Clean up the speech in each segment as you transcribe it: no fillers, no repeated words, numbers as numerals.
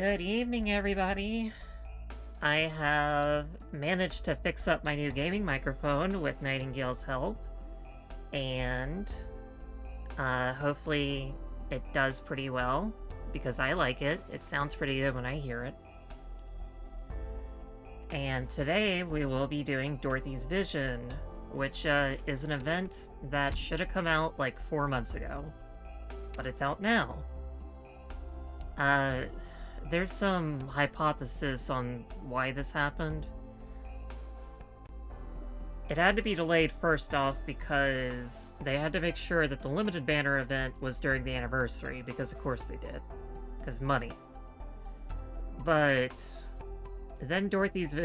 Good evening, everybody. I have managed to fix up my new gaming microphone with Nightingale's help, and hopefully it does pretty well, because I like it. It sounds pretty good when I hear it. And today we will be doing Dorothy's Vision, which is an event that should have come out like 4 months ago, but it's out now. There's some hypothesis on why this happened. It had to be delayed first off because they had to make sure that the limited banner event was during the anniversary, because of course they did. Because money. But then Dorothy's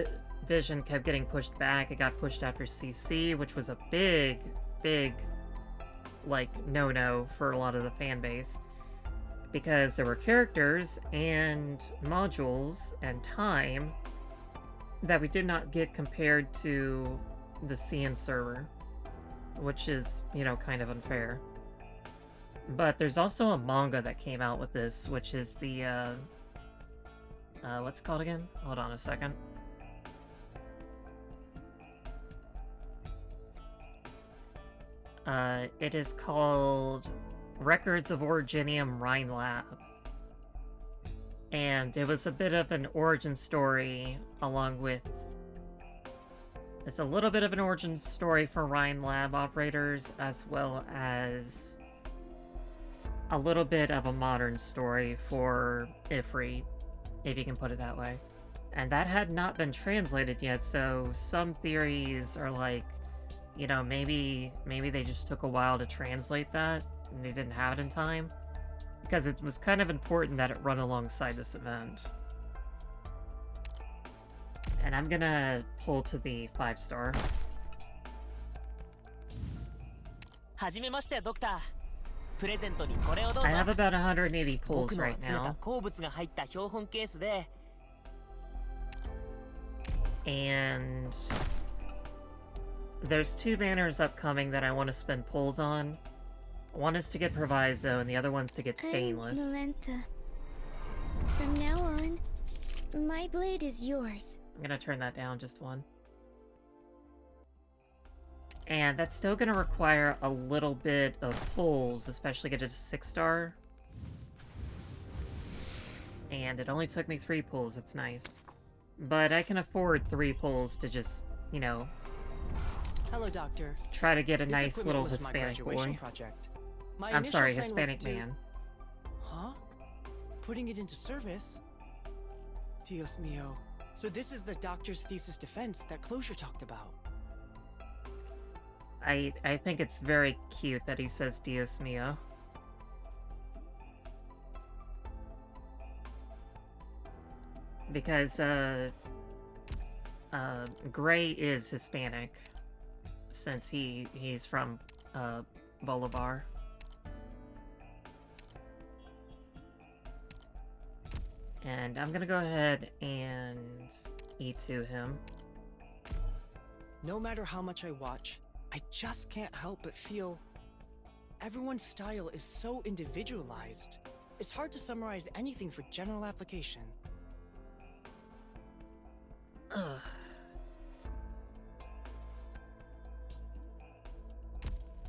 Vision kept getting pushed back. It got pushed after CC, which was a big, like, no-no for a lot of the fan base. Because there were characters and modules and time that we did not get compared to the CN server, which is, you know, kind of unfair. But there's also a manga that came out with this, which is the, what's it called again? Hold on a second. It is called Records of Originium Rhine Lab. And it was a bit of an origin story along with... It's a little bit of an origin story for Rhine Lab operators, as well as a little bit of a modern story for Ifrit, if you can put it that way. And that had not been translated yet, so some theories are like, you know, maybe they just took a while to translate that, and they didn't have it in time, because it was kind of important that it run alongside this event. And I'm gonna pull to the 5-star. I have about 180 pulls right now. And there's 2 banners upcoming that I want to spend pulls on. One is to get Proviso, and the other one's to get Stainless. From now on, my blade is yours. I'm gonna turn that down just one. And that's still gonna require a little bit of pulls, especially get it to 6-star. And it only took me 3 pulls, it's nice. But I can afford 3 pulls to just, you know... Hello, Doctor. Try to get a nice little Hispanic boy. I'm sorry, Hispanic man. Huh? Putting it into service? Dios mío. So this is the doctor's thesis defense that Closure talked about. I think it's very cute that he says Dios mío. Because, Gray is Hispanic, since he's from, Bolivar. And I'm gonna go ahead and E2 him. No matter how much I watch, I just can't help but feel everyone's style is so individualized. It's hard to summarize anything for general application. Ugh.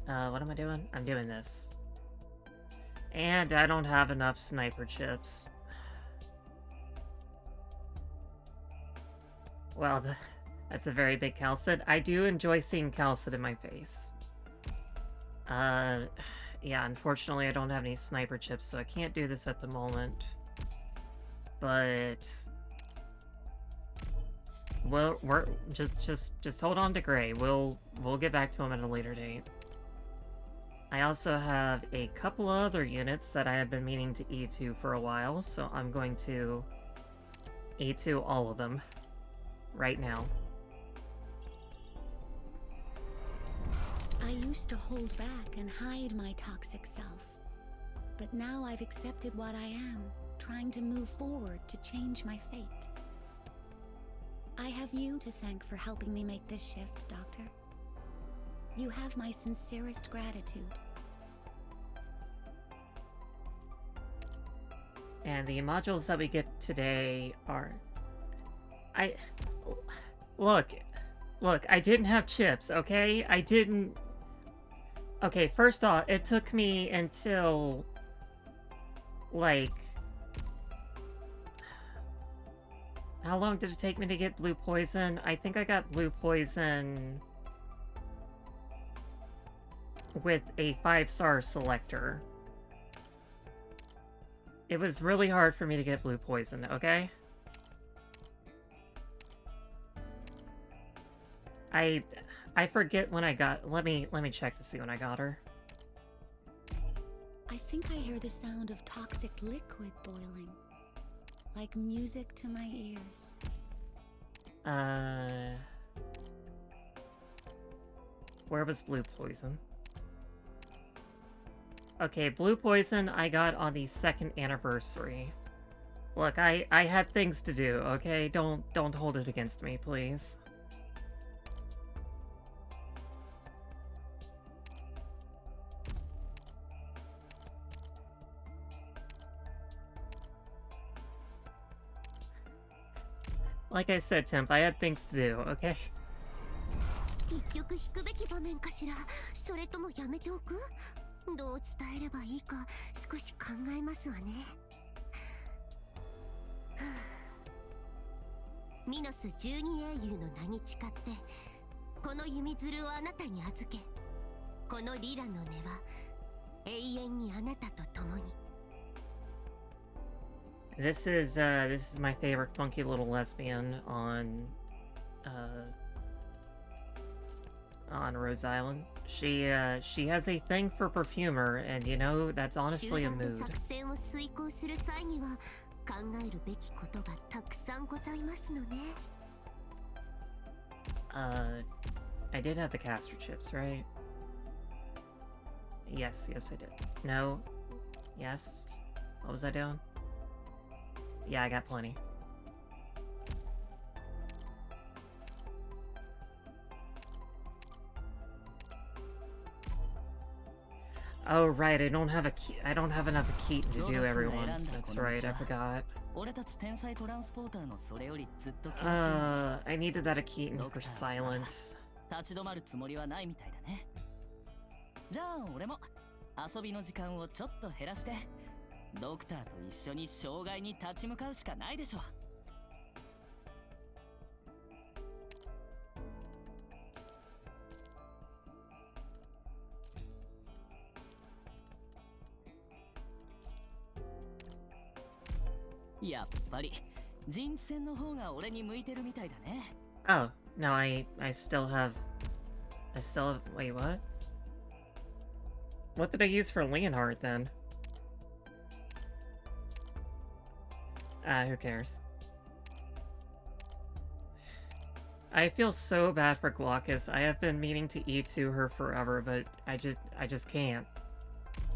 What am I doing? I'm doing this. And I don't have enough sniper chips. Well, that's a very big Calcid. I do enjoy seeing Calcid in my face. Yeah, unfortunately I don't have any sniper chips, so I can't do this at the moment. But... well, just hold on to Gray. We'll get back to him at a later date. I also have a couple other units that I have been meaning to E2 for a while, so I'm going to E2 all of them right now. I used to hold back and hide my toxic self. But now I've accepted what I am, trying to move forward to change my fate. I have you to thank for helping me make this shift, Doctor. You have my sincerest gratitude. And the modules that we get today are... Look, I didn't have chips, okay? I didn't... Okay, first off, it took me until... Like... How long did it take me to get blue poison? I think I got blue poison... with a 5-star selector. It was really hard for me to get blue poison, okay? I forget when I got... Let me check to see when I got her. I think I hear the sound of toxic liquid boiling. Like music to my ears. Where was blue poison? Okay, blue poison I got on the 2nd anniversary. Look, I had things to do, okay? Don't hold it against me, please. Like I said, Temp, I had things to do, okay? 一曲弾くべき場面かしら、それともやめておく？どう伝えればいいか少し考えますわね。ミノス12英雄の名に誓って、この弓弦をあなたに預け、このリラの音は永遠にあなたと共に。This is my favorite funky little lesbian on Rose Island. She has a thing for perfumer, and you know, that's honestly a mood. 作戦を遂行する際には考えるべきことがたくさんございますのね。I did have the caster chips, right? Yes, I did. No. Yes. What was I doing? Yeah, I got plenty. Oh right, I don't have enough Keaton to do everyone. That's right, I forgot. I needed that Keaton for silence. 立ち止まるつもりはないみたいだね。じゃあ俺も遊びの時間をちょっと減らしてドクターと一緒に障害に立ち向かうしかないでしょ。やっぱり人知戦の方が俺に向いてるみたいだね。Oh, no, I still have... Wait, what? What did I use for Leonhardt, then? Who cares? I feel so bad for Glaucus. I have been meaning to E2 her forever, but I just can't.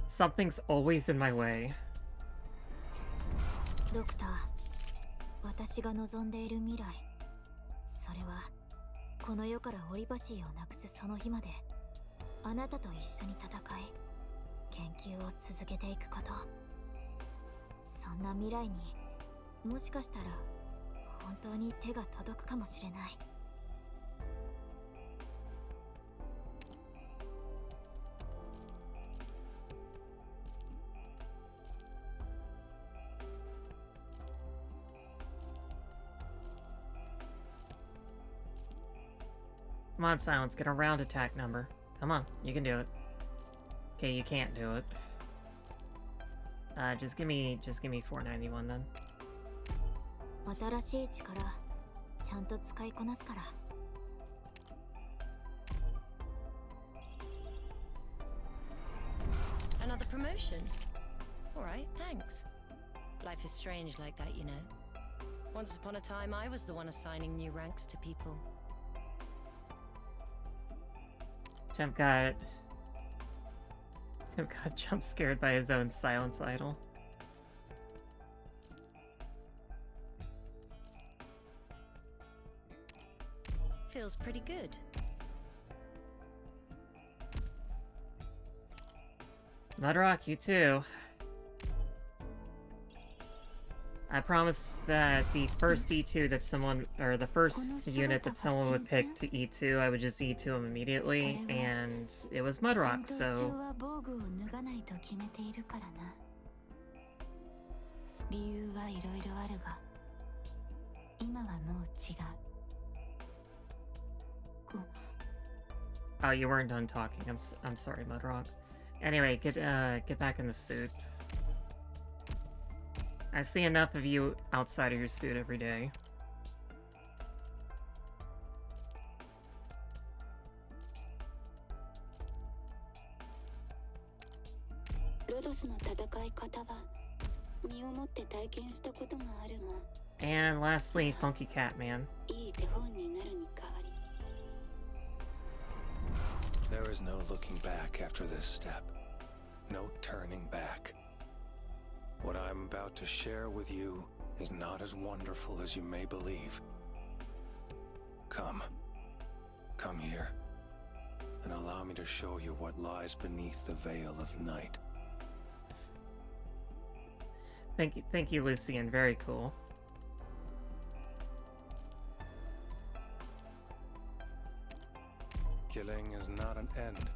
Something's always in my way. ドクター、私が望んでいる未来、それはこの世からオリバシーをなくすその日まであなたと一緒に戦い研究を続けていくこと。そんな未来にもしかしたら本当に手が届くかもしれない。Come on, Silence, get a round attack number. Come on, you can do it. Okay, you can't do it. Just give me 491 then. 新しい力、ちゃんと使いこなすから。Another promotion? Alright, thanks. Life is strange like that, you know. Once upon a time, I was the one assigning new ranks to people. Temp got jump scared by his own silence idol. Feels pretty good. Mudrock, you too. I promised that the first E2 that someone, or the first unit that someone would pick to E2, I would just E2 him immediately, and it was Mudrock, so... 理由はいろいろあるが、今はもう違う。Oh, you weren't done talking. I'm sorry, Mudrock. Anyway, get back in the suit. I see enough of you outside of your suit every day. And lastly, Funky Cat Man. There is no looking back after this step. No turning back. What I'm about to share with you is not as wonderful as you may believe. Come. Come here. And allow me to show you what lies beneath the veil of night. Thank you, Lucian. Very cool. Killing is not an end,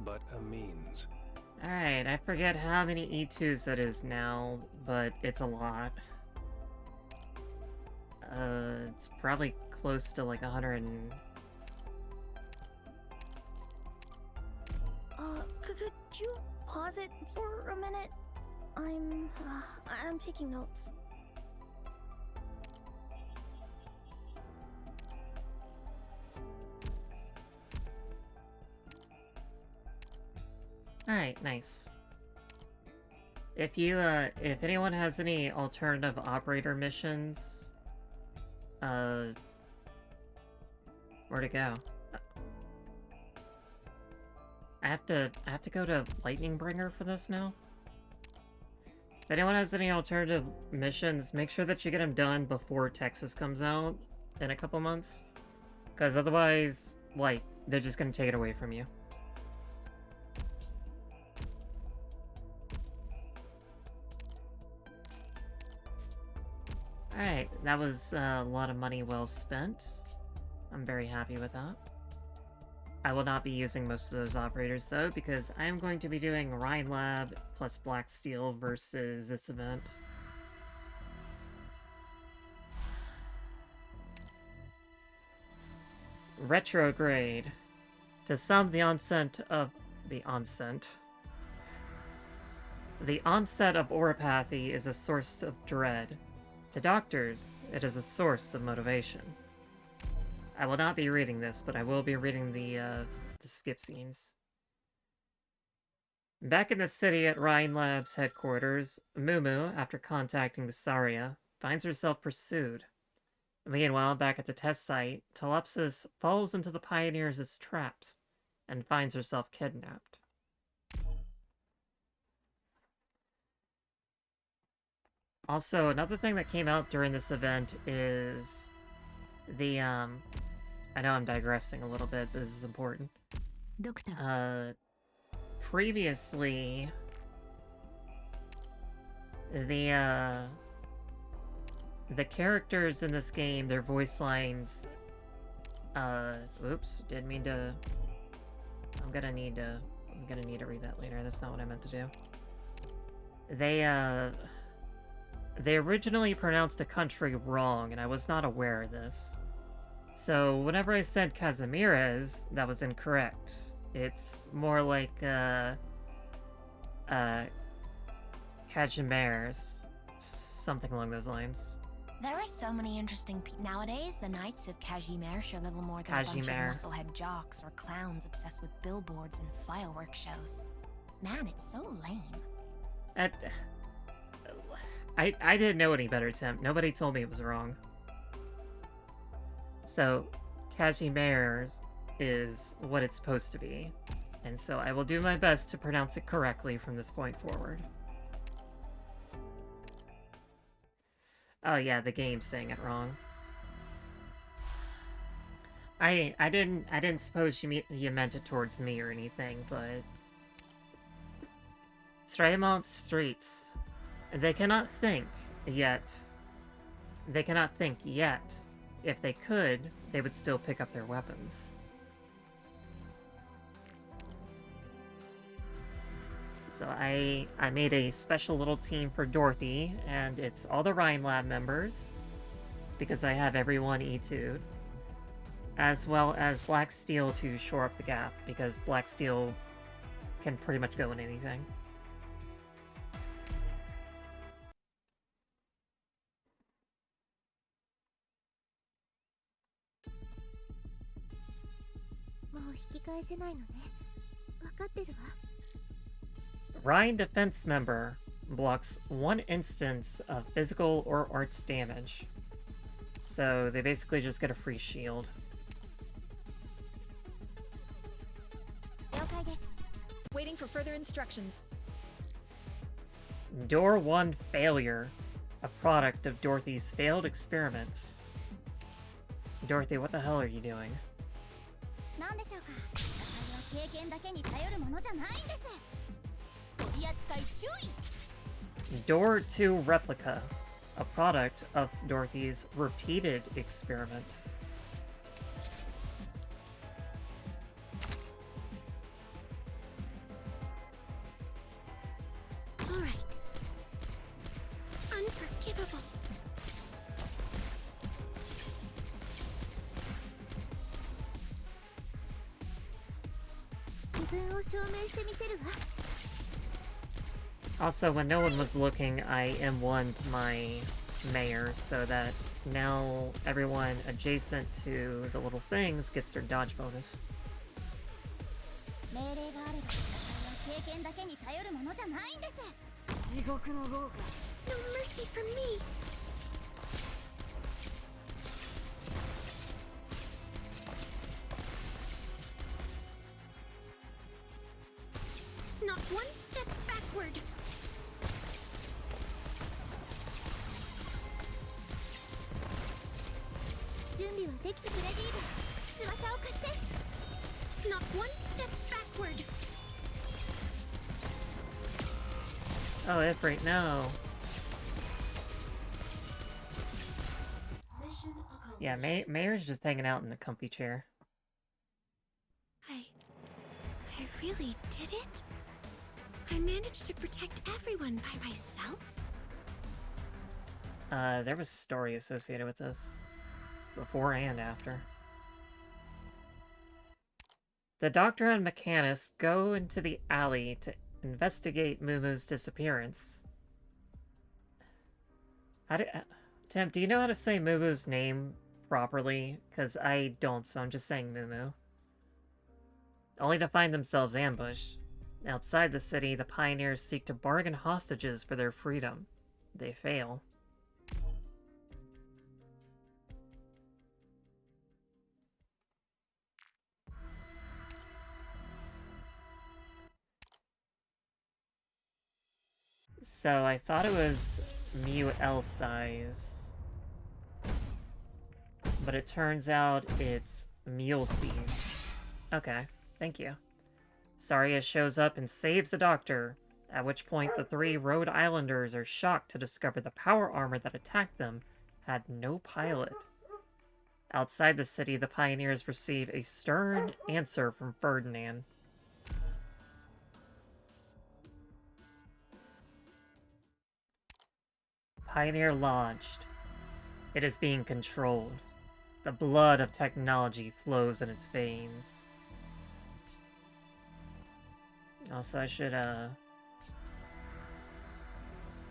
but a means. Alright, I forget how many E2s that is now, but it's a lot. It's probably close to like 100 and... Could you pause it for a minute? I'm taking notes. Alright, nice. If anyone has any alternative operator missions, where to go? I have to go to Lightning Bringer for this now? If anyone has any alternative missions, make sure that you get them done before Texas comes out in a couple months. Because otherwise, like, they're just gonna take it away from you. Alright, that was a lot of money well spent. I'm very happy with that. I will not be using most of those operators, though, because I am going to be doing Rhine Lab plus Blacksteel versus this event. Retrograde. To some, the onset of oropathy is a source of dread. To doctors, it is a source of motivation. I will not be reading this, but I will be reading the skip scenes. Back in the city at Rhine Lab's headquarters, Mumu, after contacting Visaria, finds herself pursued. Meanwhile, back at the test site, Telepsis falls into the Pioneers' traps and finds herself kidnapped. Also, another thing that came out during this event is the, I know I'm digressing a little bit, but this is important. Previously, the characters in this game, their voice lines, oops, didn't mean to, I'm gonna need to read that later, that's not what I meant to do. They originally pronounced a country wrong, and I was not aware of this. So, whenever I said Casimirs, that was incorrect. It's more like, Kazimierz. Something along those lines. There are so many interesting nowadays, the Knights of Kazimierz are little more than a bunch of musclehead jocks or clowns obsessed with billboards and fireworks shows. Man, it's so lame. I didn't know any better, Tim. Nobody told me it was wrong. So, Kazimierz is what it's supposed to be. And so I will do my best to pronounce it correctly from this point forward. Oh yeah, the game's saying it wrong. I didn't suppose you meant it towards me or anything, but Stremont streets. They cannot think, Yet, they cannot think yet. If they could, they would still pick up their weapons. So I made a special little team for Dorothy, and it's all the Rhine Lab members, because I have everyone E2'd, as well as Blacksteel to shore up the gap, because Blacksteel can pretty much go in anything. Rhine defense member blocks 1 instance of physical or arts damage. So they basically just get a free shield. Waiting for further instructions. Door 1 failure, a product of Dorothy's failed experiments. Dorothy, what the hell are you doing? Door 2 replica, a product of Dorothy's repeated experiments. All right. Unforgivable. Also, when no one was looking, I M1'd my mayor so that now everyone adjacent to the little things gets their dodge bonus. No mercy from me. Not one step backward. Not one step backward. Oh, Ifrit, no. Yeah, Mayor's just hanging out in the comfy chair. I really did it? I managed to protect everyone by myself? There was story associated with this. Before and after. The doctor and mechanist go into the alley to investigate Mumu's disappearance. Tim, do you know how to say Mumu's name properly? Because I don't, so I'm just saying Mumu. Only to find themselves ambushed. Outside the city, the pioneers seek to bargain hostages for their freedom. They fail. So I thought it was Mu L size, but it turns out it's Mule size. Okay, thank you. Saria shows up and saves the doctor, at which point the 3 Rhode Islanders are shocked to discover the power armor that attacked them had no pilot. Outside the city, the pioneers receive a stern answer from Ferdinand. Pioneer lodged. It is being controlled. The blood of technology flows in its veins. Also, I should,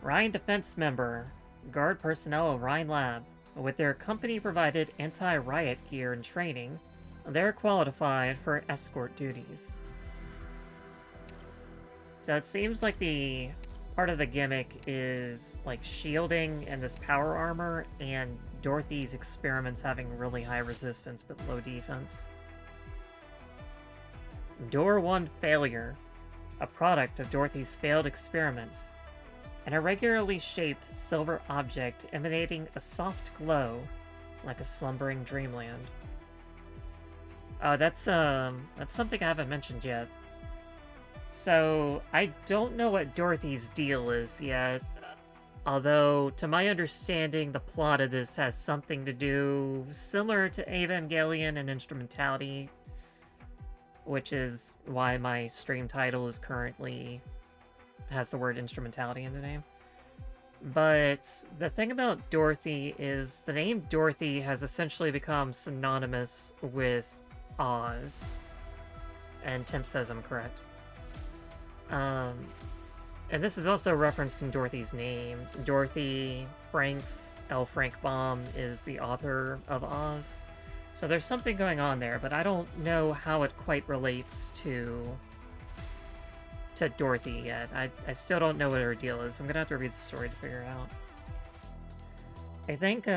Rhine defense member. Guard personnel of Rhine Lab. With their company-provided anti-riot gear and training, they're qualified for escort duties. So it seems like the part of the gimmick is like shielding and this power armor, and Dorothy's experiments having really high resistance but low defense. Door 1 failure, a product of Dorothy's failed experiments. An irregularly shaped silver object emanating a soft glow, like a slumbering dreamland. Oh, that's something I haven't mentioned yet. So, I don't know what Dorothy's deal is yet. Although, to my understanding, the plot of this has something to do similar to Evangelion and Instrumentality, which is why my stream title is currently has the word Instrumentality in the name. But the thing about Dorothy is the name Dorothy has essentially become synonymous with Oz. And Tim says I'm correct. And this is also referenced in Dorothy's name. Dorothy Franks, L. Frank Baum, is the author of Oz. So there's something going on there, but I don't know how it quite relates to Dorothy yet. I still don't know what her deal is. I'm gonna have to read the story to figure it out. I think,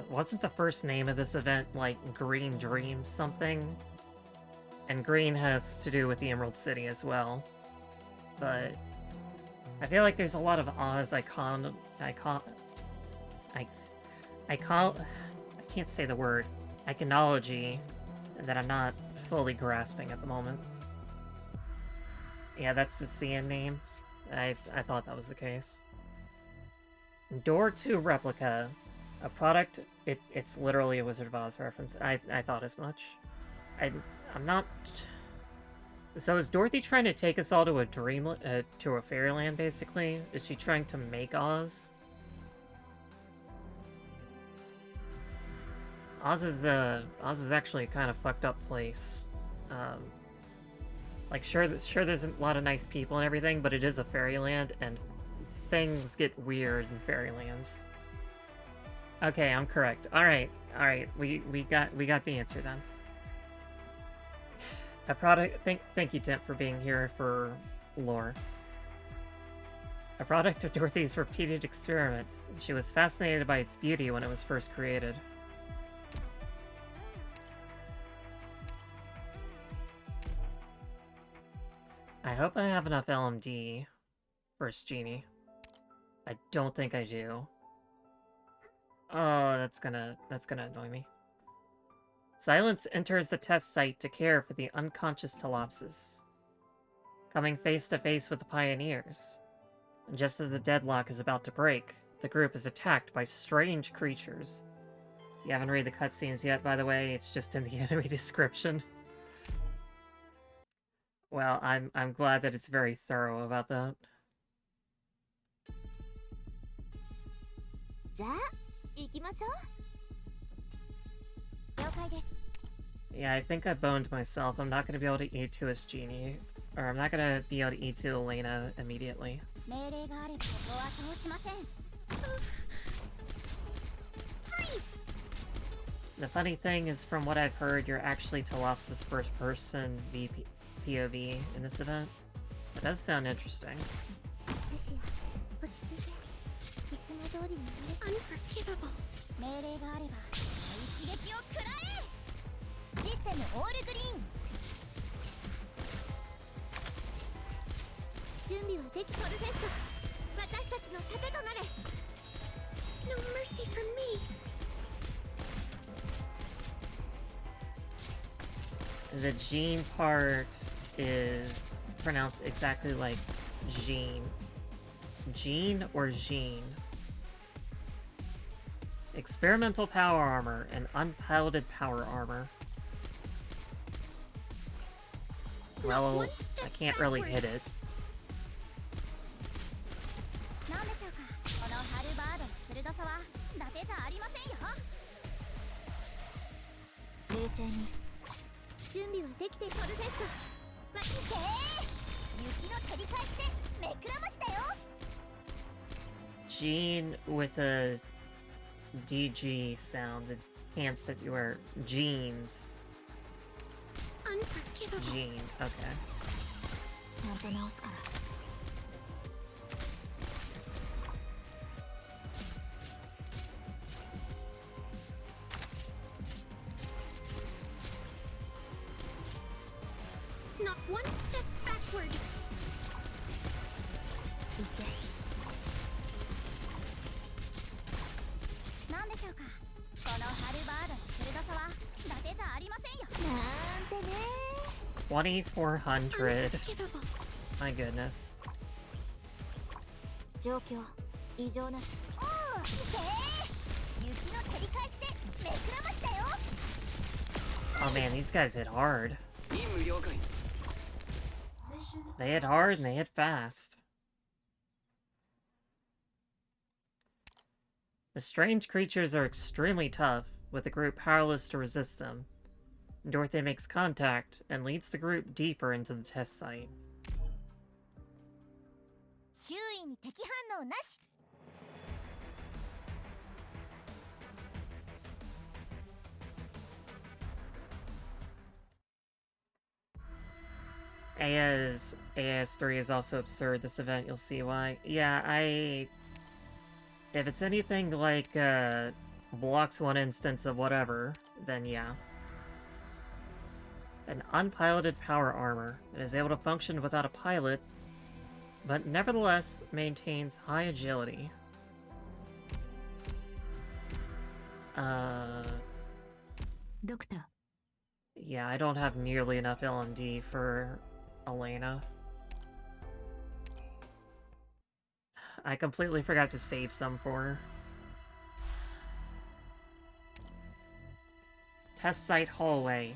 wasn't the first name of this event, like, Green Dream something? And green has to do with the Emerald City as well. But I feel like there's a lot of Oz I can't say the word. Iconology that I'm not fully grasping at the moment. Yeah, that's the CN name. I thought that was the case. Door 2 Replica. A product... It's literally a Wizard of Oz reference. I thought as much. I'm not... So is Dorothy trying to take us all to a to a fairyland, basically? Is she trying to make Oz? Oz is actually a kind of fucked up place. Like, sure there's a lot of nice people and everything, but it is a fairyland, and things get weird in fairylands. Okay, I'm correct. Alright, we got the answer then. A product, thank you, Tim, for being here for lore. A product of Dorothy's repeated experiments, she was fascinated by its beauty when it was first created. I hope I have enough LMD for Genie. I don't think I do. Oh, that's gonna annoy me. Silence enters the test site to care for the unconscious Telopsis, coming face to face with the Pioneers. And just as the deadlock is about to break, the group is attacked by strange creatures. You haven't read the cutscenes yet, by the way, it's just in the enemy description. Well, I'm glad that it's very thorough about that. Yeah, I think I boned myself. I'm not going to be able to eat to his Genie. Or I'm not going to be able to eat to Elena immediately. The funny thing is, from what I've heard, you're actually Telopsis' first-person POV in this event. That does sound interesting. Unforgivable. No mercy for me. The Jean part is pronounced exactly like Jean. Jean or Jean? Experimental power armor and unpiloted power armor. Well, I can't really hit it. Jean with a DG sound, the pants that you wear. Jeans. Unforgivable. Jean, okay. Not one step backward. $2,400. My goodness. 異常なし。おお、いけー。雪の照り返しでめくらましたよ。 Oh man, these guys hit hard. They hit hard and they hit fast. The strange creatures are extremely tough, with the group powerless to resist them. Dorothy makes contact and leads the group deeper into the test site. 周囲に敵反応なし。 AS3 is also absurd this event, you'll see why. Yeah, if it's anything like, blocks one instance of whatever, then yeah. An unpiloted power armor. It is able to function without a pilot, but nevertheless maintains high agility. Doctor. Yeah, I don't have nearly enough LMD for Elena. I completely forgot to save some for her. Test site hallway.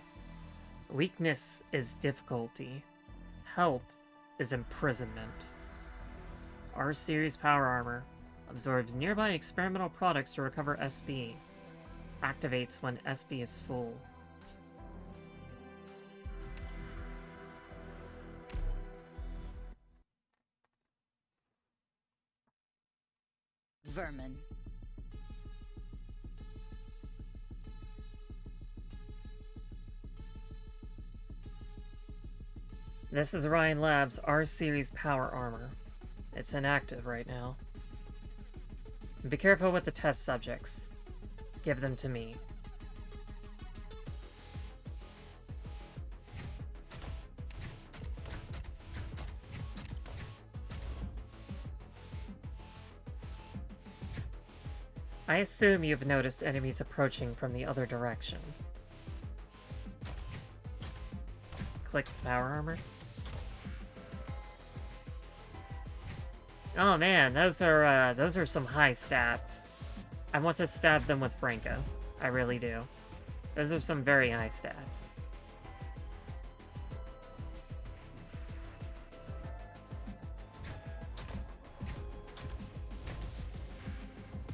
Weakness is difficulty. Help is imprisonment. R-Series power armor. Absorbs nearby experimental products to recover SB. Activates when SB is full. Vermin. This is Rhine Labs' R-Series power armor. It's inactive right now. Be careful with the test subjects. Give them to me. I assume you've noticed enemies approaching from the other direction. Click the power armor. Oh man, those are some high stats. I want to stab them with Franco. I really do. Those are some very high stats.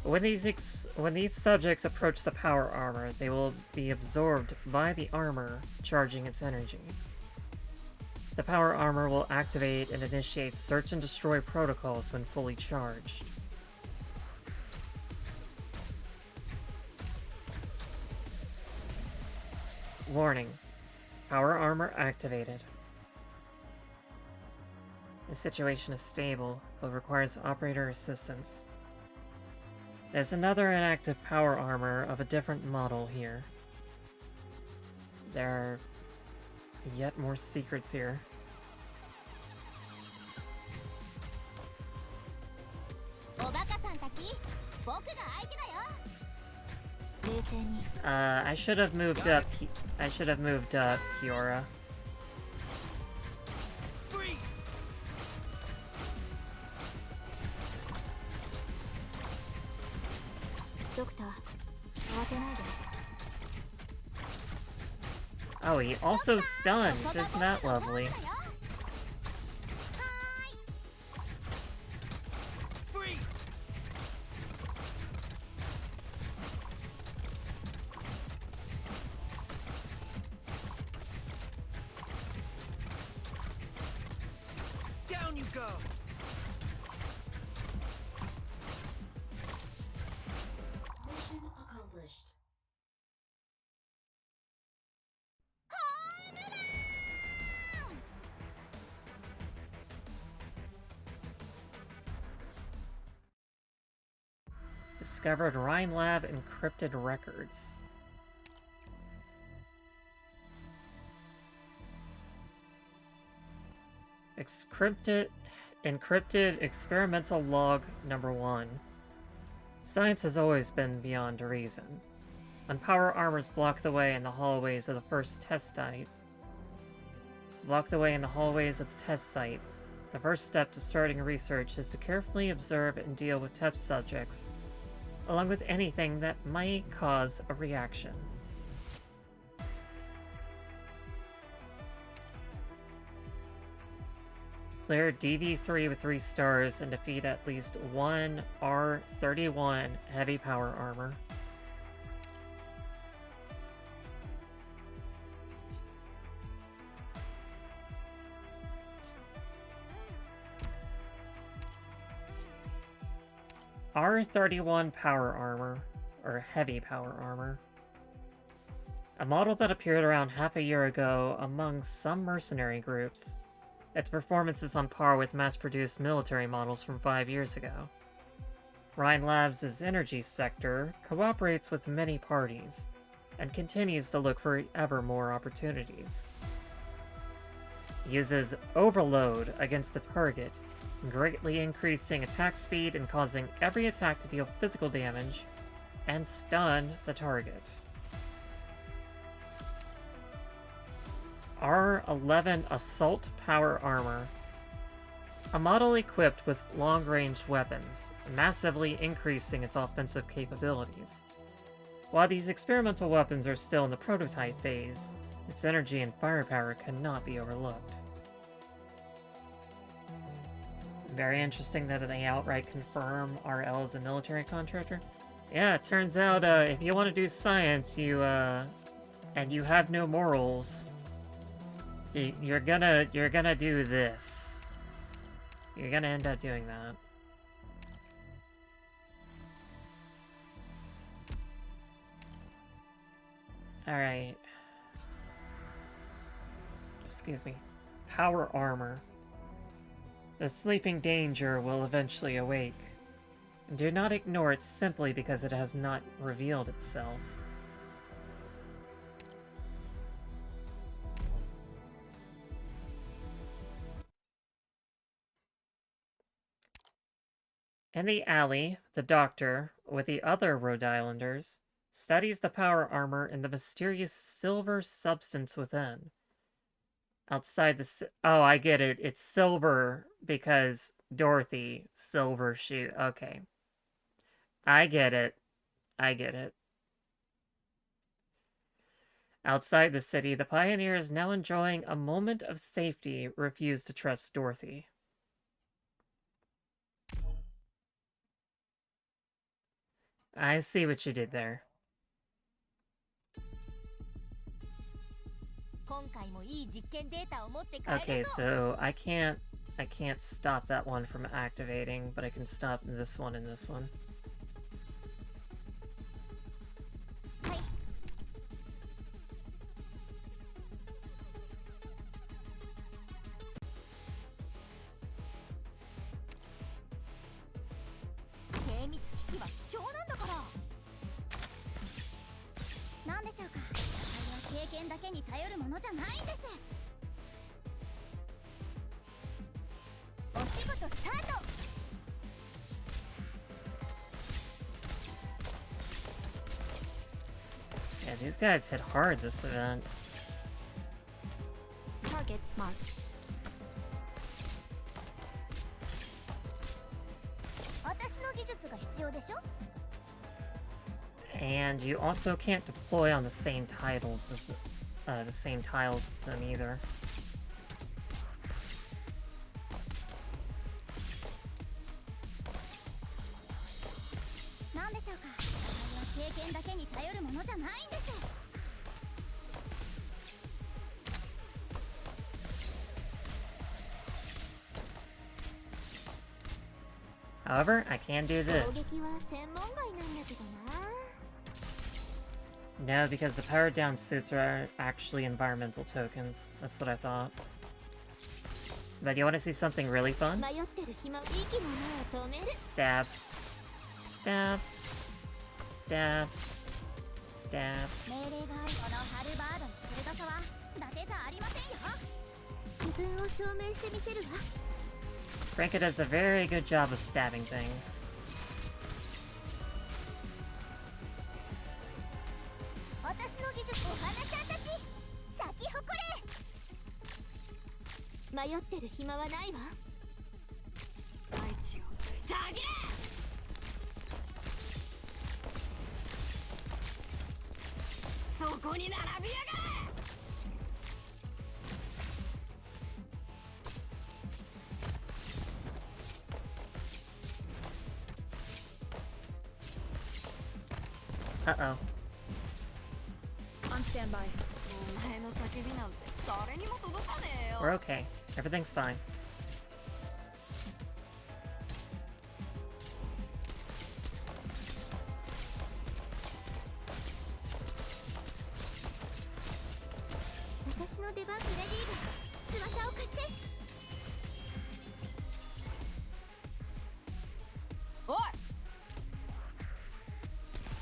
When these subjects approach the power armor, they will be absorbed by the armor, charging its energy. The power armor will activate and initiate search and destroy protocols when fully charged. Warning. Power armor activated. The situation is stable, but requires operator assistance. There's another inactive power armor of a different model here. There are yet more secrets here. I should have moved up. I should have moved up Kiora. Oh, he also stuns. Isn't that lovely? Down you go. Mission accomplished. Discovered Rhine Lab encrypted records. Encrypted experimental log number 1. Science has always been beyond reason. When power armors block the way in the hallways of the first test site, the The first step to starting research is to carefully observe and deal with test subjects, along with anything that might cause a reaction. Clear DV3 with 3 stars and defeat at least one R31 heavy power armor. R31 power armor, or heavy power armor. A model that appeared around half a year ago among some mercenary groups. Its performance is on par with mass-produced military models from 5 years ago. Rhine Labs' energy sector cooperates with many parties, and continues to look for ever more opportunities. Uses Overload against the target, greatly increasing attack speed and causing every attack to deal physical damage, and stun the target. R11 Assault Power Armor. A model equipped with long-range weapons, massively increasing its offensive capabilities. While these experimental weapons are still in the prototype phase, its energy and firepower cannot be overlooked. Very interesting that they outright confirm RL as a military contractor. Yeah, it turns out if you want to do science, and you have no morals, you're gonna do this. You're gonna end up doing that. Alright. Excuse me. Power armor. The sleeping danger will eventually awake. Do not ignore it simply because it has not revealed itself. In the alley, the doctor, with the other Rhode Islanders, studies the power armor and the mysterious silver substance within. Outside the... Oh, I get it. It's silver because Dorothy, silver shoe. Okay. I get it. I get it. Outside the city, the pioneers, now enjoying a moment of safety, refuse to trust Dorothy. I see what you did there. Okay, so I can't stop that one from activating, but I can stop this one and this one. Yeah, these guys hit hard this event. Target marked. And you also can't deploy on the same tiles as them either. However, I can do this. No, because the powered down suits are actually environmental tokens. That's what I thought. But you want to see something really fun? Stab. Stab. Stab. Stab. Franka does a very good job of stabbing things. Uh-oh. On standby. We're okay. Everything's fine.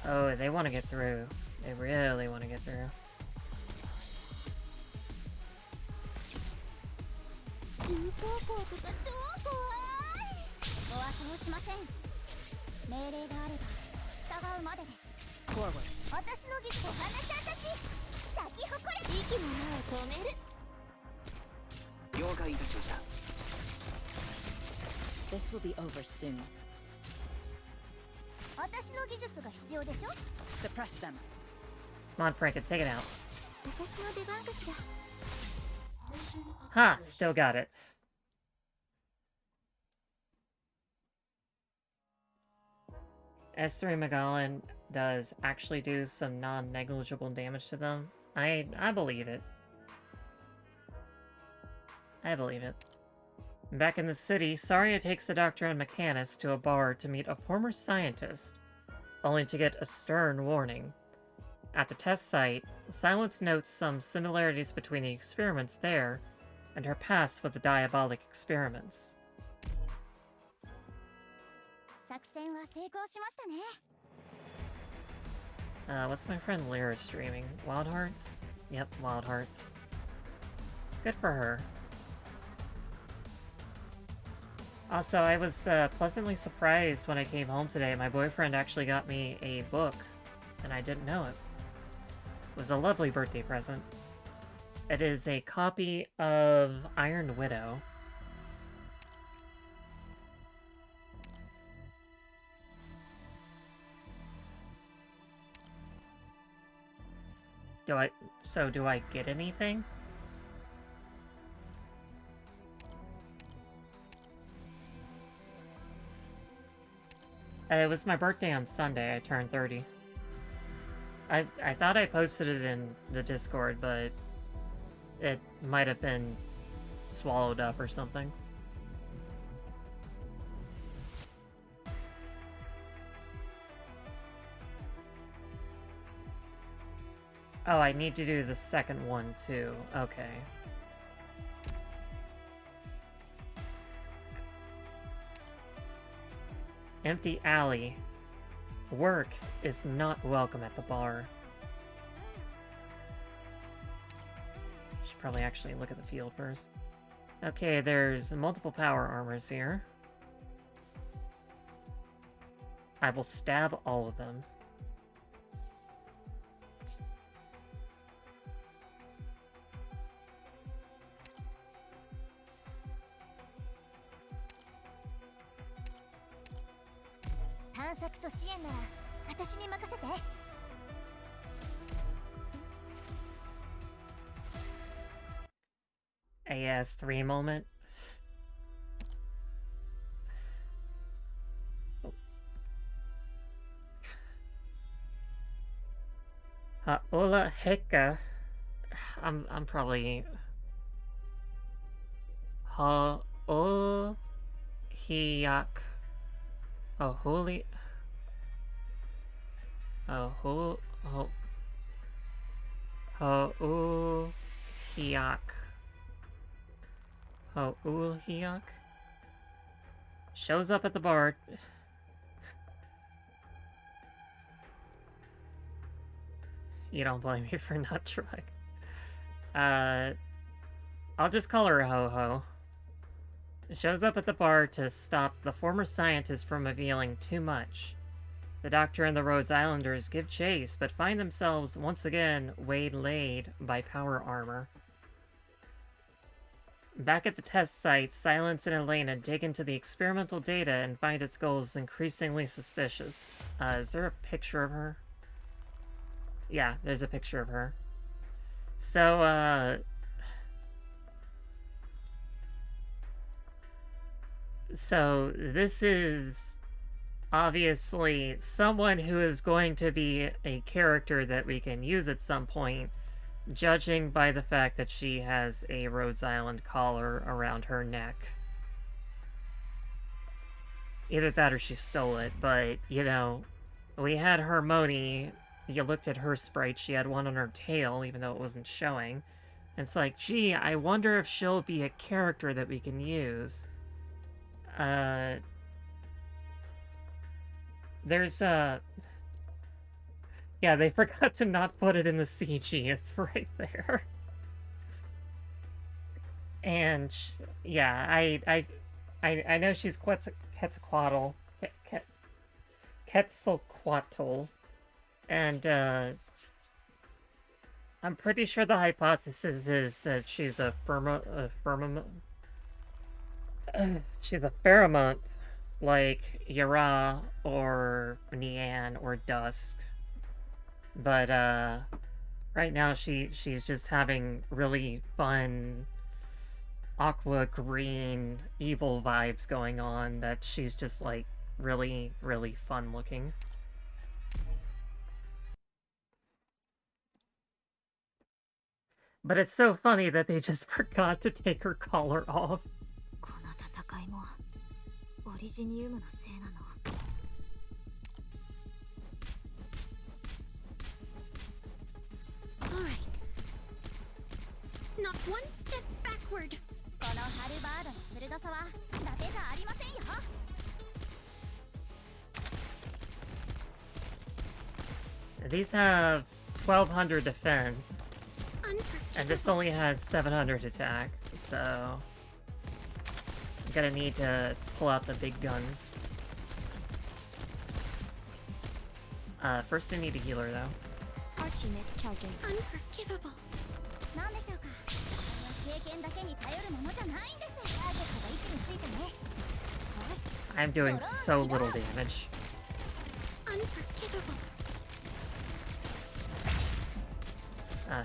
Oh, they want to get through. They really want to get through. Forward. This will be over soon. Suppress them. Come on, Frank, take it out. Ha! Still got it. S3 Magellan does actually do some non-negligible damage to them. I believe it. I believe it. Back in the city, Saria takes the doctor and mechanist to a bar to meet a former scientist, only to get a stern warning. At the test site, Silence notes some similarities between the experiments there and her past with the diabolic experiments. What's my friend Lyra streaming? Wild Hearts? Yep, Wild Hearts. Good for her. Also, I was pleasantly surprised when I came home today. My boyfriend actually got me a book, and I didn't know it. It was a lovely birthday present. It is a copy of Iron Widow. Do I get anything? It was my birthday on Sunday. I turned 30. I thought I posted it in the Discord, but it might have been swallowed up or something. Oh, I need to do the second one too. Okay. Empty alley. Work is not welcome at the bar. Should probably actually look at the field first. Okay, there's multiple power armors here. I will stab all of them. AS3 moment. Ola Heka. I'm probably Hiyak. Oh, holy. Oh, Hiyak. Hiyak. Shows up at the bar. You don't blame me for not trying. I'll just call her Ho-Ho. Shows up at the bar to stop the former scientist from revealing too much. The Doctor and the Rhodes Islanders give chase, but find themselves once again waylaid by power armor. Back at the test site, Silence and Elena dig into the experimental data and find its goals increasingly suspicious. Is there a picture of her? Yeah, there's a picture of her. So, So, this is obviously someone who is going to be a character that we can use at some point, judging by the fact that she has a Rhodes Island collar around her neck. Either that or she stole it, but, you know, we had Harmony. You looked at her sprite, she had one on her tail, even though it wasn't showing. It's like, gee, I wonder if she'll be a character that we can use. There's yeah, they forgot to not put it in the CG. It's right there. And yeah, I know she's Quetzalcoatl, Quetzalcoatl, and I'm pretty sure the hypothesis is that she's a she's a Pheromont, like Yara or Nian or Dusk. But right now she's just having really fun aqua green evil vibes going on, that she's just like really, really fun looking. But it's so funny that they just forgot to take her collar off. Alright. Not one step backward. These have 1200 defense, and this only has 700 attack, so I'm gonna need to pull out the big guns. First I need a healer though. Unforgivable. I'm doing so little damage. Unforgivable.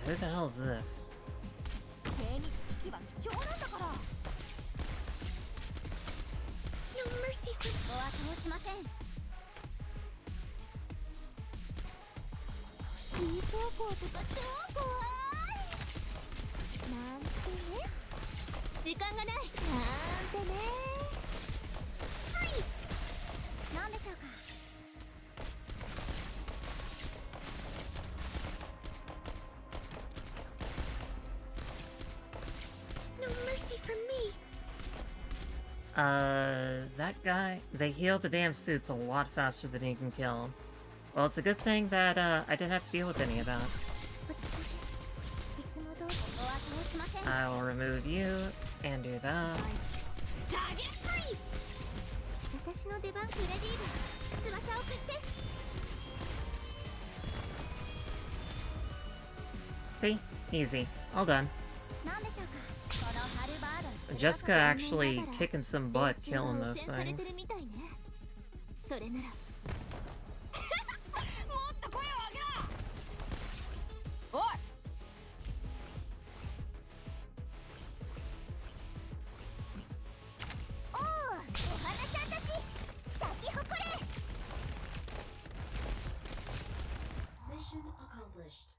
Who the hell is this? No mercy for No mercy for me. That guy, they heal the damn suits a lot faster than he can kill them. Well, it's a good thing that, I didn't have to deal with any of that. I will remove you, and do that. See? Easy. All done. Jessica actually kicking some butt killing those things. Mission accomplished.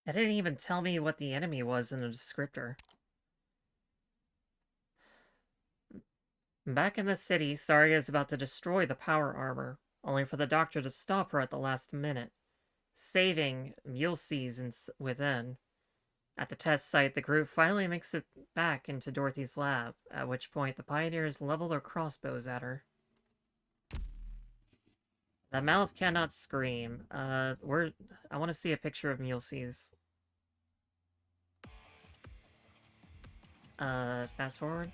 It didn't even tell me what the enemy was in a descriptor. Back in the city, Saria is about to destroy the power armor, only for the doctor to stop her at the last minute, saving Mulesses within. At the test site, the group finally makes it back into Dorothy's lab, at which point the pioneers level their crossbows at her. The mouth cannot scream. I want to see a picture of Mulesses. Fast forward.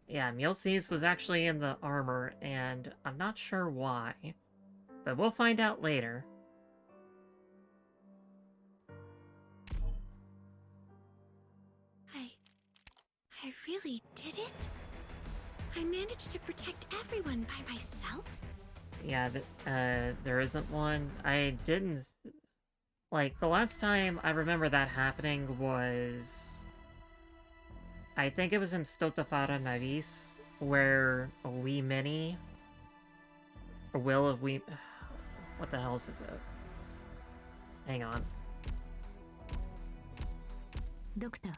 Yeah, Mulesys was actually in the armor, and I'm not sure why. But we'll find out later. I really did it? I managed to protect everyone by myself? Yeah, there isn't one. I didn't... Like, the last time I remember that happening was... I think it was in Stotafara Navis, where Wee Mini... Or Will of Wee... What the hell is it? Hang on. Doctor.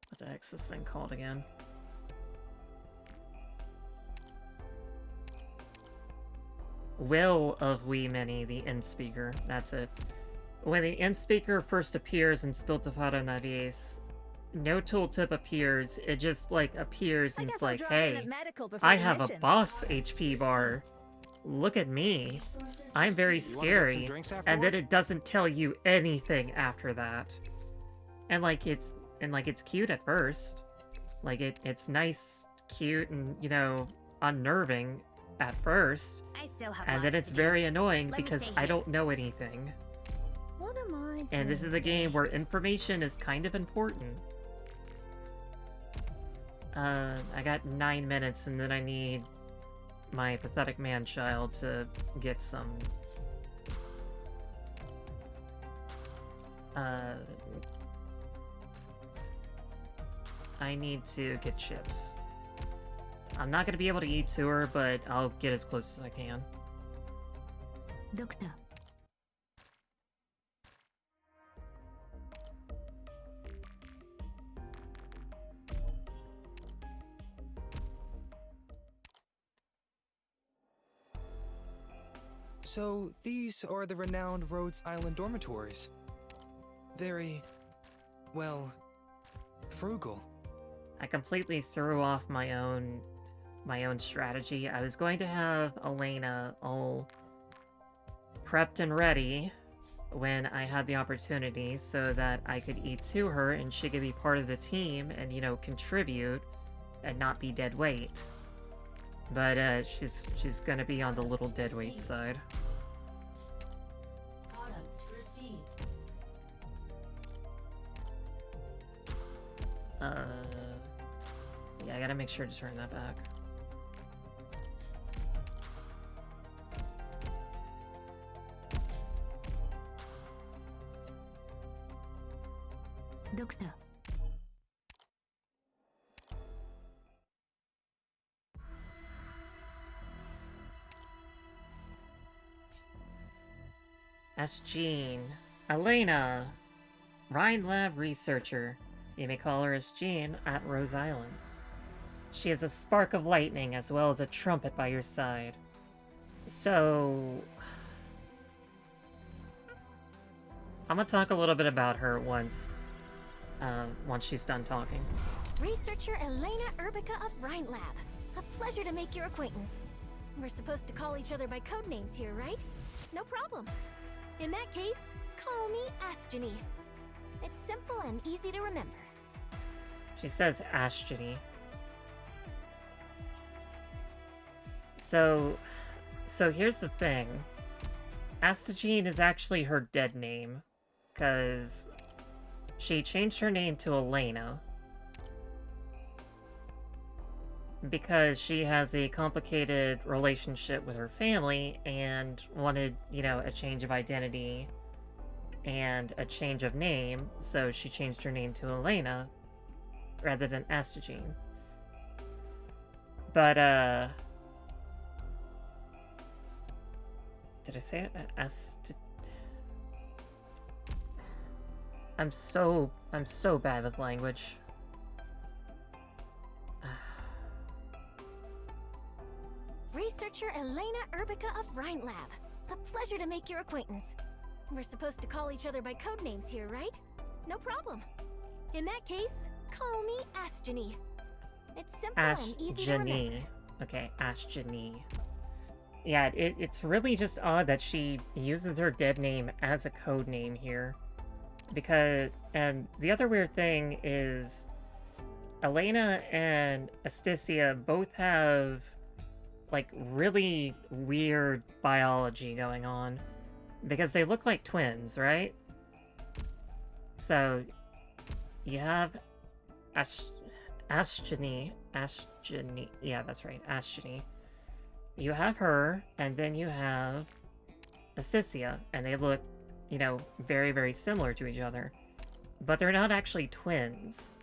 What the heck's this thing called again? Will of Wee Mini, the end speaker. That's it. When the end speaker first appears in Stoltafado Navies, no tooltip appears. It just, like, appears and it's like, hey, I have a boss HP bar. Look at me. I'm very scary. And then it doesn't tell you anything after that. And, like, it's cute at first. Like, it's nice, cute, and, you know, unnerving at first. And then it's very annoying because I don't know anything. What am I doing And this is a game where information is kind of important. I got 9 minutes and then I need my pathetic man-child to get some... I need to get chips. I'm not gonna be able to eat to her, but I'll get as close as I can. Doctor. So, these are the renowned Rhodes Island dormitories. Very, well, frugal. I completely threw off my own strategy. I was going to have Elena all prepped and ready when I had the opportunity so that I could eat to her and she could be part of the team and, you know, contribute and not be dead weight. But she's gonna be on the little dead weight side. Yeah, I gotta make sure to turn that back. Doctor. That's Jean. Elena! Rhine Lab researcher. You may call her as Jean at Rose Islands. She is a spark of lightning as well as a trumpet by your side. So... I'm gonna talk a little bit about her once she's done talking. Researcher Elena Urbica of Rhine Lab. A pleasure to make your acquaintance. We're supposed to call each other by code names here, right? No problem. In that case, call me Asjani. It's simple and easy to remember. She says Asjani. So here's the thing. Astagine is actually her dead name, because she changed her name to Elena because she has a complicated relationship with her family and wanted, you know, a change of identity and a change of name, so she changed her name to Elena rather than Astagine. But, did I say it? I'm so bad with language. Researcher Elena Urbica of Rhine Lab. A pleasure to make your acquaintance. We're supposed to call each other by code names here, right? No problem. In that case, call me Asjani. It's simple and easy to remember. Okay, Asjani. Yeah, it's really just odd that she uses her dead name as a code name here. Because, and the other weird thing is, Elena and Asticia both have, like, really weird biology going on. Because they look like twins, right? So, you have Ashjani, yeah, that's right, Ashjani. You have her, and then you have Asticia, and they look, you know, very, very similar to each other. But they're not actually twins.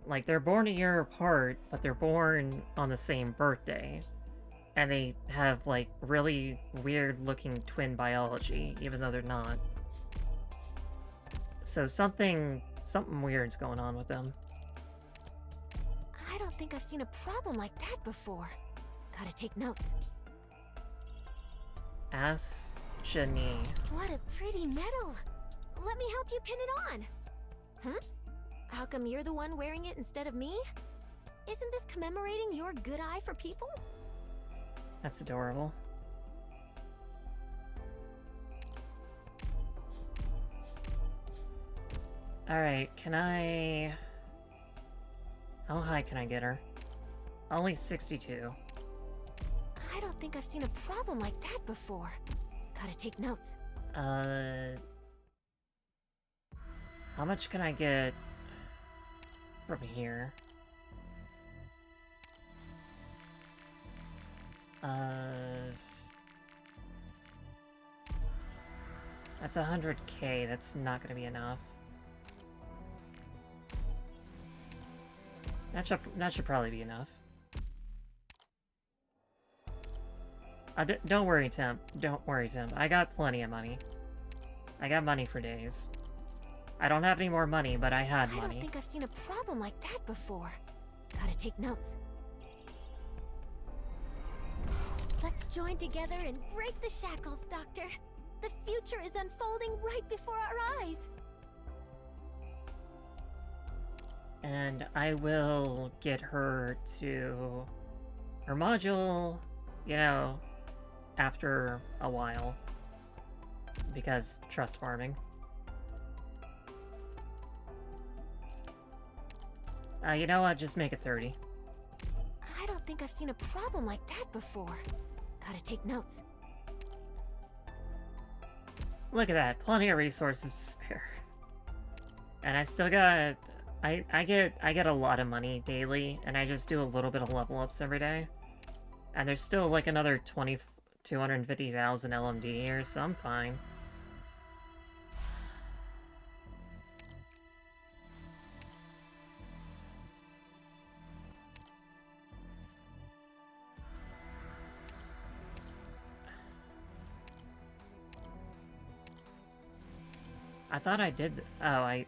Like, they're born a year apart, but they're born on the same birthday. And they have, like, really weird-looking twin biology, even though they're not. So something weird's going on with them. I don't think I've seen a problem like that before. Gotta take notes. Ashjani. What a pretty medal! Let me help you pin it on! How come you're the one wearing it instead of me? Isn't this commemorating your good eye for people? That's adorable. Alright, can I... How high can I get her? Only 62. I don't think I've seen a problem like that before. Gotta take notes. How much can I get from here? That's 100k, that's not gonna be enough. That should probably be enough. Don't worry, Tim. Don't worry, Tim. I got plenty of money. I got money for days. I don't have any more money, but I had money. I don't think I've seen a problem like that before. Gotta take notes. Let's join together and break the shackles, Doctor. The future is unfolding right before our eyes. And I will get her to her module, you know, after a while. Because trust farming. You know what? Just make it 30. I don't think I've seen a problem like that before. Gotta take notes. Look at that. Plenty of resources to spare. And I still got... I get a lot of money daily, and I just do a little bit of level ups every day. And there's still like another 250,000 LMD here, so I'm fine. I thought I did... Oh,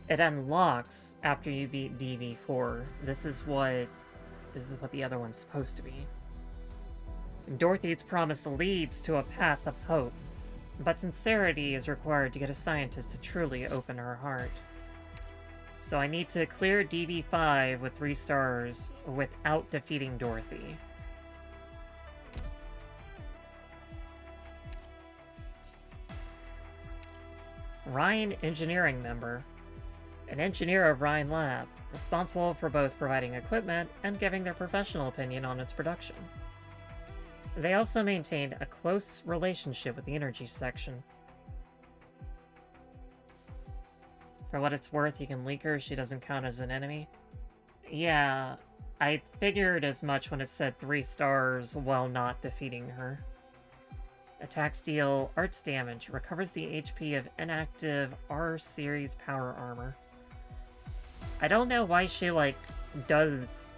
it unlocks after you beat DV4. This is what the other one's supposed to be. Dorothy's promise leads to a path of hope, but sincerity is required to get a scientist to truly open her heart. So I need to clear DV5 with 3 stars without defeating Dorothy. Rhine engineering member. An engineer of Rhine Lab, responsible for both providing equipment and giving their professional opinion on its production. They also maintained a close relationship with the energy section. For what it's worth, you can leak her, she doesn't count as an enemy. Yeah, I figured as much when it said 3 stars while not defeating her. Attacks deal arts damage, recovers the HP of inactive R-series power armor. I don't know why she, like, does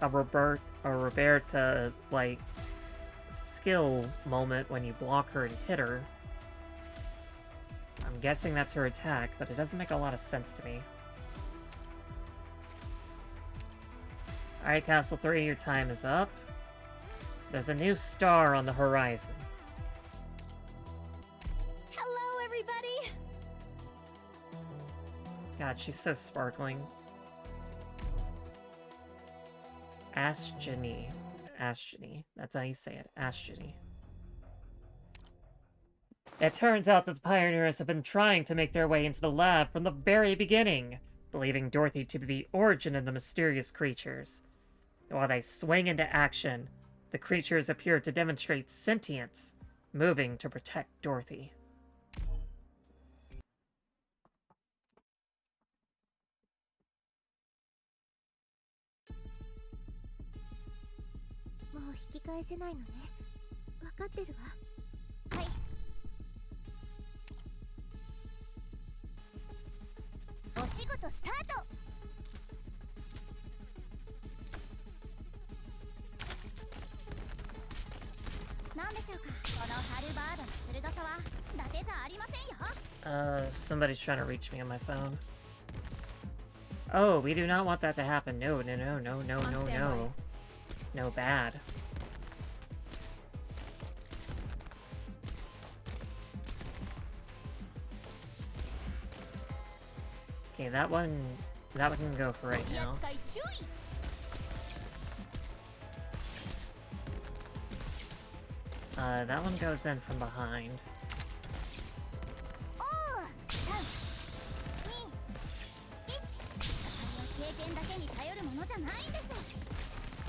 a Roberta, like, skill moment when you block her and hit her. I'm guessing that's her attack, but it doesn't make a lot of sense to me. Alright, Castle 3, your time is up. There's a new star on the horizon. Hello, everybody! God, she's so sparkling. Ashjani. Ashjani. That's how you say it. Ashjani. It turns out that the pioneers have been trying to make their way into the lab from the very beginning, believing Dorothy to be the origin of the mysterious creatures. While they swing into action, the creatures appear to demonstrate sentience, moving to protect Dorothy. Somebody's trying to reach me on my phone. Oh, we do not want that to happen. No, no, no, no, no, no, no. No, bad. Okay, that one can go for right now. That one goes in from behind.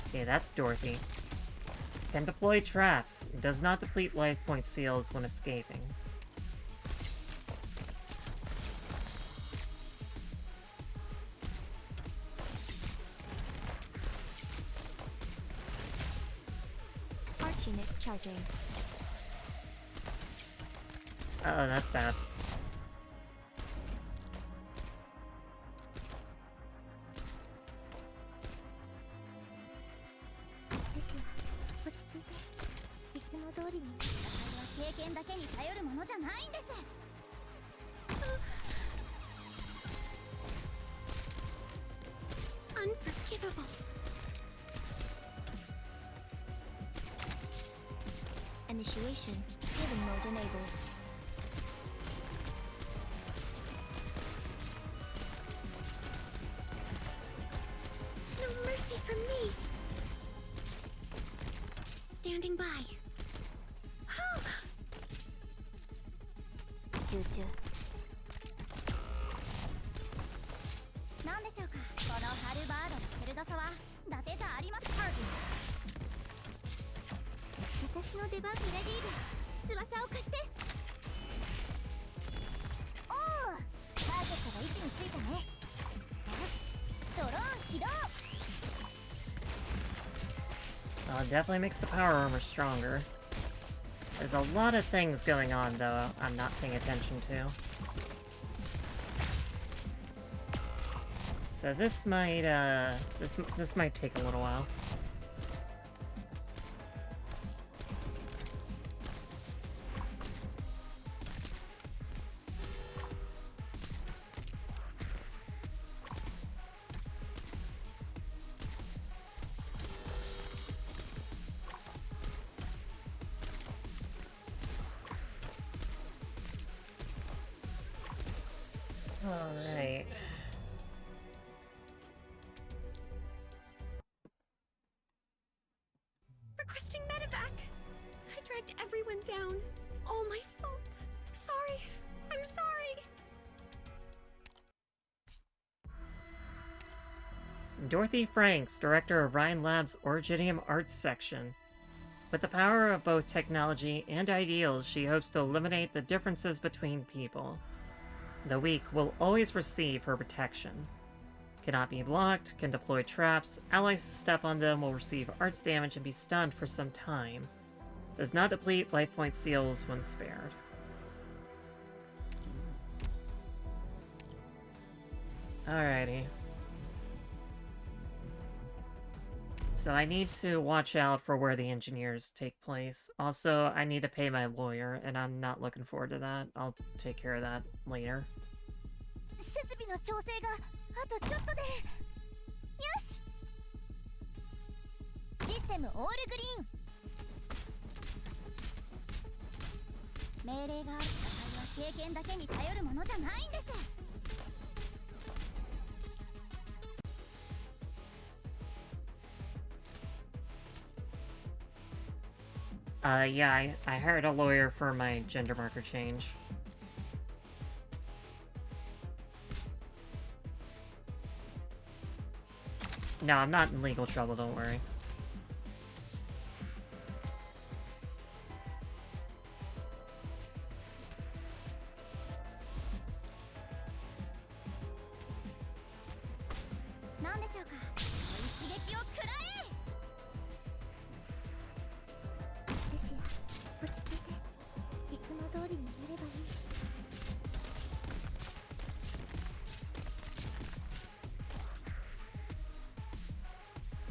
Okay, that's Dorothy. Can deploy traps. Does not deplete life point seals when escaping. Archnight's charging. Uh-oh, that's bad. Unforgivable. Initiation. Healing mode enabled. No mercy from me. Standing by. 集中。何でしょうか。このハルバードの鋭さは伊達じゃありません。私の出番フレディール、翼を貸して。おお、ターゲットが位置についたね。よし、ドローン起動。Definitely makes the power armor stronger. There's a lot of things going on, though, I'm not paying attention to. So this might, this might take a little while. Alright. Requesting medevac. I dragged everyone down. It's all my fault. Sorry. I'm sorry. Dorothy Franks, director of Rhine Lab's Originium Arts section. With the power of both technology and ideals, she hopes to eliminate the differences between people. The weak will always receive her protection. Cannot be blocked, can deploy traps, allies who step on them will receive arts damage and be stunned for some time. Does not deplete life point seals when spared. Alrighty. So I need to watch out for where the engineers take place. Also, I need to pay my lawyer, and I'm not looking forward to that. I'll take care of that later. 設備の調整があとちょっとで。よし。システムオールグリーン。命令がある戦いは経験だけに頼るものじゃないんです。Yeah, I hired a lawyer for my gender marker change. No, I'm not in legal trouble, don't worry.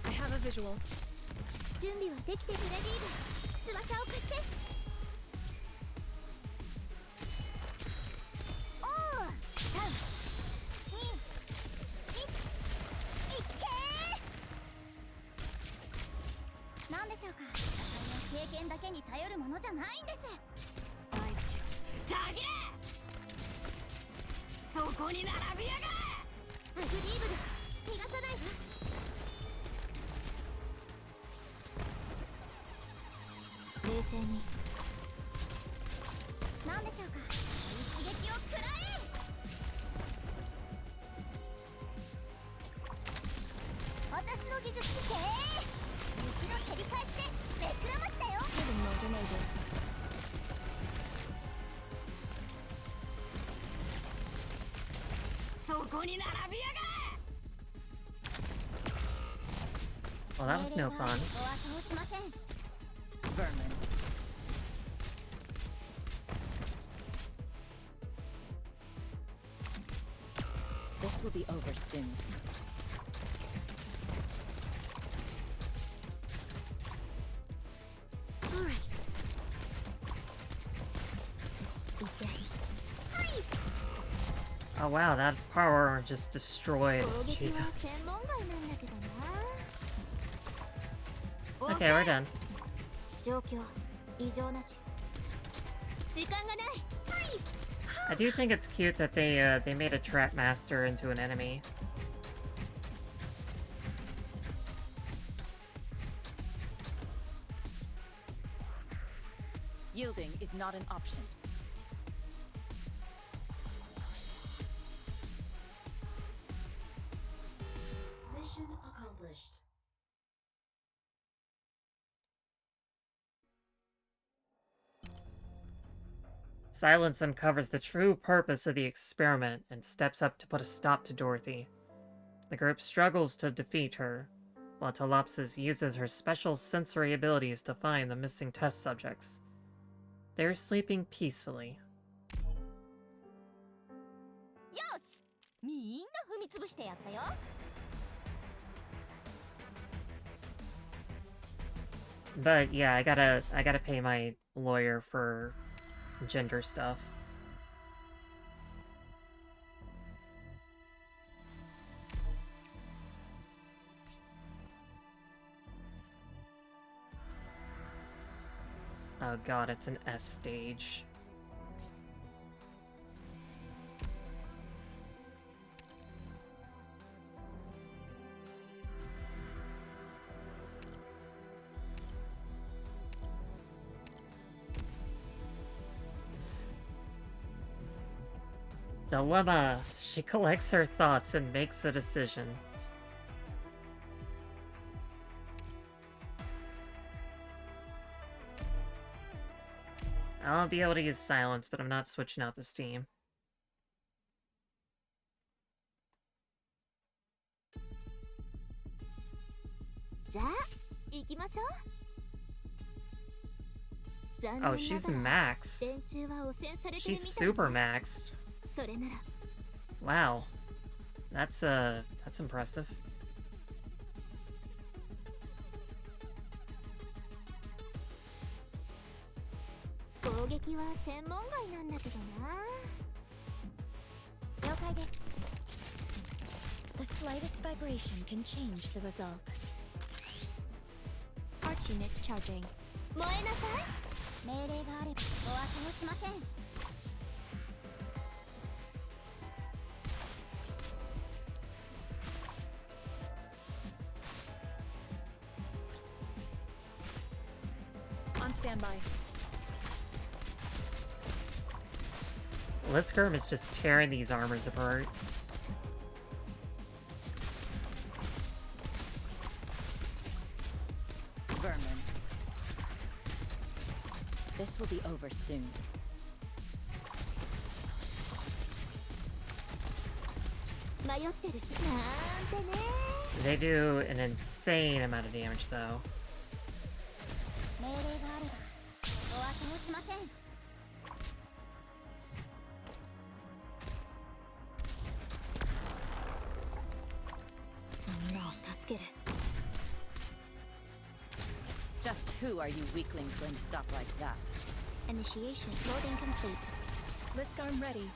I have a visual. 準備はできてフレディーブ翼を貸しておー3、2、1、いっけーなんでしょうか経験だけに頼るものじゃないんですあいつたぎれそこに並びやがれフレディーブル逃がさないわ冷静に何でしょうか一撃を食らえ私の技術系雪の照り返しでめくらましたよそこに並びやがれ Well, that was no fun. お後をしません Vermin. This will be over soon. All right. Freeze! Oh wow, that power just destroyed his 攻撃 cheetah. は専門外なんだけどな Okay, we're done. 状況異常なし時間がない Freeze! I do think it's cute that they made a trap master into an enemy. Yielding is not an option. Mission accomplished. Silence uncovers the true purpose of the experiment and steps up to put a stop to Dorothy. The group struggles to defeat her, while Telopsis uses her special sensory abilities to find the missing test subjects. They're sleeping peacefully. よしみんな踏みつぶしてやったよ But yeah, I gotta pay my lawyer for gender stuff. Oh god, it's an S stage. Dilemma. She collects her thoughts and makes a decision. I'll be able to use silence, but I'm not switching out the steam. じゃあ行きましょう残念 Oh, な she's がら maxed. 電柱は汚染されてるみたい She's super maxed. それなら Wow. That's impressive. 攻撃は専門外なんだけどな了解です The slightest vibration can change the result. Arch unit charging. 燃えなさい命令があればお後をしません On standby. Liskerm is just tearing these armors apart. Vermin. This will be over soon. They do an insane amount of damage, though. Just who are you weaklings going to stop like that? Initiation loading complete. Lisk arm ready.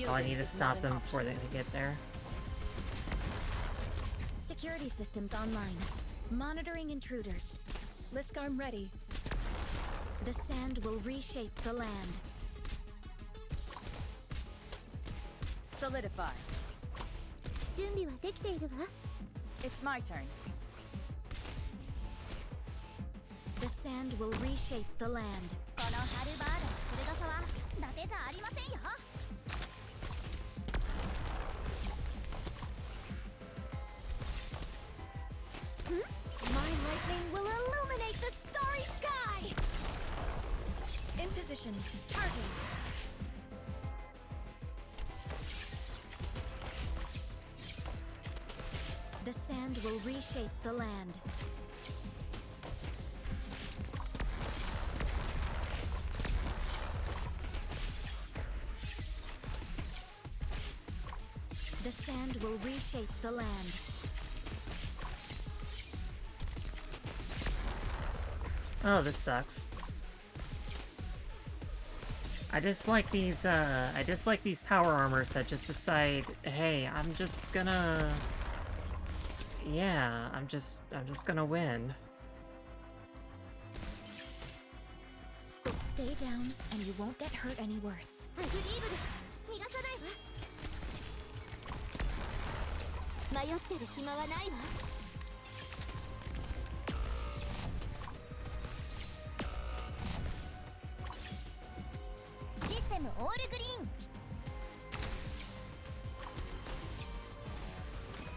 Oh, I need to stop them before they get there. Security systems online. Monitoring intruders. Lisk arm ready. The sand will reshape the land. Solidify. It's my turn. The sand will reshape the land. My lightning will illuminate the starry sky! In position. Charging. The sand will reshape the land. The sand will reshape the land. Oh, this sucks. I dislike these power armors that just decide, hey, I'm just gonna... Yeah, I'm just gonna win. Stay down, and you won't get hurt any worse. System all green.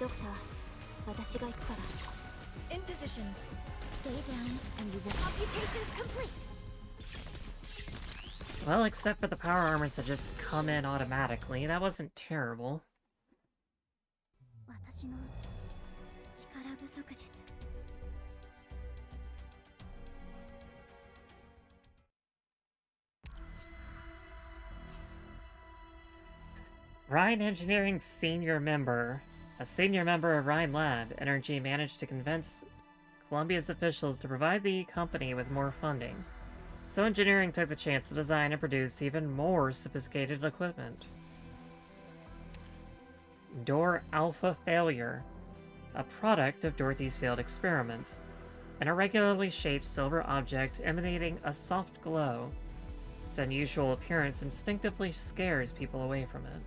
Doctor, 私が行くから。In position. Stay down, and you will. Computations complete. Well, except for the power armors that just come in automatically, that wasn't terrible. 私の力不足です。Rhine Engineering senior member. A senior member of Rhine Lab, Energy managed to convince Columbia's officials to provide the company with more funding. So engineering took the chance to design and produce even more sophisticated equipment. Door Alpha Failure, a product of Dorothy's failed experiments. An irregularly shaped silver object emanating a soft glow. Its unusual appearance instinctively scares people away from it.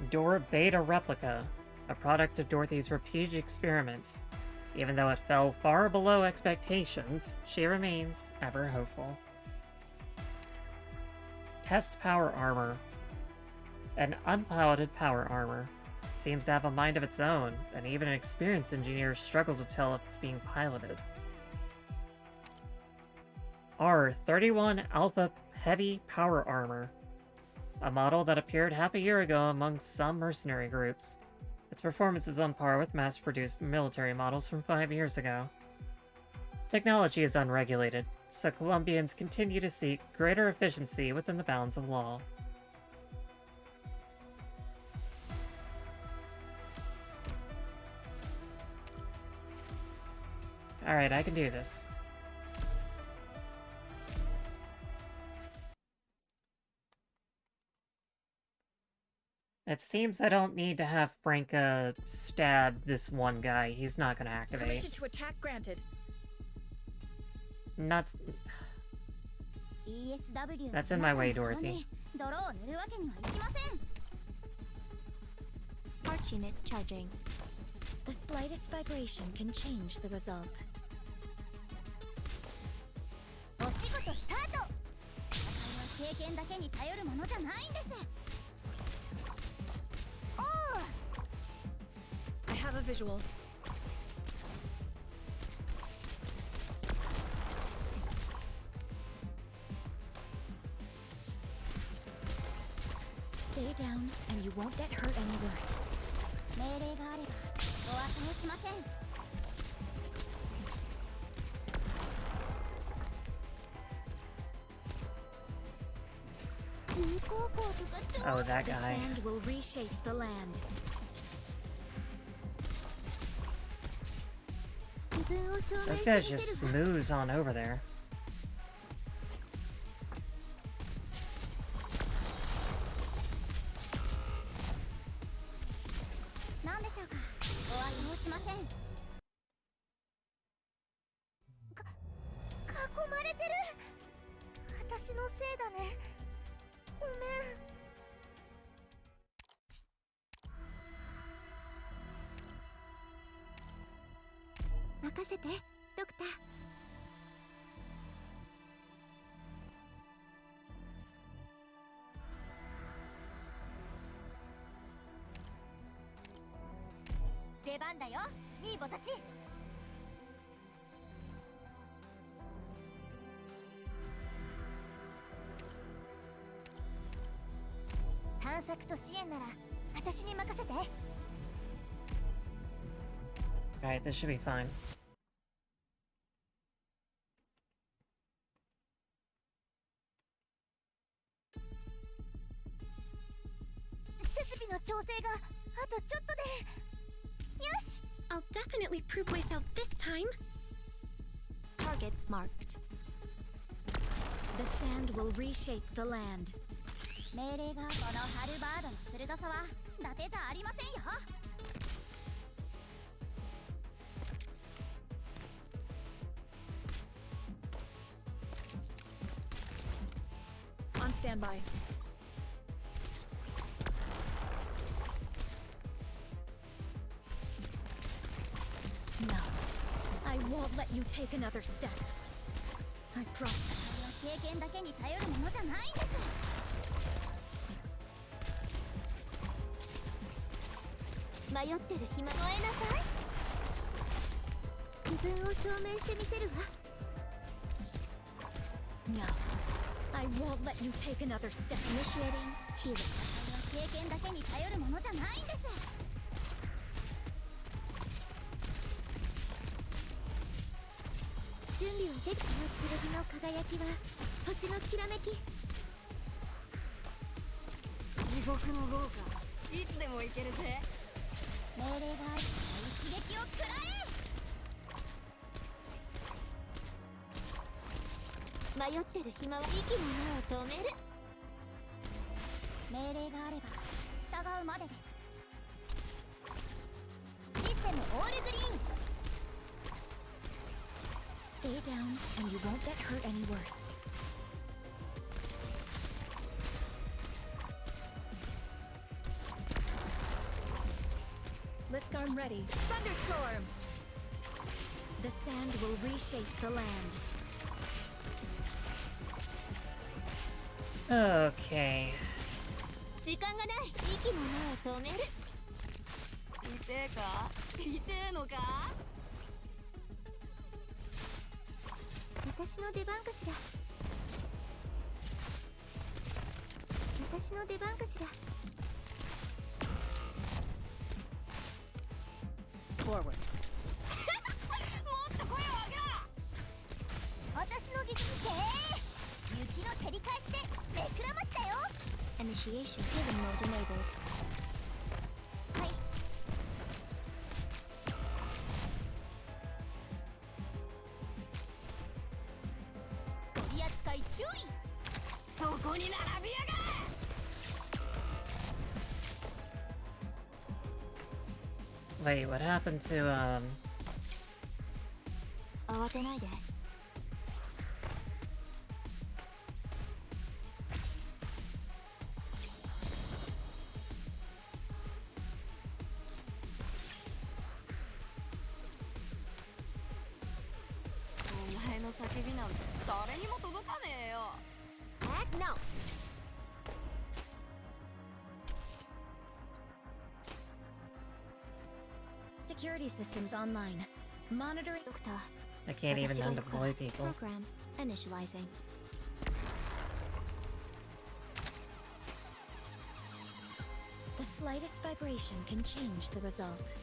Door Beta Replica, a product of Dorothy's repeated experiments. Even though it fell far below expectations, she remains ever hopeful. Test Power Armor. An unpiloted power armor. Seems to have a mind of its own, and even experienced engineers struggle to tell if it's being piloted. R31 Alpha Heavy Power Armor. A model that appeared half a year ago among some mercenary groups. Its performance is on par with mass-produced military models from 5 years ago. Technology is unregulated, so Colombians continue to seek greater efficiency within the bounds of law. Alright, I can do this. It seems I don't need to have Franca stab this one guy. He's not gonna activate. Permission to attack granted. Nuts. That's in my way, Dorothy. Arch unit charging. The slightest vibration can change the result. お仕事スタート。戦いは経験だけに頼るものじゃないんです。おお。 I have a visual. Stay down, and you won't get hurt any worse. 命令があればお後をしません。重装甲とか超。 Oh, that The guy. sand will reshape the land. 自分を証明 Those して guys みせ just るわ。 smooze on over there. 何でしょうか。お後をしません。囲まれてる。私のせいだね。ごめん。任せて、ドクター。出番だよ、ミーボたち。探索と支援なら私に任せて。 Alright, this should be fine. 設備の調整があとちょっとで。よし。 I'll definitely prove myself this time. Target marked. The sand will reshape the land. 命令がこのハルバードの鋭さは伊達じゃありませんよ。 On standby. No, I won't let you take another step. I promise. 経験だけに頼るものじゃないんです。迷ってる暇もえなさい。自分を証明してみせるわ。 No, I won't let you take another step. Initiating healing. 経験だけに頼るものじゃないんです。準備はできたよ。剣の輝きは星のきらめき。地獄の豪華。いつでも行けるぜ。命令があるから一撃を食らえ。迷ってる暇は息の根を止める。命令があれば従うまでです。システムオールグリーン。 Stay down, and you won't get hurt any worse. Liskarn ready. Thunderstorm! The sand will reshape the land. Okay. 時間がない。息の根を止める。痛えか？痛えのか？私の出番かしら。私の出番かしら。 Forward. もっと声を上げろ。私の技術系。雪の照り返しでめくらましたよ。 Initiation healing mode enabled. はい。取り扱い注意。そこに並びやがれ。 Wait, what happened to, 慌てないで。security systems online. Monitoring. Doctor, I can't even undeploy people. Program initializing. The slightest vibration can change the result.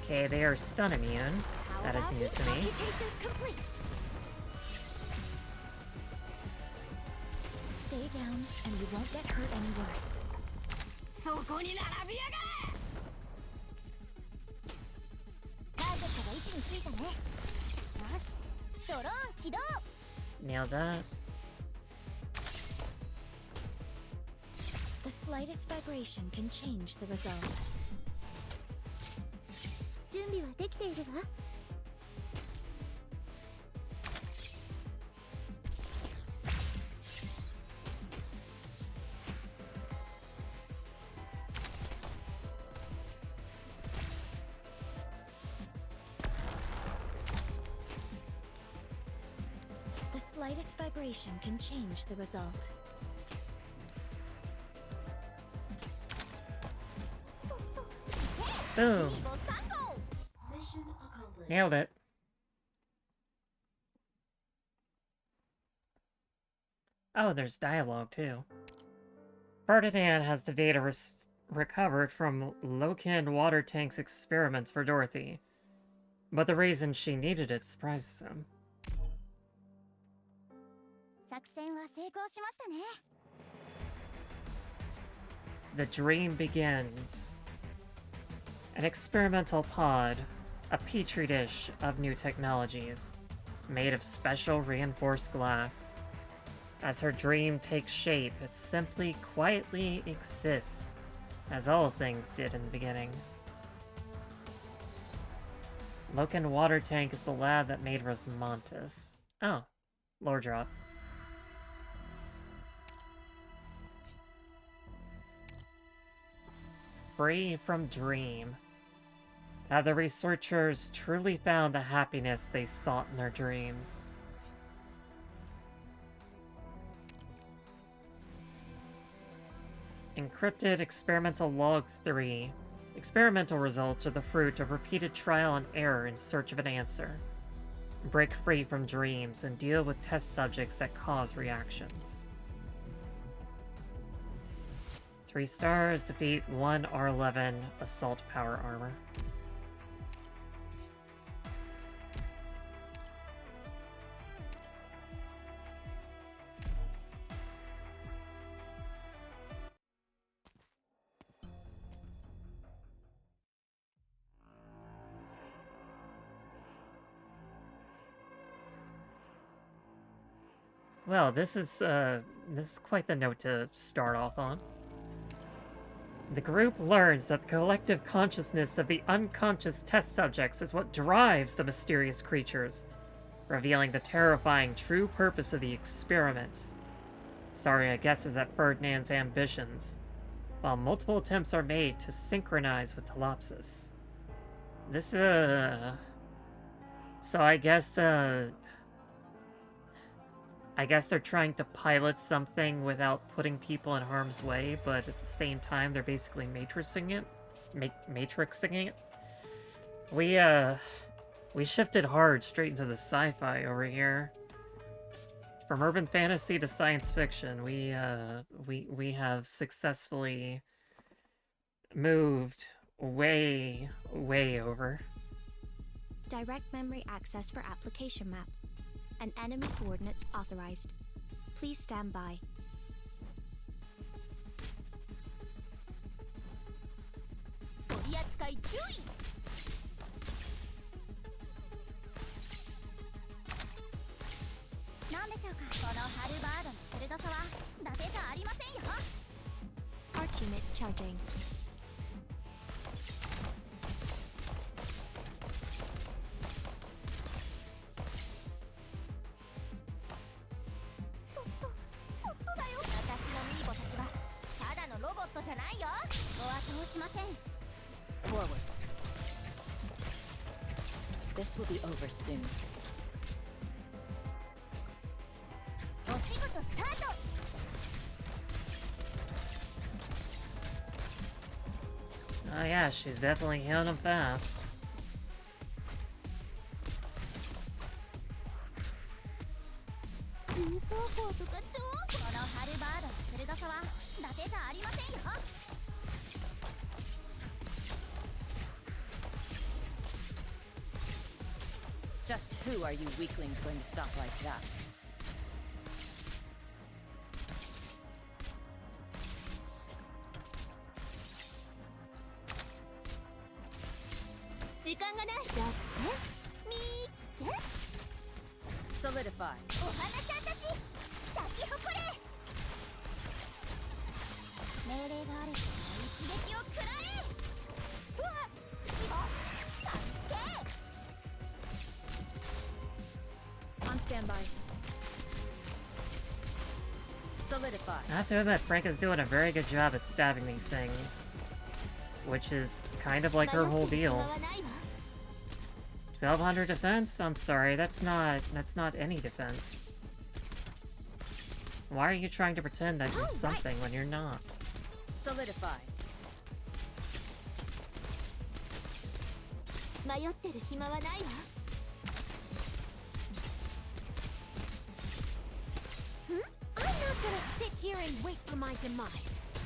Okay, they are stun immune. That is news to me. Stay down, and you won't get hurt any worse. Nail that. The slightest vibration can change the result. 準備はできているわ。The slightest vibration can change the result. Boom. Nailed it. Oh, there's dialogue too. Ferdinand has the data recovered from Loken water tank's experiments for Dorothy, but the reason she needed it surprises him. 作戦は成功しましたね。 The dream begins. An experimental pod, a petri dish of new technologies, made of special reinforced glass. As her dream takes shape, it simply quietly exists, as all things did in the beginning. Loken Water Tank is the lab that made Rosmantis. Oh, lore drop. Free from dream. Have the researchers truly found the happiness they sought in their dreams? Encrypted Experimental Log 3. Experimental results are the fruit of repeated trial and error in search of an answer. Break free from dreams and deal with test subjects that cause reactions. 3 stars, defeat 1 R11 assault power armor. Well, this is quite the note to start off on. The group learns that the collective consciousness of the unconscious test subjects is what drives the mysterious creatures, revealing the terrifying true purpose of the experiments. Saria guesses at Ferdinand's ambitions, while multiple attempts are made to synchronize with Telopsis. This, so I guess they're trying to pilot something without putting people in harm's way, but at the same time, they're basically matrixing it. We shifted hard straight into the sci-fi over here. From urban fantasy to science fiction, we have successfully moved way over. Direct memory access for application map. And enemy coordinates authorized. Please stand by. Arch unit charging. Forward. This will be over soon. Oh yeah, she's definitely healing him fast. Just who are you weaklings going to stop like that? Solidify. On standby. Solidify. I have to admit, Frank is doing a very good job at stabbing these things. Which is kind of like her whole deal. 1200 defense? I'm sorry, that's not any defense. Why are you trying to pretend that you're something when you're not? Solidify. I'm not gonna sit here and wait for my demise.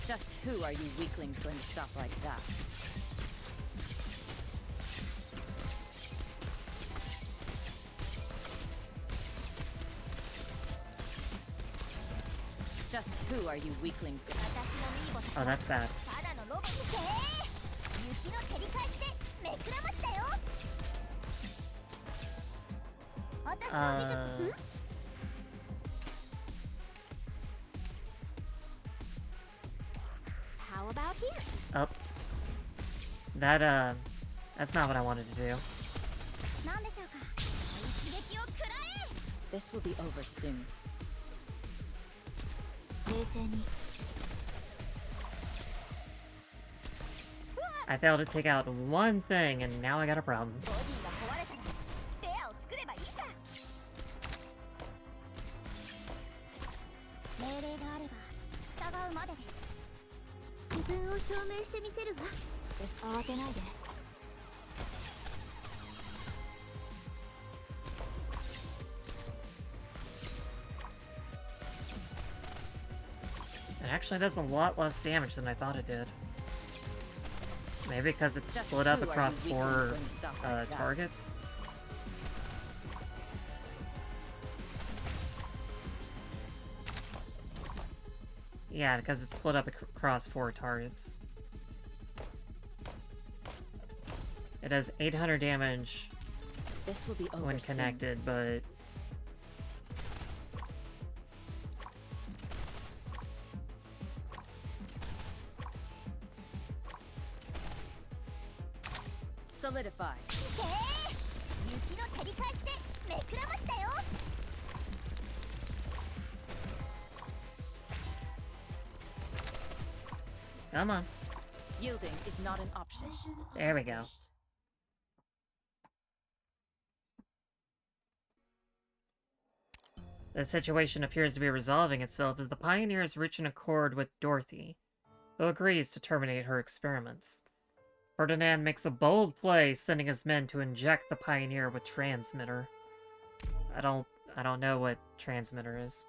Just who are you weaklings going to stop like that? Just who are you weaklings going to... Oh, that's bad. How about here? Oh. That's not what I wanted to do. This will be over soon. I failed to take out one thing, and now I got a problem. It actually does a lot less damage than I thought it did. Maybe because it's split up across 4 targets? Yeah, because it's split up across 4 targets. It does 800 damage This will be over when soon. connected, but... Solidify. Come on. Yielding is not an option. There we go. The situation appears to be resolving itself as the pioneers reach an accord with Dorothy, who agrees to terminate her experiments. Ferdinand makes a bold play, sending his men to inject the pioneer with transmitter. I don't know what transmitter is.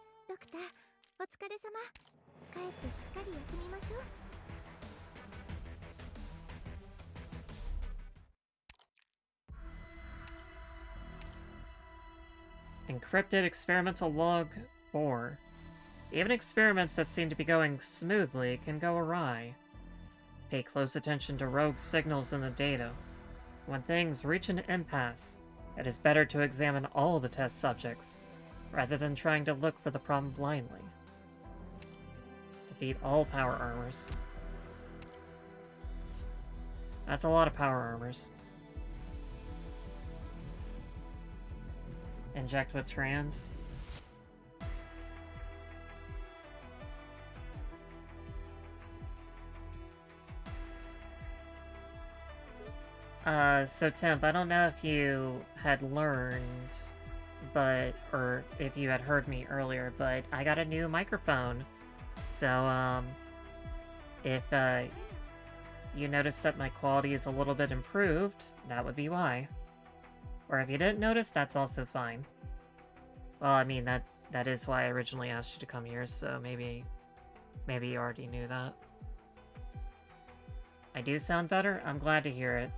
Encrypted experimental log 4. Even experiments that seem to be going smoothly can go awry. Pay close attention to rogue signals in the data. When things reach an impasse, it is better to examine all the test subjects, rather than trying to look for the problem blindly. Defeat all power armors. That's a lot of power armors. Inject with trans. So Temp, I don't know if you had learned, or if you had heard me earlier, but I got a new microphone. So, if you notice that my quality is a little bit improved, that would be why. Or if you didn't notice, that's also fine. Well, I mean, that is why I originally asked you to come here, so maybe you already knew that. I do sound better? I'm glad to hear it.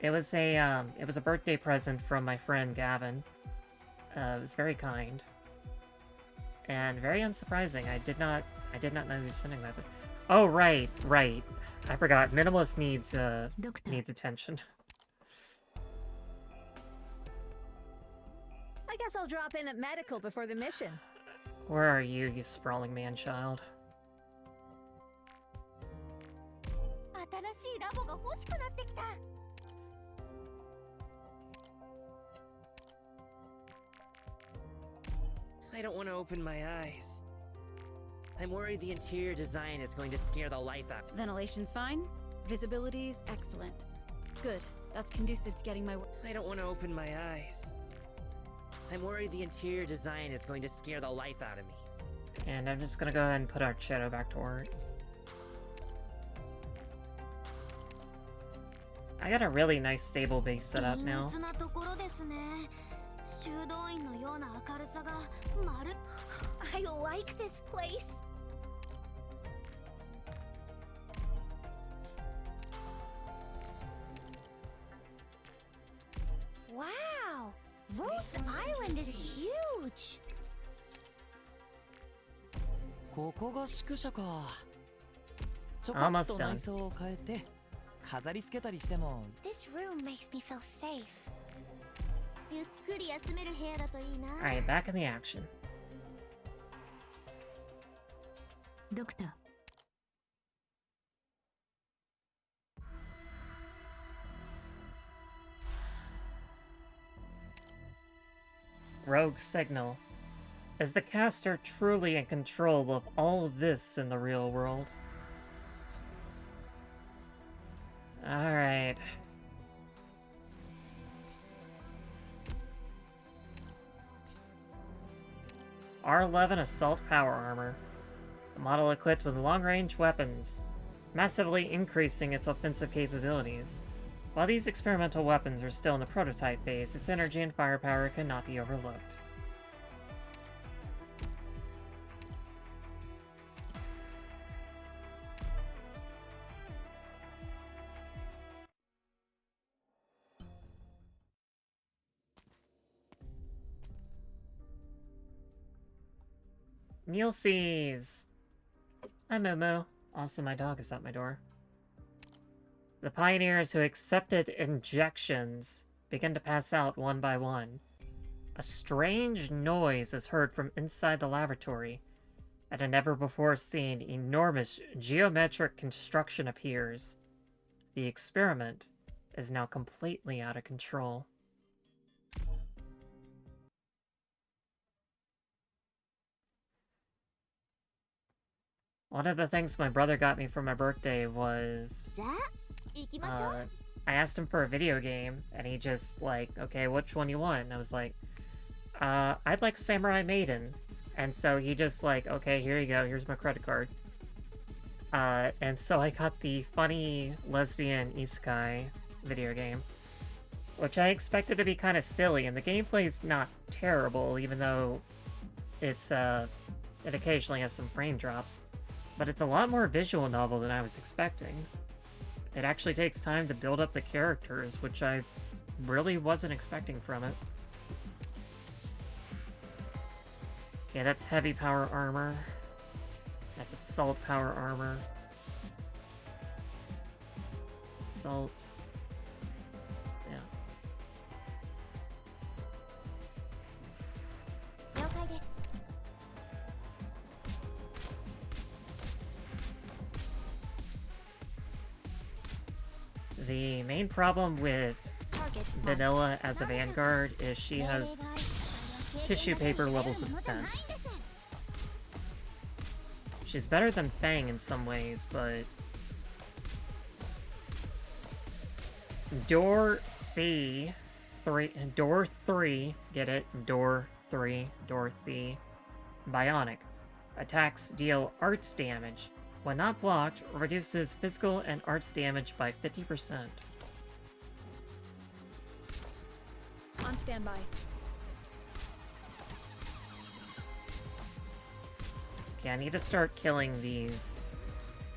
It was a birthday present from my friend Gavin. It was very kind. And very unsurprising. I did not know he was sending that. Oh, right. I forgot. Minimalist needs attention. I guess I'll drop in at medical before the mission. Where are you, you sprawling man-child? I don't want to open my eyes. I'm worried the interior design is going to scare the life out. Ventilation's fine. Visibility's excellent. Good. That's conducive to getting my work. I don't want to open my eyes. I'm worried the interior design is going to scare the life out of me. And I'm just gonna go ahead and put our shadow back to work. I got a really nice stable base set up now. I like this place. Wow! Rhodes Island is huge! ここが宿舎か。ちょこっ Almost と done. 内装を変えて飾り付けたりしても。 This room makes me feel safe. Alright, back in the action. Doctor. Rogue signal. Is the caster truly in control of all of this in the real world? Alright. R11 Assault Power Armor. A model equipped with long-range weapons, massively increasing its offensive capabilities. While these experimental weapons are still in the prototype phase, its energy and firepower cannot be overlooked. Mulesies! Hi, Momo. Also, my dog is at my door. The pioneers who accepted injections begin to pass out one by one. A strange noise is heard from inside the laboratory, and a never-before-seen enormous geometric construction appears. The experiment is now completely out of control. One of the things my brother got me for my birthday was... I asked him for a video game, and he just, like, okay, which one you want? And I was like, I'd like Samurai Maiden. And so he just, like, okay, here you go, here's my credit card. And so I got the funny lesbian isekai video game, which I expected to be kind of silly, and the gameplay's not terrible, even though it's, it occasionally has some frame drops. But it's a lot more visual novel than I was expecting. It actually takes time to build up the characters, which I really wasn't expecting from it. Okay, that's heavy power armor. That's assault power armor. Assault. Yeah. The main problem with Vanilla as a Vanguard is she has tissue paper levels of defense. She's better than Fang in some ways, but... Dorothy... Dorothy, get it? Dorothy, Bionic. Attacks deal arts damage, When not blocked, reduces physical and arts damage by 50%. On standby. Okay, I need to start killing these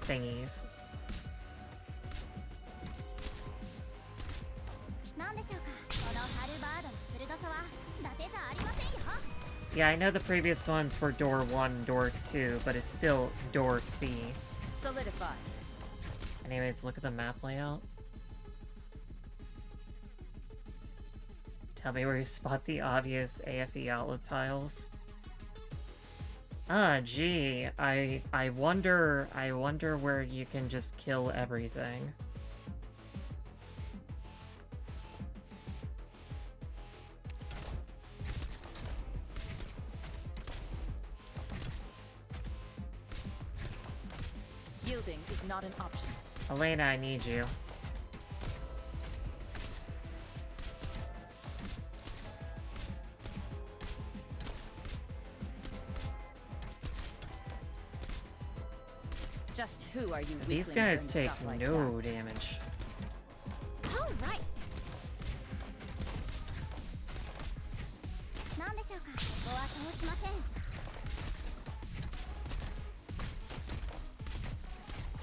thingies. Yeah, I know the previous ones were door 1, door 2, but it's still Dorothy. Solidify. Anyways, look at the map layout. Tell me where you spot the obvious AFE outlet tiles. Ah, gee, I wonder where you can just kill everything. Yielding is not an option. Elena, I need you. Just who are you? These guys take no damage. All right.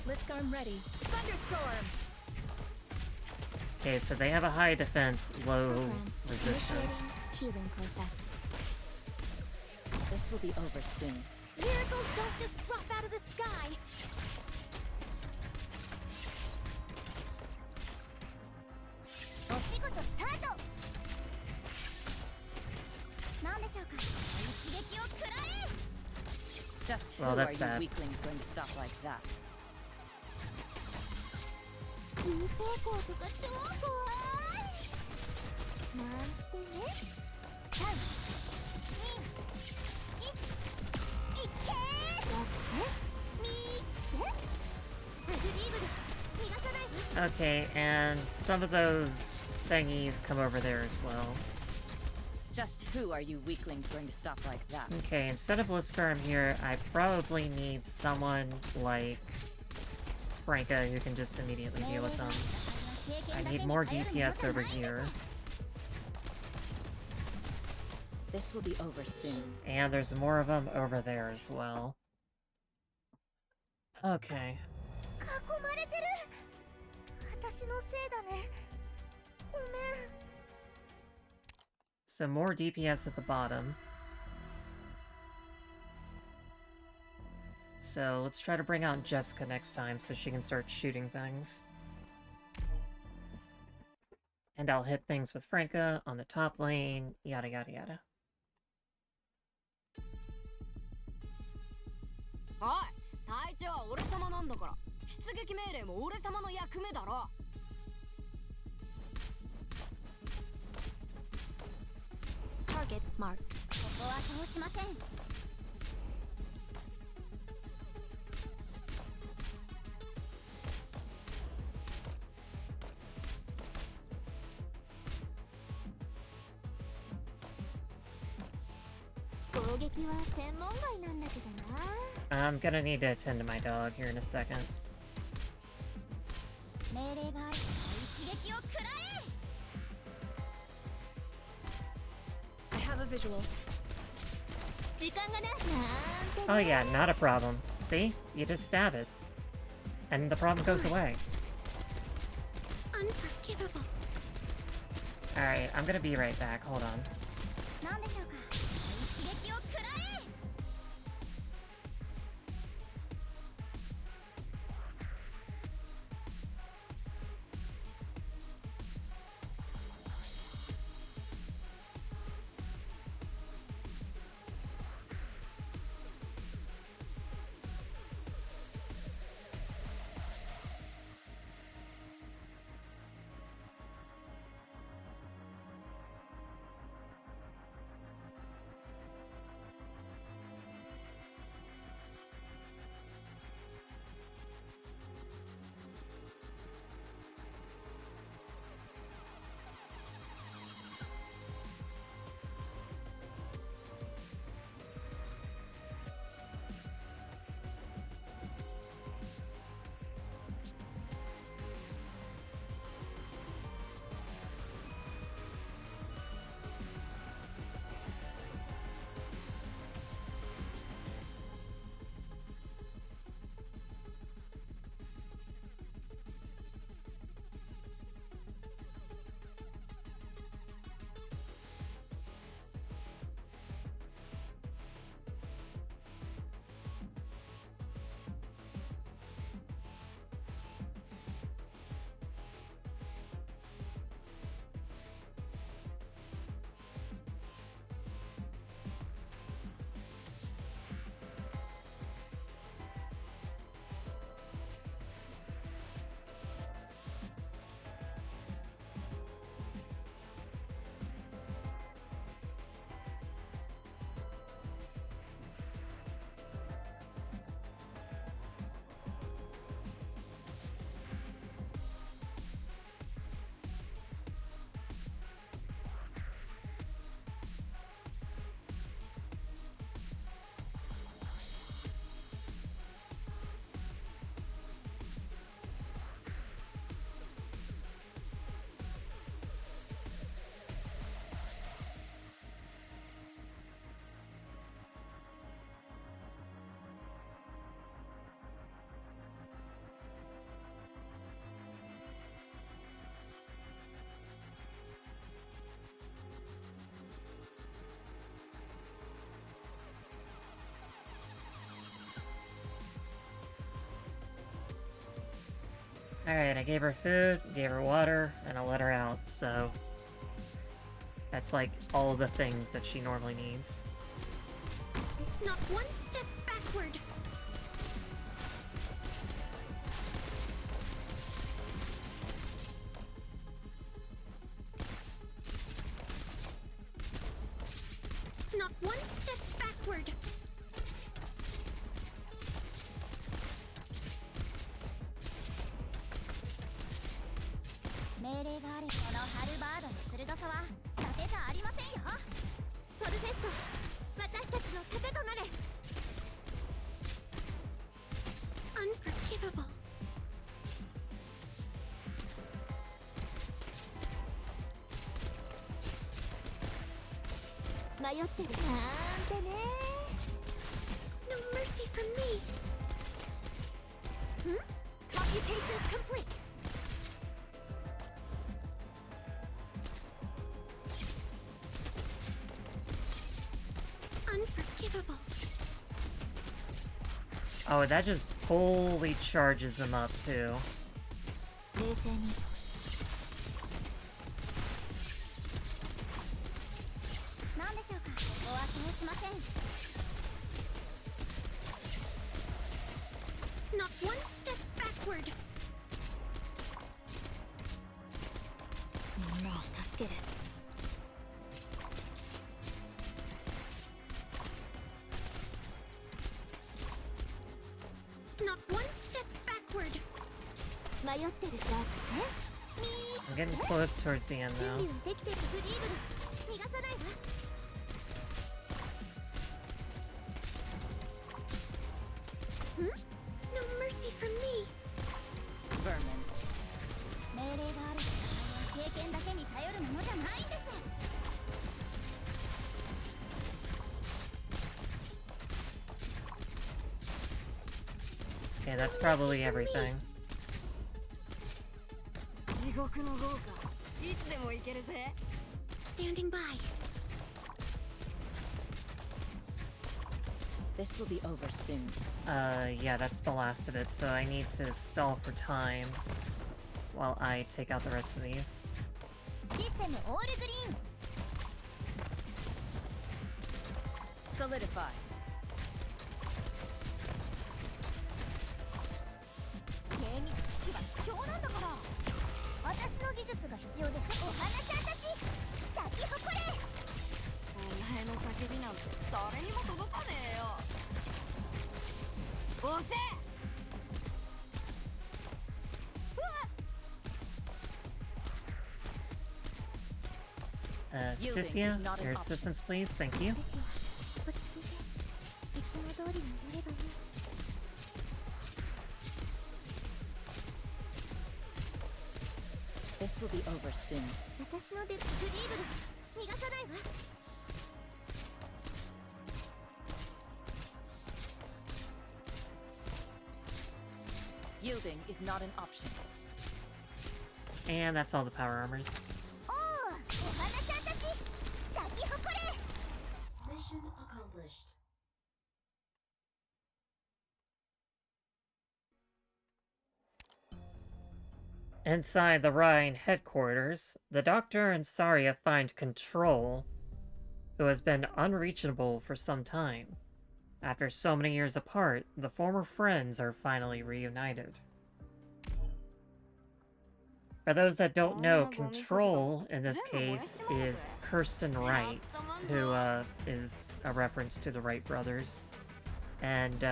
Liskarm ready. Thunderstorm. Okay, so they have a high defense, low resistance. Healing process. This will be over soon. Miracles don't just drop out of the sky. Just who Well, are that's you that. weaklings going to stop like that? Okay, and some of those thingies come over there as well. Just who are you weaklings going to stop like that? Okay, instead of Liskarm here, I probably need someone like Franca who can just immediately deal with them. I need more DPS over here. This will be over soon. And there's more of them over there as well. Okay. So more DPS at the bottom. So let's try to bring out Jessica next time so she can start shooting things. And I'll hit things with Franca on the top lane, yada yada yada. Target marked. I'm gonna need to attend to my dog here in a second. I have a visual. Oh yeah, not a problem. See? You just stab it. And the problem goes away. Unforgivable. Alright, I'm gonna be right back. Hold on. Alright, I gave her food, gave her water, and I let her out, so... That's like all the things that she normally needs. Not one step backward. Not one step backward. Unforgivable. No mercy from me. Computations complete. Unforgivable. Oh, that just fully charges them up, too. Not one step backward. Not one step backward. I'm getting close towards the end, though. No mercy from me. Vermin. Okay, that's probably everything. Standing by. This will be over soon. Yeah, that's the last of it, so I need to stall for time while I take out the rest of these. Solidify. Sticia, your assistance, please. Thank you. This will be over soon. Yielding is not an option. And that's all the power armors. Mission accomplished. Inside the Rhine headquarters, the Doctor and Saria find Control, who has been unreachable for some time. After so many years apart, the former friends are finally reunited. For those that don't know, Control, in this case, is Kirsten Wright, who is a reference to the Wright brothers. And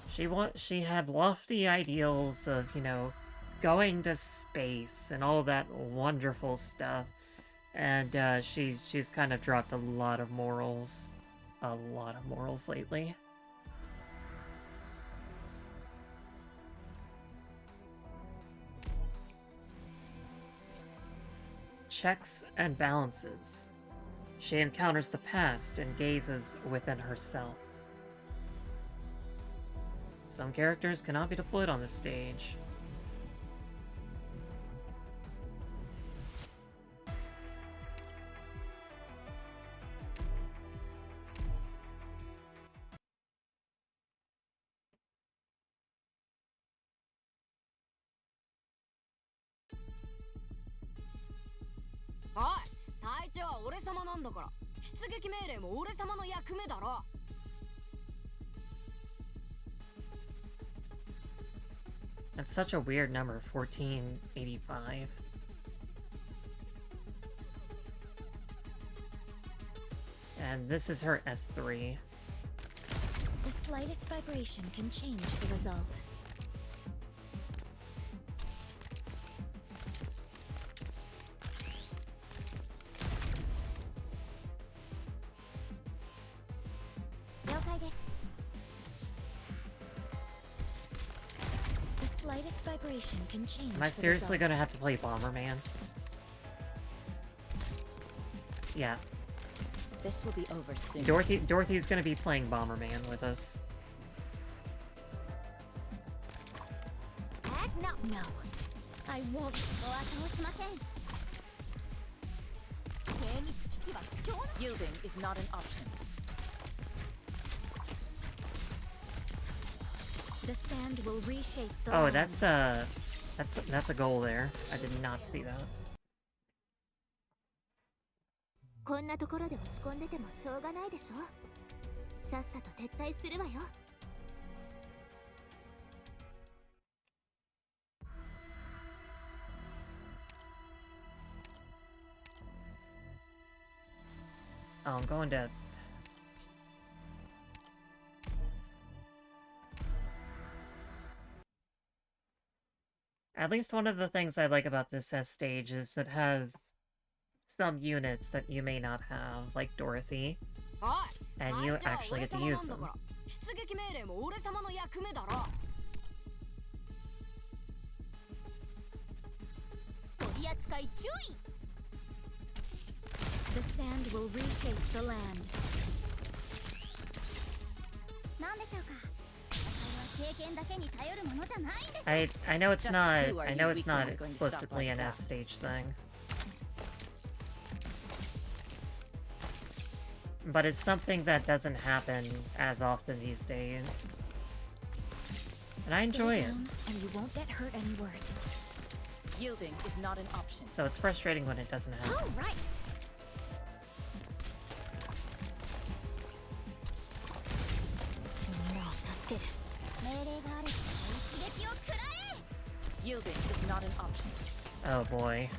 she had lofty ideals of, you know, going to space and all that wonderful stuff. And she's kind of dropped a lot of morals lately. Checks and balances. She encounters the past and gazes within herself. Some characters cannot be deployed on this stage. 地は俺様なんだから、出撃命令も俺様の役目だろ。That's such a weird number, 1485. And this is her S3. The slightest vibration can change the result. The slightest vibration can change. Am I seriously gonna have to play Bomberman? Yeah. This will be over soon. Dorothy's gonna be playing Bomberman with us. No, I won't. Yielding is not an option. The sand will reshape the Oh, land. that's a goal there. I did not see that. こんなところで落ち込んでてもしょうがないでしょ。さっさと撤退するわよ。Oh, I'm going to... At least one of the things I like about this S stage is it has some units that you may not have, like Dorothy, and you actually get to use them. The sand will reshape the land. I know it's not explicitly an S stage thing. But it's something that doesn't happen as often these days. And I enjoy it. And you won't get hurt any worse. Yielding is not an option. So it's frustrating when it doesn't happen. All right. Yielding is not an option. Oh boy.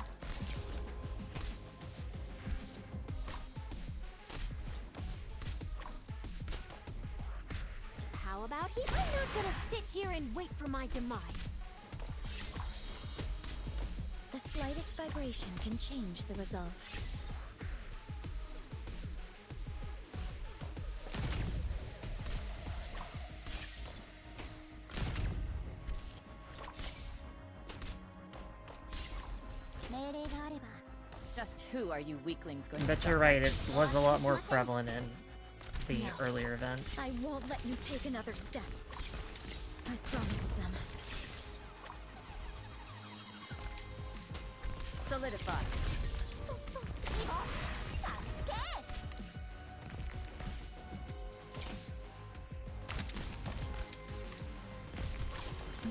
How about he? I'm not gonna sit here and wait for my demise. The slightest vibration can change the result. Just who are you weaklings going But to you're right, it was a lot more prevalent in the earlier events. I won't let you take another step. I promised them. Solidify.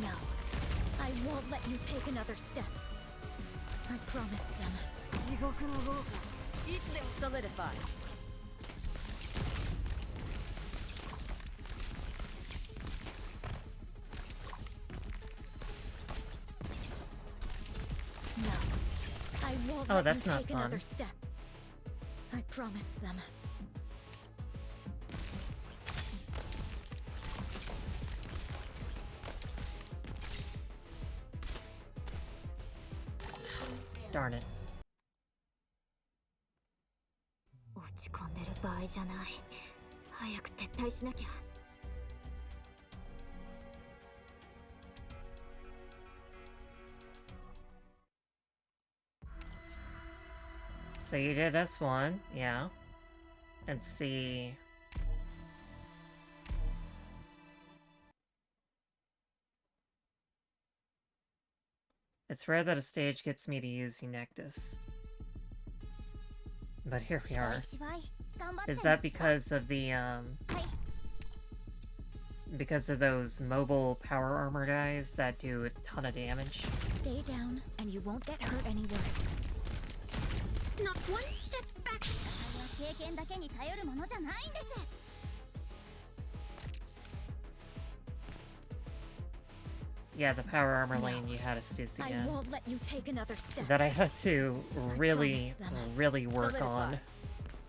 No, I won't let you take another step. I promised them. Solidify. No, I won't Oh, let that's you not take fun. another step. I promised them. Darn it. 落ち込んでる場合じゃない。早く撤退しなきゃ。So you did S1, yeah. Let's see. It's rare that a stage gets me to use Eunectus. But here we are. Is that because of the, because of those mobile power armor guys that do a ton of damage? Stay down, and you won't get hurt any worse. Not one step 経験だけに頼るものじゃないんです。 Yeah, the power armor lane you had a Stussy I in. won't let you take another step. That I had to really, really work Solidify. on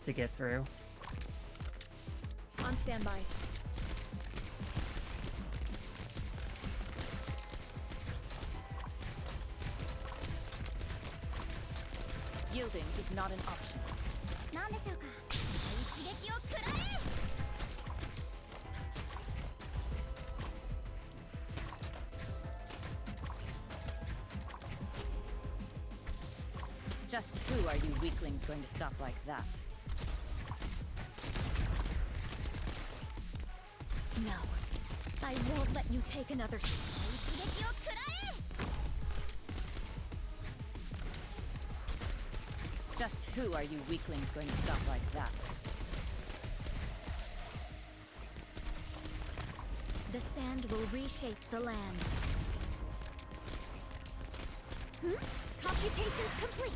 to get through. On standby. Yielding is not an option. なんでしょうか。一撃を食らえ。 Just who are you weaklings going to stop like that? No. I won't let you take another step. 一撃を食らえ。 Just who are you weaklings going to stop like that? The sand will reshape the land. Computations complete.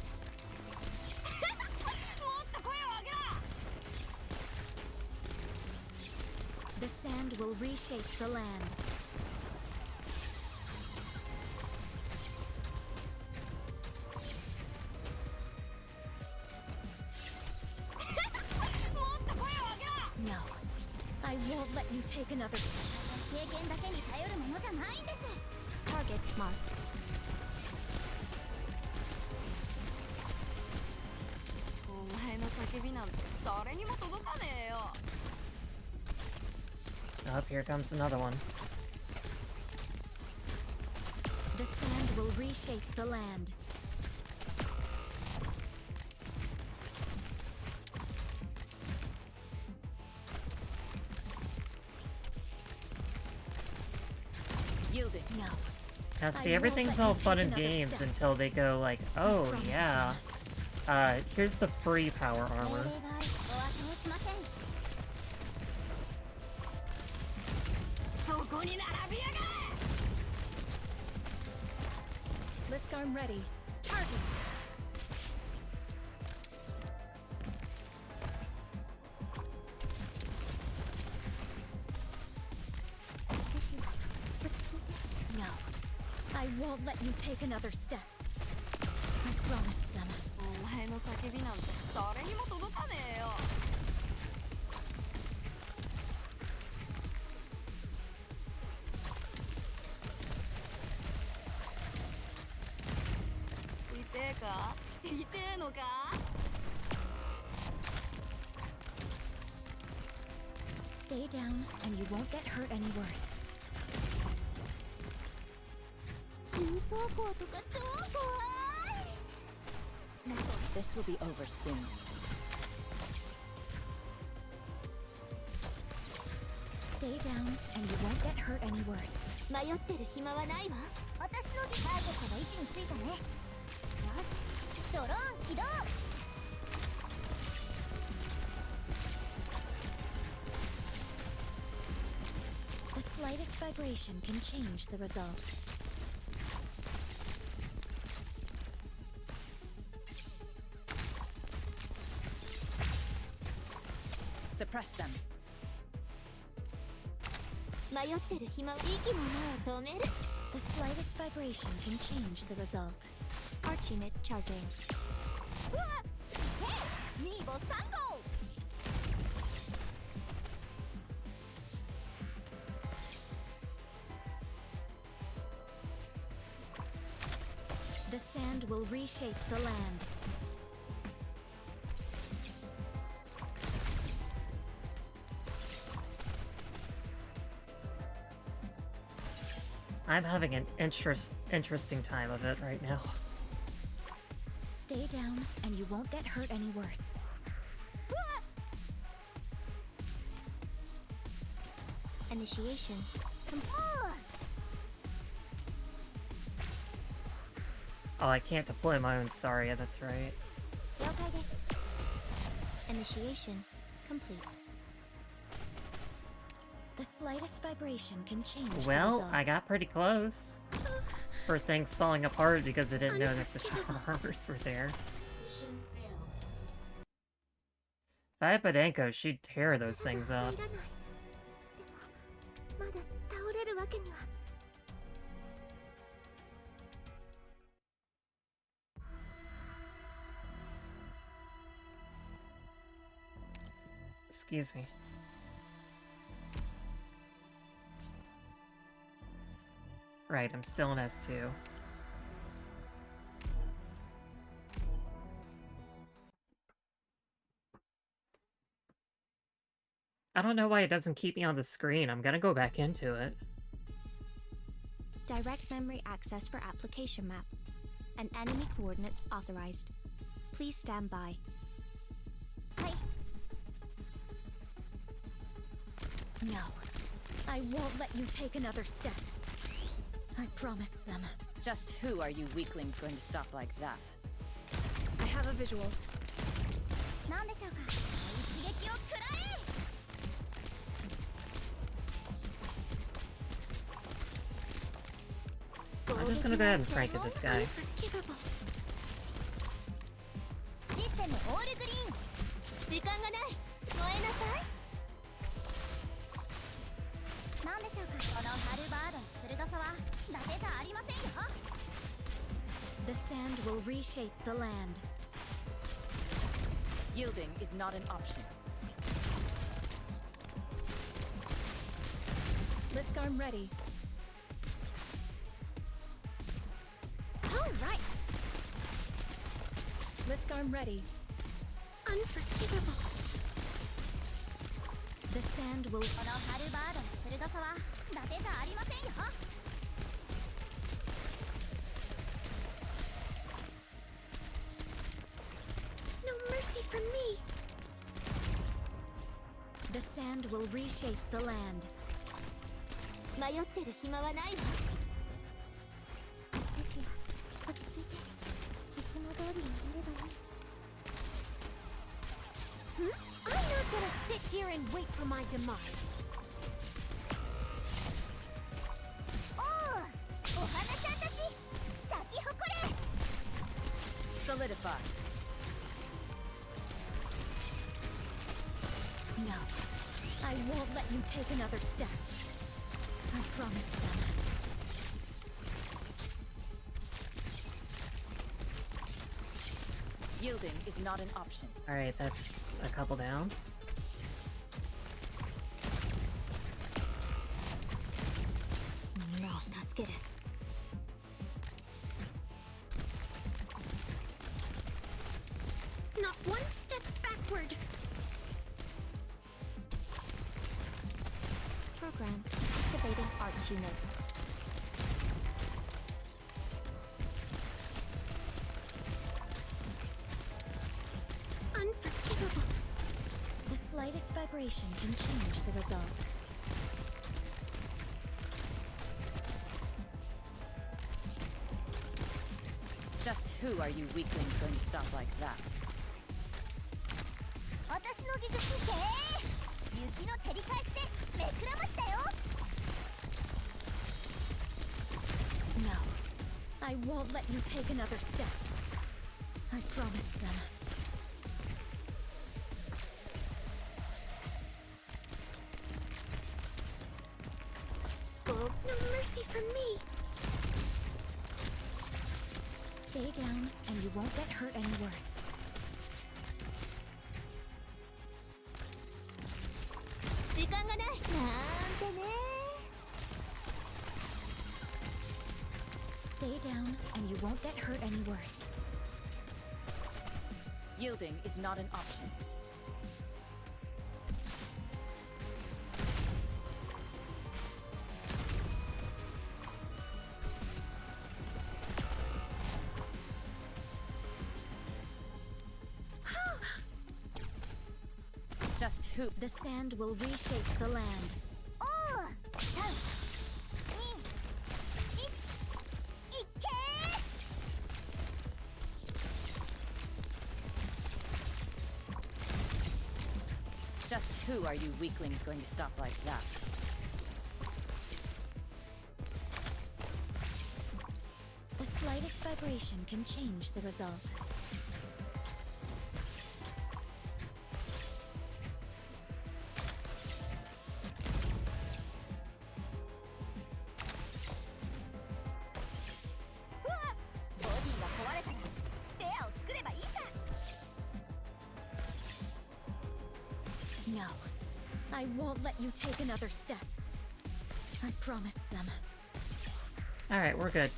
The sand will reshape the land. No. I won't let you take another step. 経験だけに頼るものじゃないんです。 Target marked. お前の叫びなんて誰にも届かねえよ。 Oh, here comes another one. The sand will reshape the land. Yielding. No. Now see, everything's all fun and games until they go like, oh yeah, here's the free power armor. Lisk arm ready. Charging. No. I won't let you take another step. I promised them. お前の叫びなんて誰にも届かねえよ。 Stay down, and you won't get hurt any worse. 重装甲とか超怖い。 This will be over soon. Stay down, and you won't get hurt any worse. 迷ってる暇はないわ。私のターゲットが位置についたね。よし、ドローン起動。 The slightest vibration can change the result. Suppress them. 迷ってる暇は息の根を止める。 The slightest vibration can change the result. Our teammate charging. うわっ、ニーボ3号。 The sand will reshape the land. I'm having an interesting time of it right now. Stay down, and you won't get hurt any worse. Initiation. Oh, I can't deploy my own Saria, that's right. 了解です。 Initiation complete. The slightest vibration can change the Well, result. I got pretty close. For things falling apart because I didn't know that the power armors were there. I had Podenko, she'd tear those things up. まだ倒れるわけには。Excuse me. Right, I'm still in S2. I don't know why it doesn't keep me on the screen. I'm gonna go back into it. Direct memory access for application map. And enemy coordinates authorized. Please stand by. No, I won't let you take another step. I promised them. Just who are you weaklings going to stop like that? I have a visual. なんでしょうか。一撃を食らえ。 I'm just gonna go ahead and prank at this guy. システムオールグリーン。時間がない。燃えなさい。なんでしょうか。このハルバードの鋭さは伊達じゃありませんよ。 The sand will reshape the land. Yielding is not an option. Lisk arm ready. All right. Lisk arm ready. Unforgivable. The sand will. このハルバードの鋭さは伊達じゃありませんよ。 No mercy from me. The sand will reshape the land. 迷ってる暇はないわ。少しは落ち着いて、いつも通りにやればいい。 I'm not gonna sit here and wait for my demise. おう、お花ちゃんたち、咲き誇れ。 Solidify. No, I won't let you take another step. I promised them. Yielding is not an option. Alright, that's a couple down. No, 助ける. Not one step backward. Program activating arch unit. Unforgivable. The slightest vibration can change the result. Just who are you weaklings going to stop like that? 私の技術見て。雪の照り返しでめくらましたよ。 No, I won't let you take another step. I promised them. Oh, no mercy from me. Stay down, and you won't get hurt any worse. Stay down, and you won't get hurt any worse. Yielding is not an option. Just who? The sand will reshape the land. おう、3、2、1、いけー。 Just who are you weaklings going to stop like that? The slightest vibration can change the result. No. I won't let you take another step. I promised them. Alright, we're good.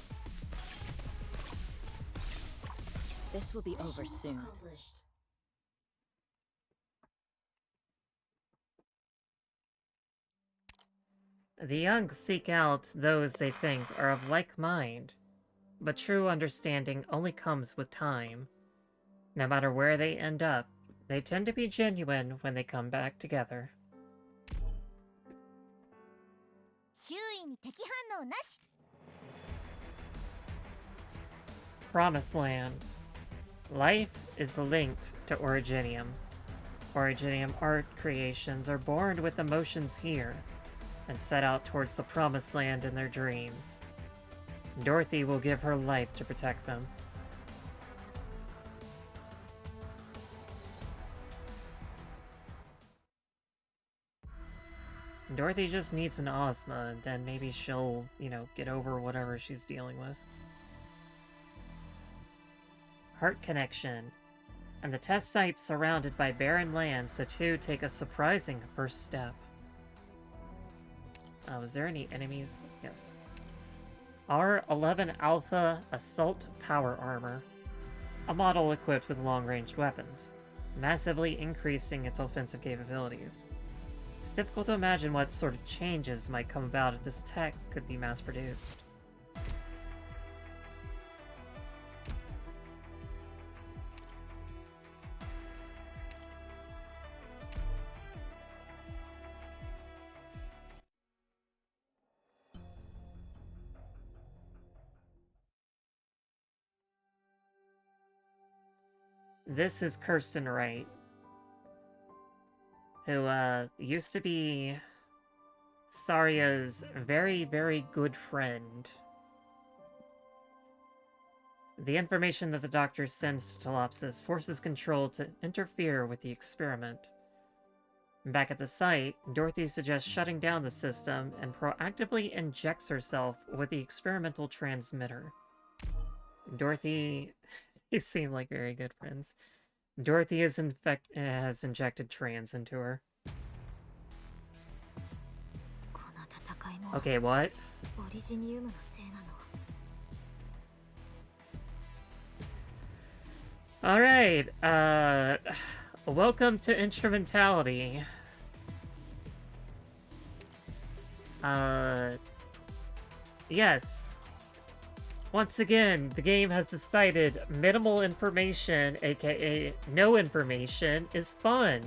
This will be over soon. The young seek out those they think are of like mind, but true understanding only comes with time. No matter where they end up, they tend to be genuine when they come back together. Promised Land. Life is linked to Originium. Originium art creations are born with emotions here, and set out towards the Promised Land in their dreams. Dorothy will give her life to protect them. Dorothy just needs an Ozma, and then maybe she'll, you know, get over whatever she's dealing with. Heart connection. And the test site surrounded by barren lands, the two take a surprising first step. Was there any enemies? Yes. R11 Alpha Assault Power Armor. A model equipped with long-range weapons, massively increasing its offensive capabilities. It's difficult to imagine what sort of changes might come about if this tech could be mass-produced. This is Kirsten Wright, who used to be Saria's very, very good friend. The information that the doctor sends to Telopsis forces Control to interfere with the experiment. Back at the site, Dorothy suggests shutting down the system and proactively injects herself with the experimental transmitter. Dorothy... They seem like very good friends. Dorothy has injected trans into her. Okay, what? Alright, welcome to Instrumentality. Yes. Once again, the game has decided minimal information, aka no information, is fun.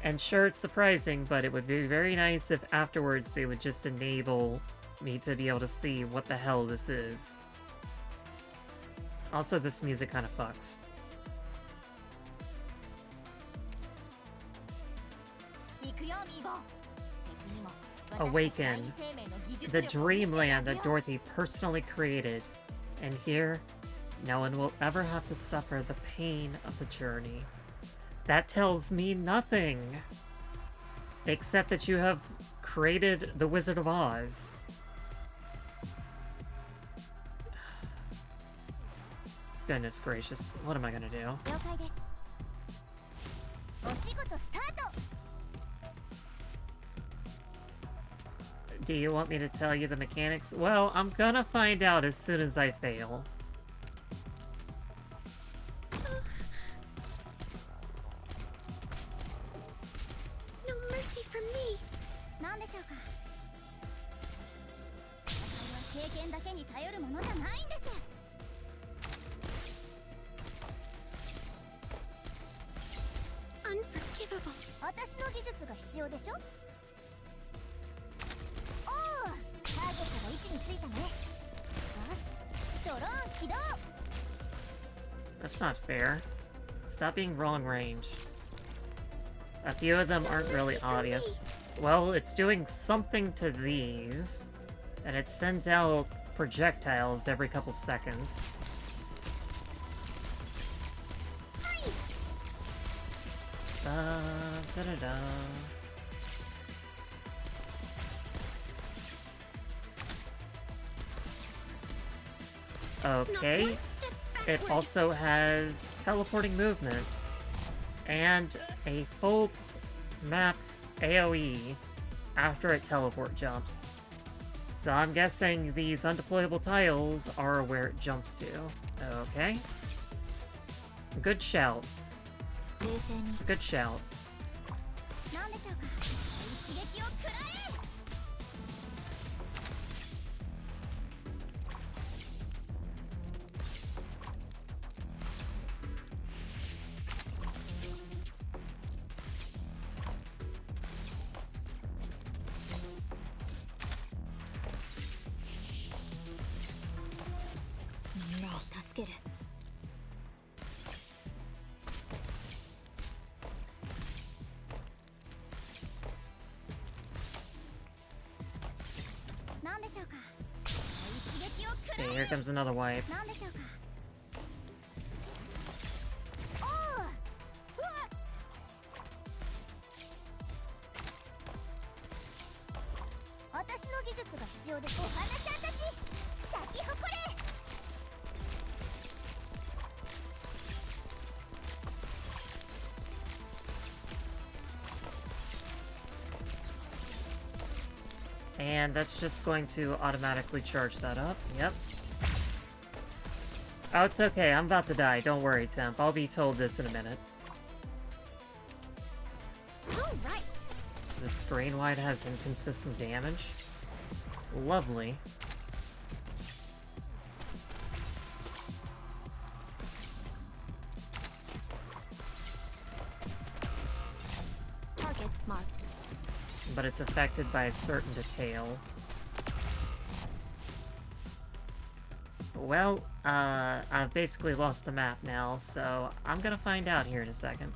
And sure, it's surprising, but it would be very nice if afterwards they would just enable me to be able to see what the hell this is. Also, this music kind of fucks. Awaken, the dreamland that Dorothy personally created, and here, no one will ever have to suffer the pain of the journey. That tells me nothing, except that you have created the Wizard of Oz. Goodness gracious, what am I gonna do? Do you want me to tell you the mechanics? Well, I'm gonna find out as soon as I fail. No mercy from me. Unforgivable. That's not fair. Stop being wrong range. A few of them aren't really obvious. Well, it's doing something to these, and it sends out projectiles every couple seconds. Da-da-da. Okay. It also has teleporting movement and a full map AoE after it teleport jumps. So I'm guessing these undeployable tiles are where it jumps to. Okay. Good shout. Good shout. Okay, here comes another wipe. And that's just going to automatically charge that up. Yep. Oh, it's okay. I'm about to die. Don't worry, Temp. I'll be told this in a minute. Alright. The screen wide has inconsistent damage. Lovely. Target marked. But it's affected by a certain detail. Well, I've basically lost the map now, so I'm gonna find out here in a second.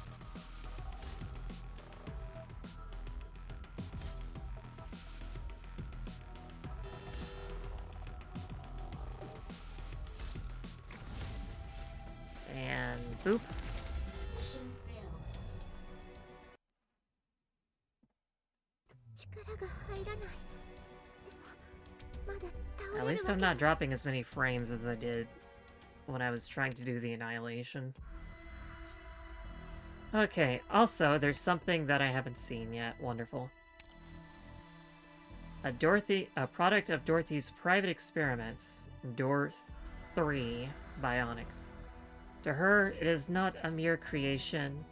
And boop. At least I'm not dropping as many frames as I did when I was trying to do the Annihilation. Okay, also, there's something that I haven't seen yet. Wonderful. A product of Dorothy's private experiments, Dorothy Bionic. To her, it is not a mere creation.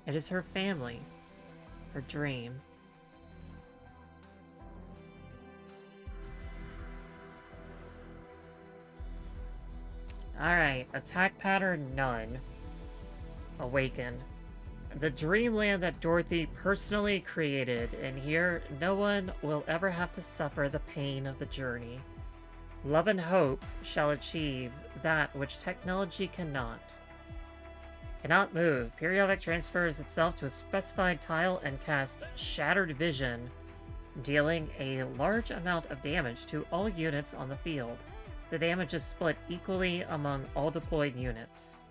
It is her family. Her dream. Alright, attack pattern none. Awaken. The dreamland that Dorothy personally created, and here no one will ever have to suffer the pain of the journey. Love and hope shall achieve that which technology cannot. Cannot move. Periodic transfers itself to a specified tile and cast Shattered Vision, dealing a large amount of damage to all units on the field. The damage is split equally among all deployed units.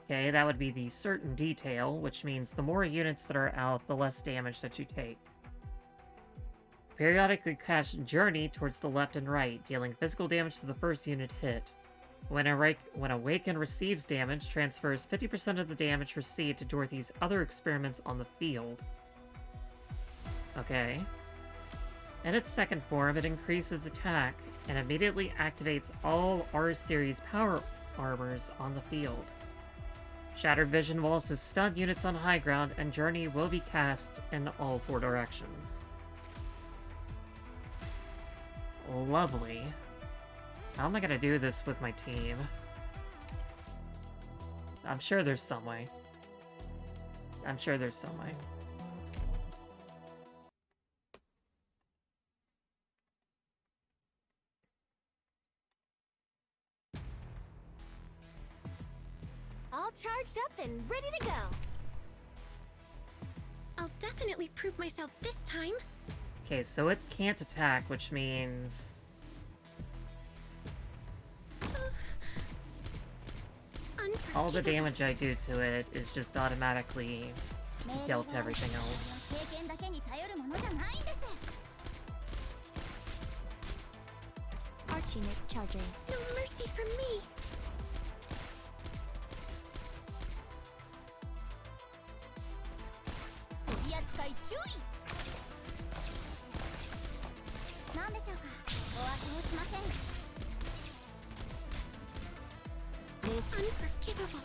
Okay, that would be the certain detail, which means the more units that are out, the less damage that you take. Periodically cast Journey towards the left and right, dealing physical damage to the first unit hit. When Awaken receives damage, transfers 50% of the damage received to Dorothy's other experiments on the field. Okay. In its second form, it increases attack and immediately activates all R-Series power armors on the field. Shattered Vision will also stun units on high ground, and Journey will be cast in all 4 directions. Lovely. How am I gonna do this with my team? I'm sure there's some way. I'm sure there's some way. All charged up and ready to go. I'll definitely prove myself this time. Okay, so it can't attack, which means... all the damage I do to it is just automatically dealt to everything else. Arch unit charging. No mercy from me. 注意。何でしょうか。お後をしません。Unforgivable.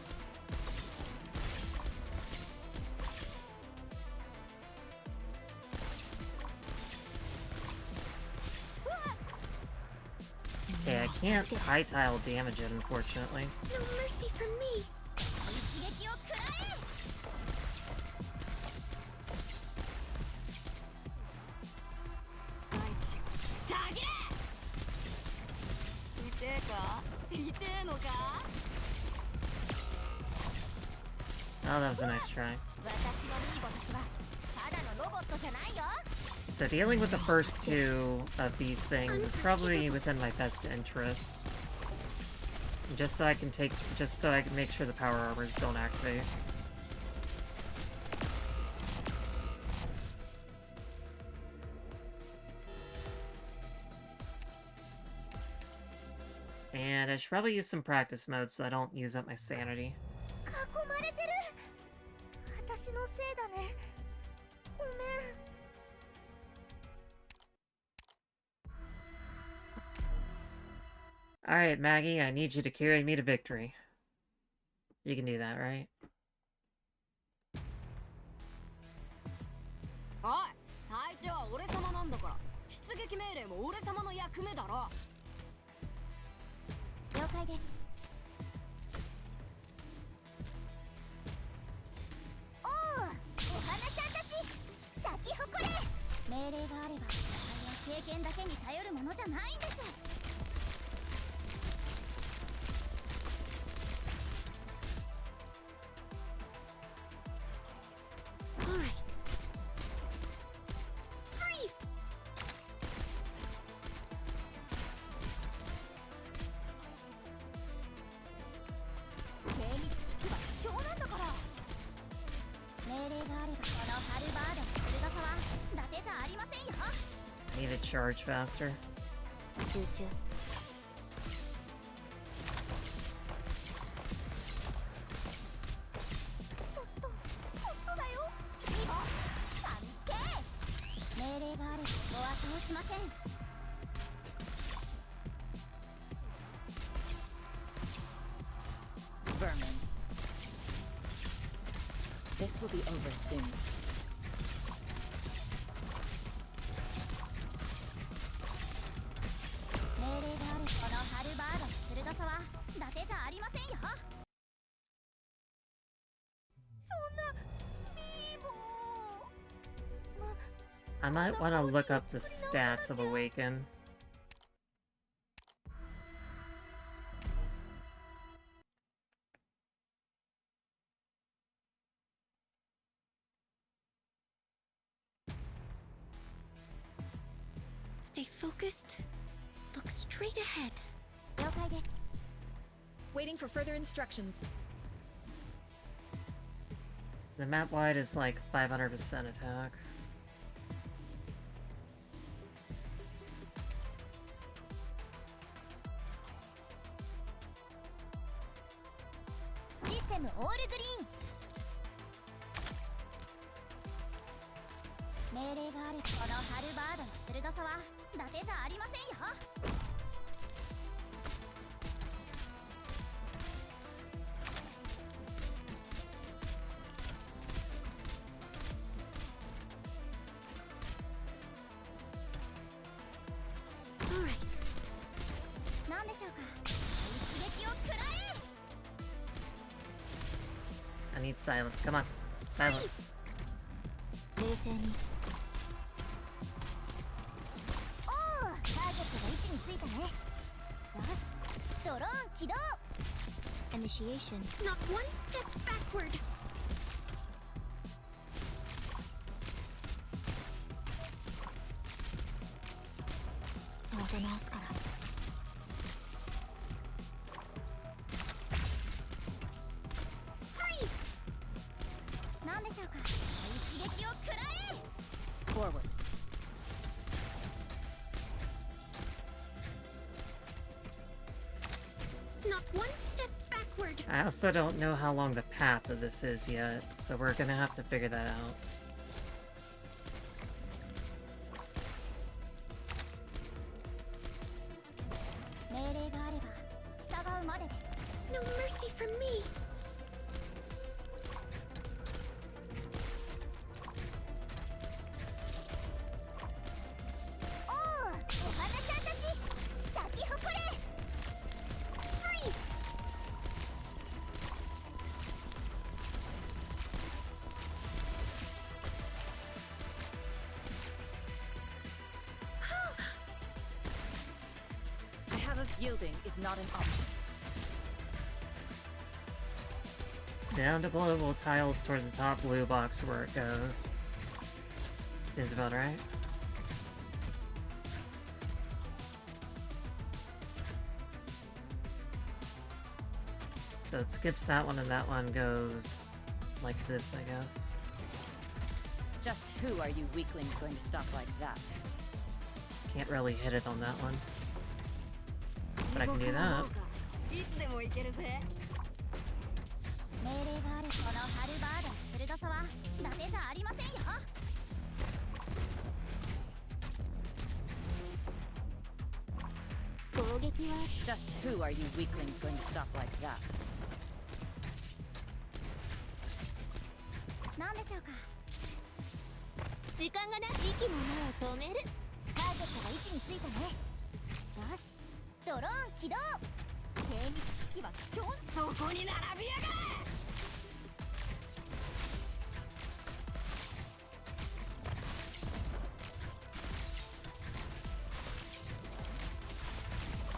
Okay, I can't high tile damage it, unfortunately. No mercy from me. Oh, that was a nice try. So dealing with the first two of these things is probably within my best interest. Just so I can make sure the power armors don't activate. And I should probably use some practice mode so I don't use up my sanity. Alright, Maggie, I need you to carry me to victory. You can do that, right? I need to charge faster. Vermin. This will be over soon. I might want to look up the stats of Awaken. Stay focused. Look straight ahead. Waiting for further instructions. The map wide is like 500% attack. System all green. 命令があればこのハルバードの鋭さは伊達じゃありませんよ。何でしょうか。一撃を食らえ。I need silence. Come on. Silence. 冷静に。おお、ターゲットが位置についたね。よし、ドローン起動。Initiation. Not one step backward. Forward. Not one step backward. I also don't know how long the path of this is yet, so we're gonna have to figure that out. mercy from me. Oh, Ohana-chan-tachi! Sakihokore! Freeze! I have a yielding is not an option. Down to global tiles towards the top blue box where it goes. Seems about right. So it skips that one and that one goes like this, I guess. Just who are you weaklings going to stop like that? Can't really hit it on that one. But I can do that. いつでもいけるぜ。命令があるこのハルバードの鋭さは伊達じゃありませんよ。攻撃は Just who are you weaklings going to stop like that? 何でしょうか。時間がない。息の根を止める。ターゲットが位置についたね。よし、ドローン起動。精密機器はちょんそこに並びやがれ。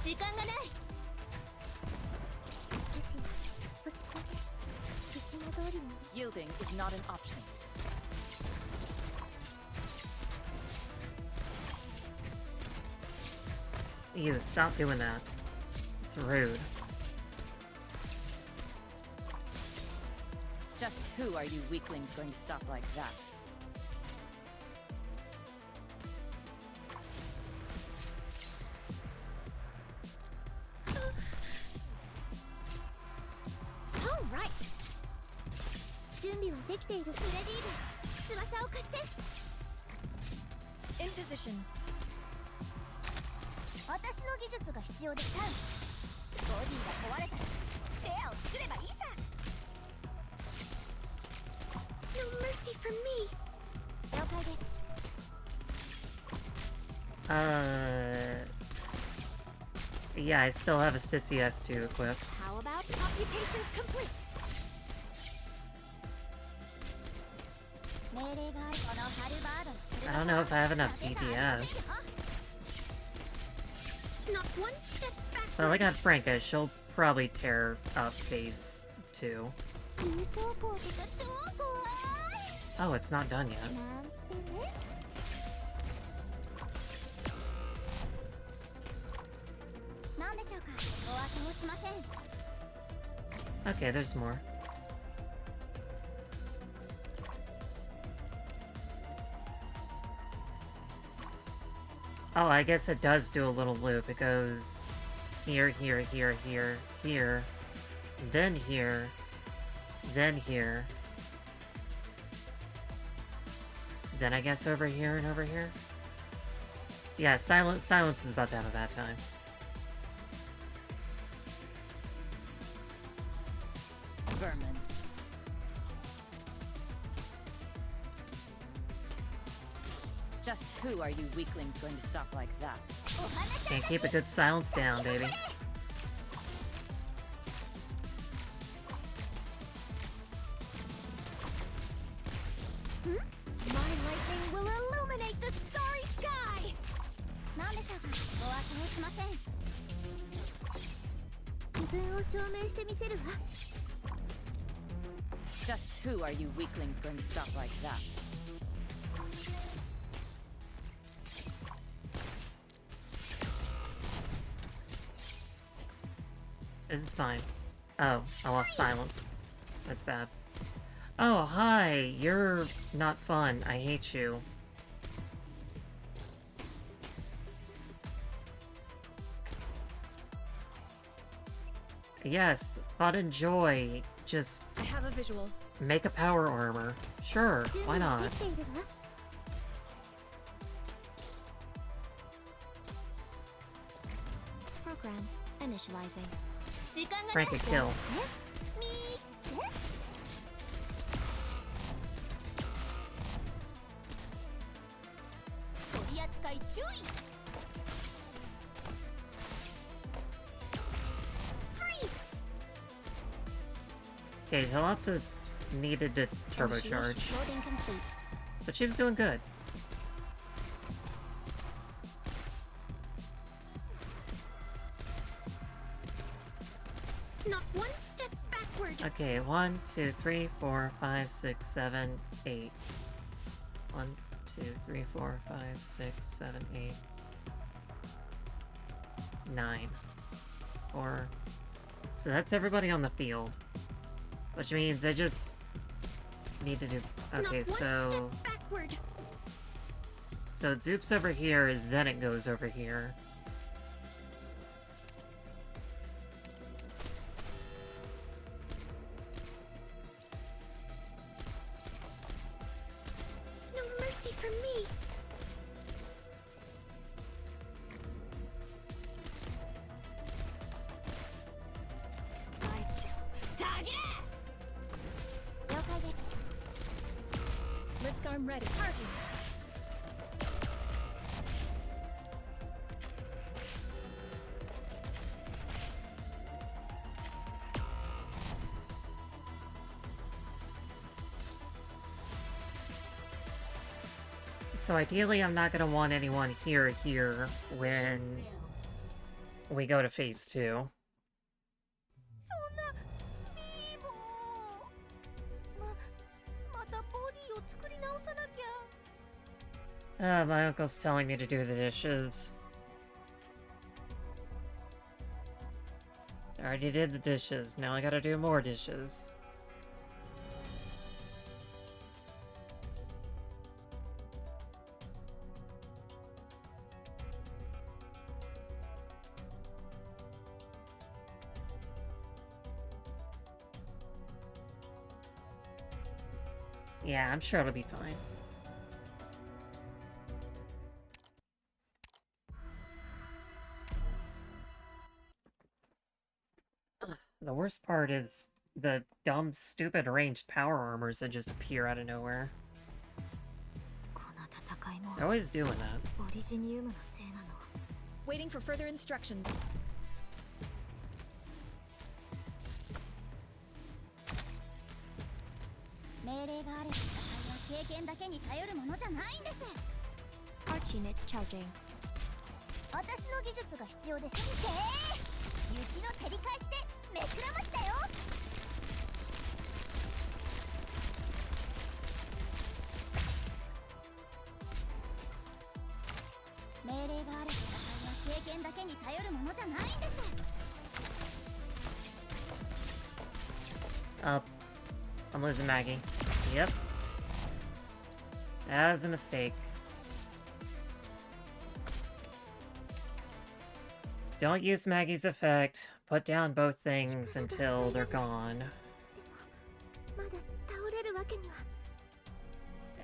時間がない。しかし、落ち着いて。いつも通りに。Yielding is not an option. Ew, stop doing that. It's rude. Just who are you weaklings going to stop like that? All right. 準備はできている。レディーだ。翼を貸して。In position. 私の技術が必要でした。ボディが壊れたらスペアを作ればいいさ。No mercy from me. 了解です。Yeah, I still have a Sissy S2 equipped. How about occupations complete? 命令があるこのハルバードの鋭さ I don't know if I have enough DPS. Not one step back. But like on Franca, she'll probably tear up phase 2. 重装甲とか超怖い。 Oh, it's not done yet. なんてね。何でしょうか。お開けもしません。 Okay, there's more. Oh, I guess it does do a little loop. It goes here, here, here, here, here, then here, then here. Then I guess over here and over here. Yeah, Silence is about to have a bad time. Vermin. Just who are you weaklings going to stop like that? Can't keep a good silence down, baby. My lightning will illuminate the starry sky. 何でしょうか。お開けもしません。自分を証明してみせるわ。Just who are you weaklings going to stop like that? This is fine. Oh, I lost silence. That's bad. Oh, hi! You're not fun. I hate you. Yes, but enjoy. Just I have a visual. make a power armor. Sure, why not? 準備はできているわ。Program initializing. Rank a kill. Okay, Zolopsis needed to turbocharge, but she was doing good. Not one step backward. Okay, 1, 2, 3, 4, 5, 6, 7, 8. 1, 2, 3, 4, 5, 6, 7, 8. 9. 4. So that's everybody on the field. Which means I just need to do... Okay, so... So it zoops over here, then it goes over here. No mercy for me. I'm ready. Charging. So ideally, I'm not gonna want anyone here when we go to phase 2. My uncle's telling me to do the dishes. I already did the dishes, now I gotta do more dishes. Yeah, I'm sure it'll be fine. The worst part is the dumb, stupid ranged power armors that just appear out of nowhere. They're always doing that. Waiting for further instructions. Arch unit charging. 私の技術が必要でしょ。雪の照り返しでめくらましたよ。命令があれば戦いは経験だけに頼るものじゃないんです。I'm losing Maggie. Yep. That was a mistake. Don't use Maggie's effect. Put down both things until they're gone.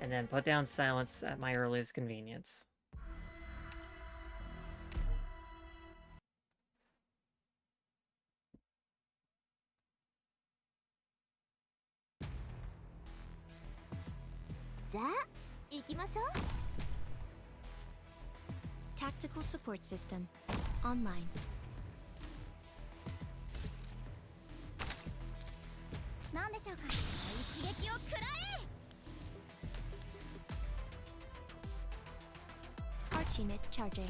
And then put down silence at my earliest convenience. Tactical support system online. Arch unit charging.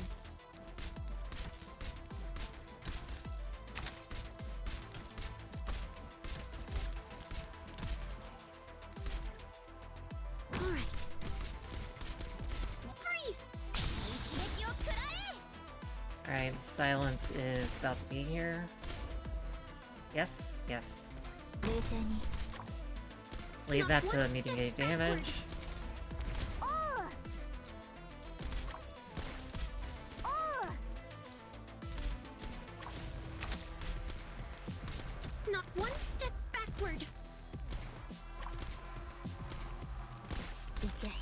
Alright, silence is about to be here. Yes, yes. Leave that to mitigate damage. Not one step backward. Okay.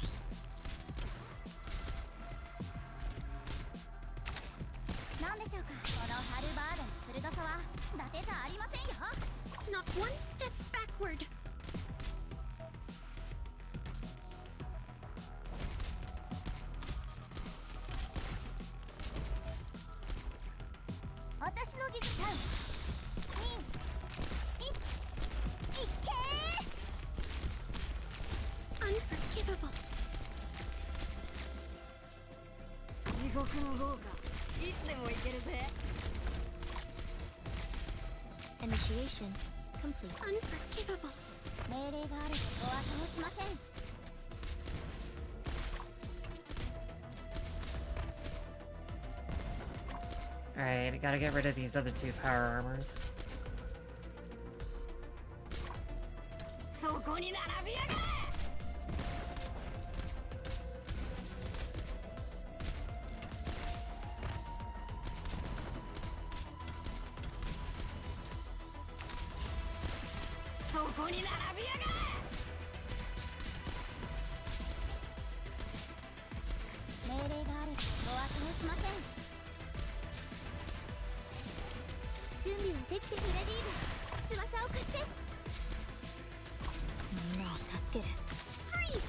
なんでしょうか。このハルバードの鋭さは伊達じゃあり僕の豪華いつでもいけるぜ。 Initiation complete. Unforgivable. 命令があるとお後をしません。 Alright, I gotta get rid of these other two power armors. そこに並びやがれ。そこに並びやがれ。命令があるとお後をしません。 準備はできてフレディール。翼を貸して。みんなを助ける。フリーズ。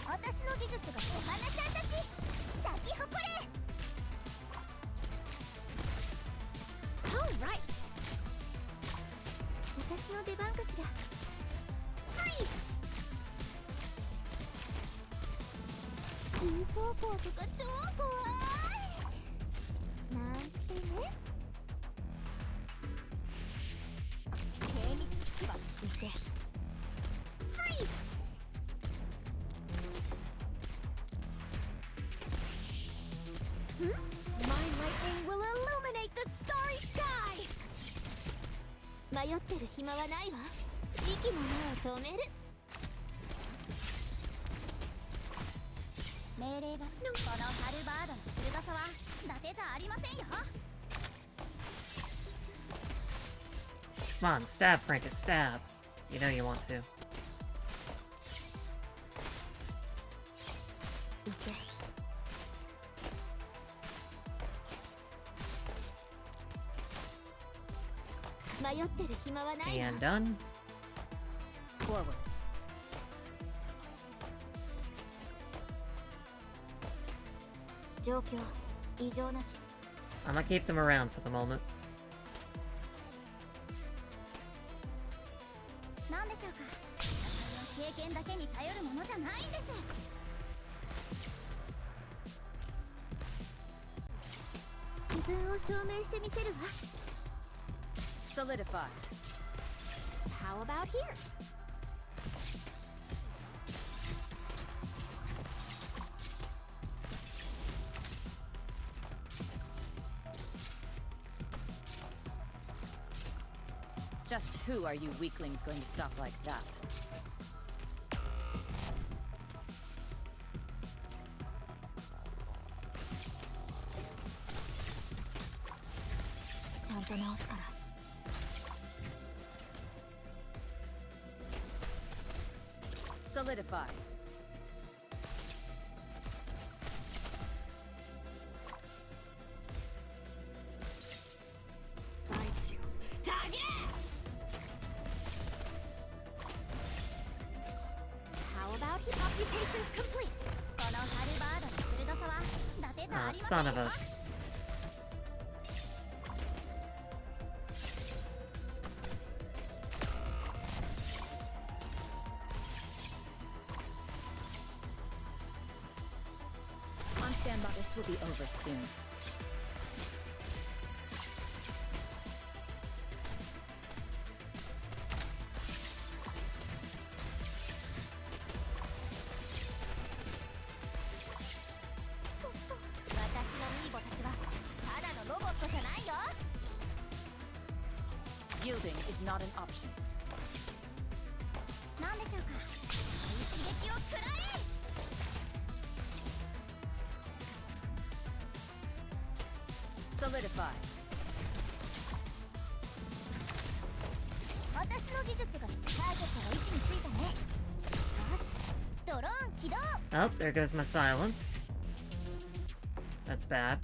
私の技術がお花ちゃんたち。咲き誇れ。Alright. 私の出番かしら。フリーズ。重装甲とか超怖い。なんてね。 精密機器は見て。 Freeze! My lightning will illuminate the starry sky. 迷ってる暇はないわ。息の根を止める。命令が。このハルバードの鋭さは伊達じゃありませんよ。 Come on, stab, Frankus, stab. You know you want to. いけ。迷ってる暇はないわ。 And done. Forward. 状況異常なし。 I'm gonna keep them around for the moment. なんでしょうか。戦いは経験だけに頼るものじゃないんです。 自分を証明してみせるわ。 Solidify. How about here? Just who are you weaklings going to stop like that? Solidify. How about here? Computations complete. このハルバードの鋭さは伊達じゃあ Oh, りません son よ。 of a... On standby. This will be over soon. Yielding is not an option. なんでしょうか。一撃を食らえ。 Solidify. 私の技術が必要。ターゲットの位置についたね。よし、ドローン起動。 Oh, there goes my silence. That's bad.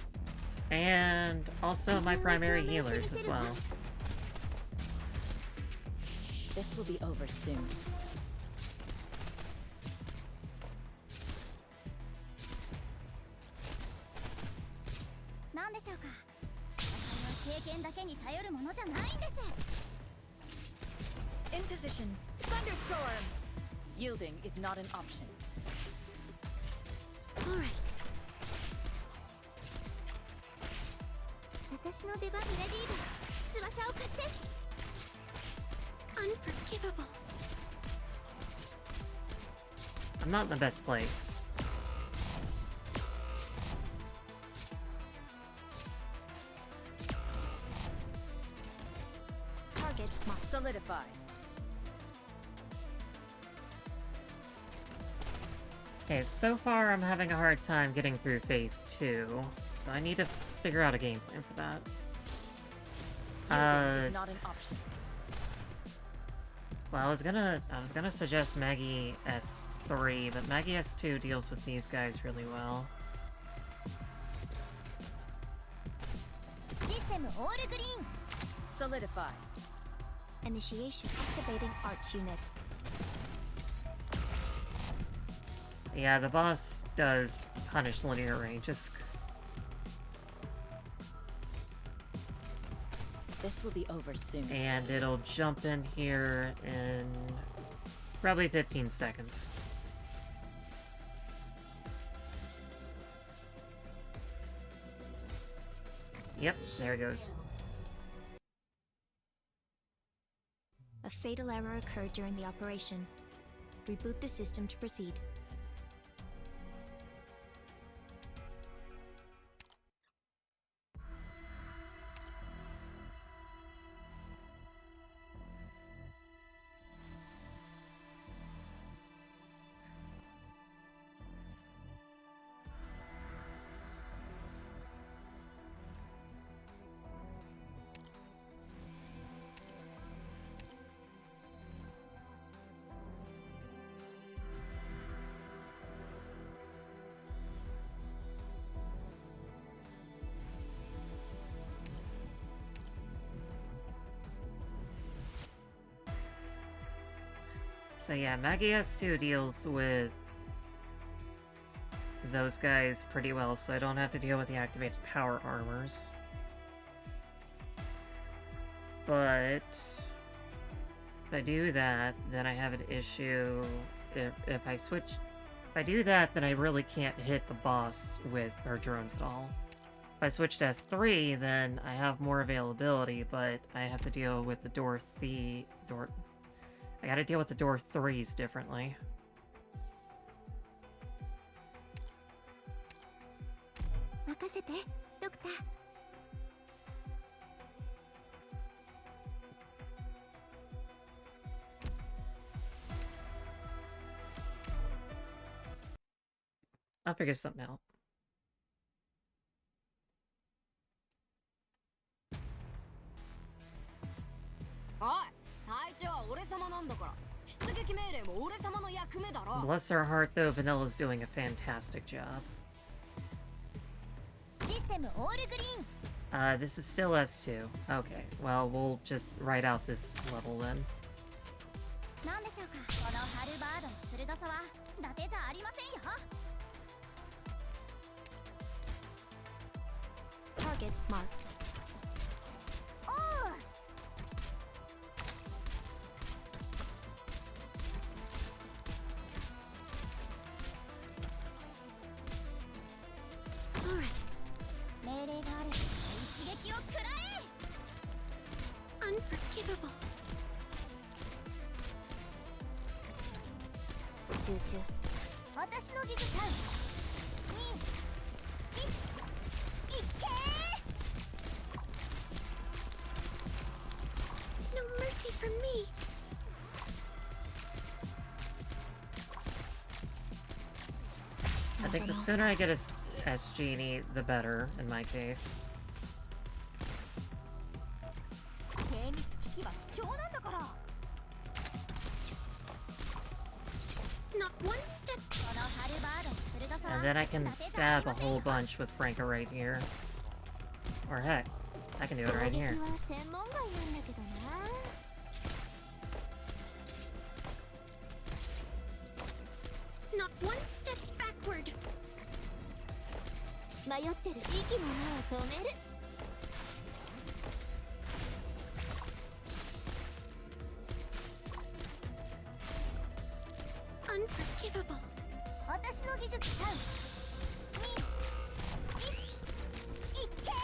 And also my primary healers as well. This will be over soon. なんでしょうか。戦いは経験だけに頼るものじゃないんです。 In position. Thunderstorm. Yielding is not an option. All right. の出番レディーだ。翼を貸して。Unforgivable. I'm not in the best place. Target solidify. Okay, so far I'm having a hard time getting through phase 2, so I need to figure out a game plan for that. Is not an option. Well, I was gonna suggest Maggie S3, but Maggie S2 deals with these guys really well. System all green. Solidify. Initiation activating arch unit. Yeah, the boss does punish linear ranges. This will be over soon. And it'll jump in here in probably 15 seconds. Yep, there it goes. A fatal error occurred during the operation. Reboot the system to proceed. So yeah, Maggie S2 deals with those guys pretty well, so I don't have to deal with the activated power armors. But if I do that, then I have an issue. If I do that, then I really can't hit the boss with our drones at all. If I switch to S3, then I have more availability, but I have to deal with the Dorothy... I gotta deal with the door 3s differently. I'll figure something out. Bless her heart, though, Vanilla's doing a fantastic job. System all green. This is still S2. Okay, well, we'll just write out this level then. Target marked. Oh! Unforgivable. 集中。私の技術3、2、1、いけー No mercy for me. I think the sooner I get a S-Genie, the better, in my case. Not one step. And then I can stab a whole bunch with Franca right here. Or heck, I can do it right here. Not one step backward. 迷ってる息の根を止める。Unforgivable. 私の技術3、2、1、いけー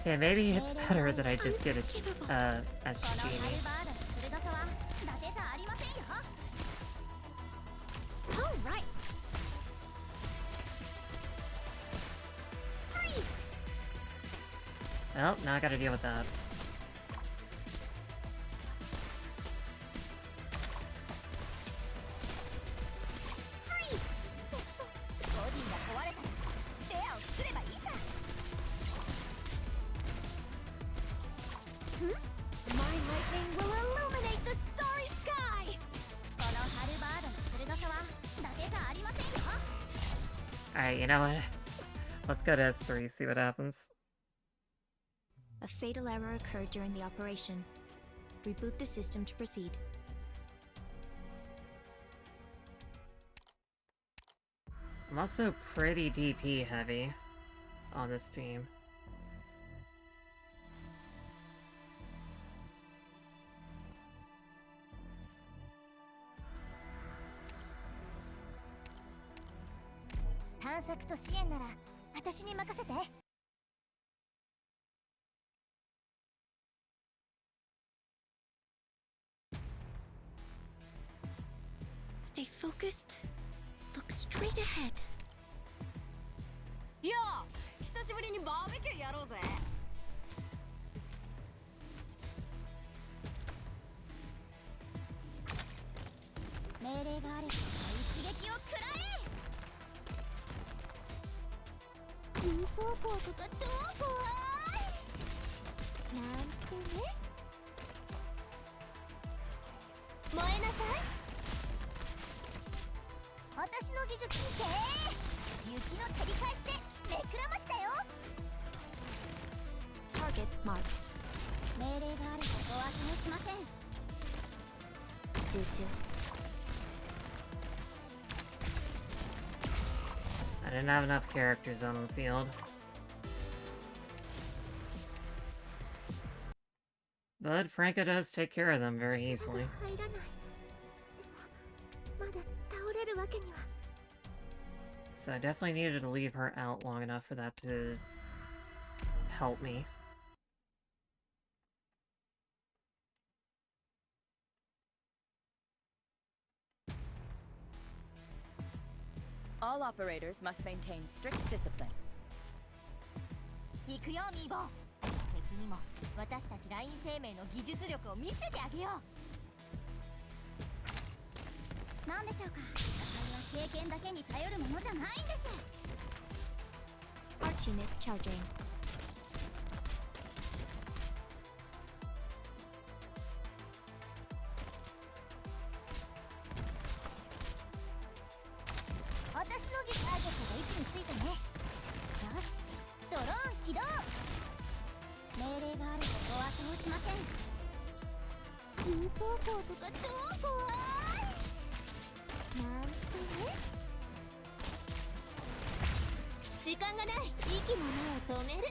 Yeah, maybe it's better that I just get a genie. All right. Well, now I gotta deal with that. My lightning will illuminate the starry sky! Alright, you know what? Let's go to S3, see what happens. A fatal error occurred during the operation. Reboot the system to proceed. I'm also pretty DP heavy on this team. Stay focused. Look straight ahead. いや久しぶりにバーベキューやろうぜ。命令があれば一撃を食らえ。重装甲とか超怖い。なんてね。燃えなさい。私の技術見て。雪の照り返しでめくらましたよ。Target marked. 命令があればお忘れしません。集中。I didn't have enough characters on the field. But Franco does take care of them very easily. 入らない。でもまだ倒れるわけには。 So I definitely needed to leave her out long enough for that to help me. All operators must maintain strict discipline. 行くよミーボー。敵にも私たちライン生命の技術力を見せてあげよう。なんでしょうか。戦いは経験だけに頼るものじゃないんです。Arch unit charging. 私の技術ターゲットが位置についてね。よし、ドローン起動。命令があるとお忘れしません。重装甲とか超怖い。なんてね。時間がない。息の根を止める。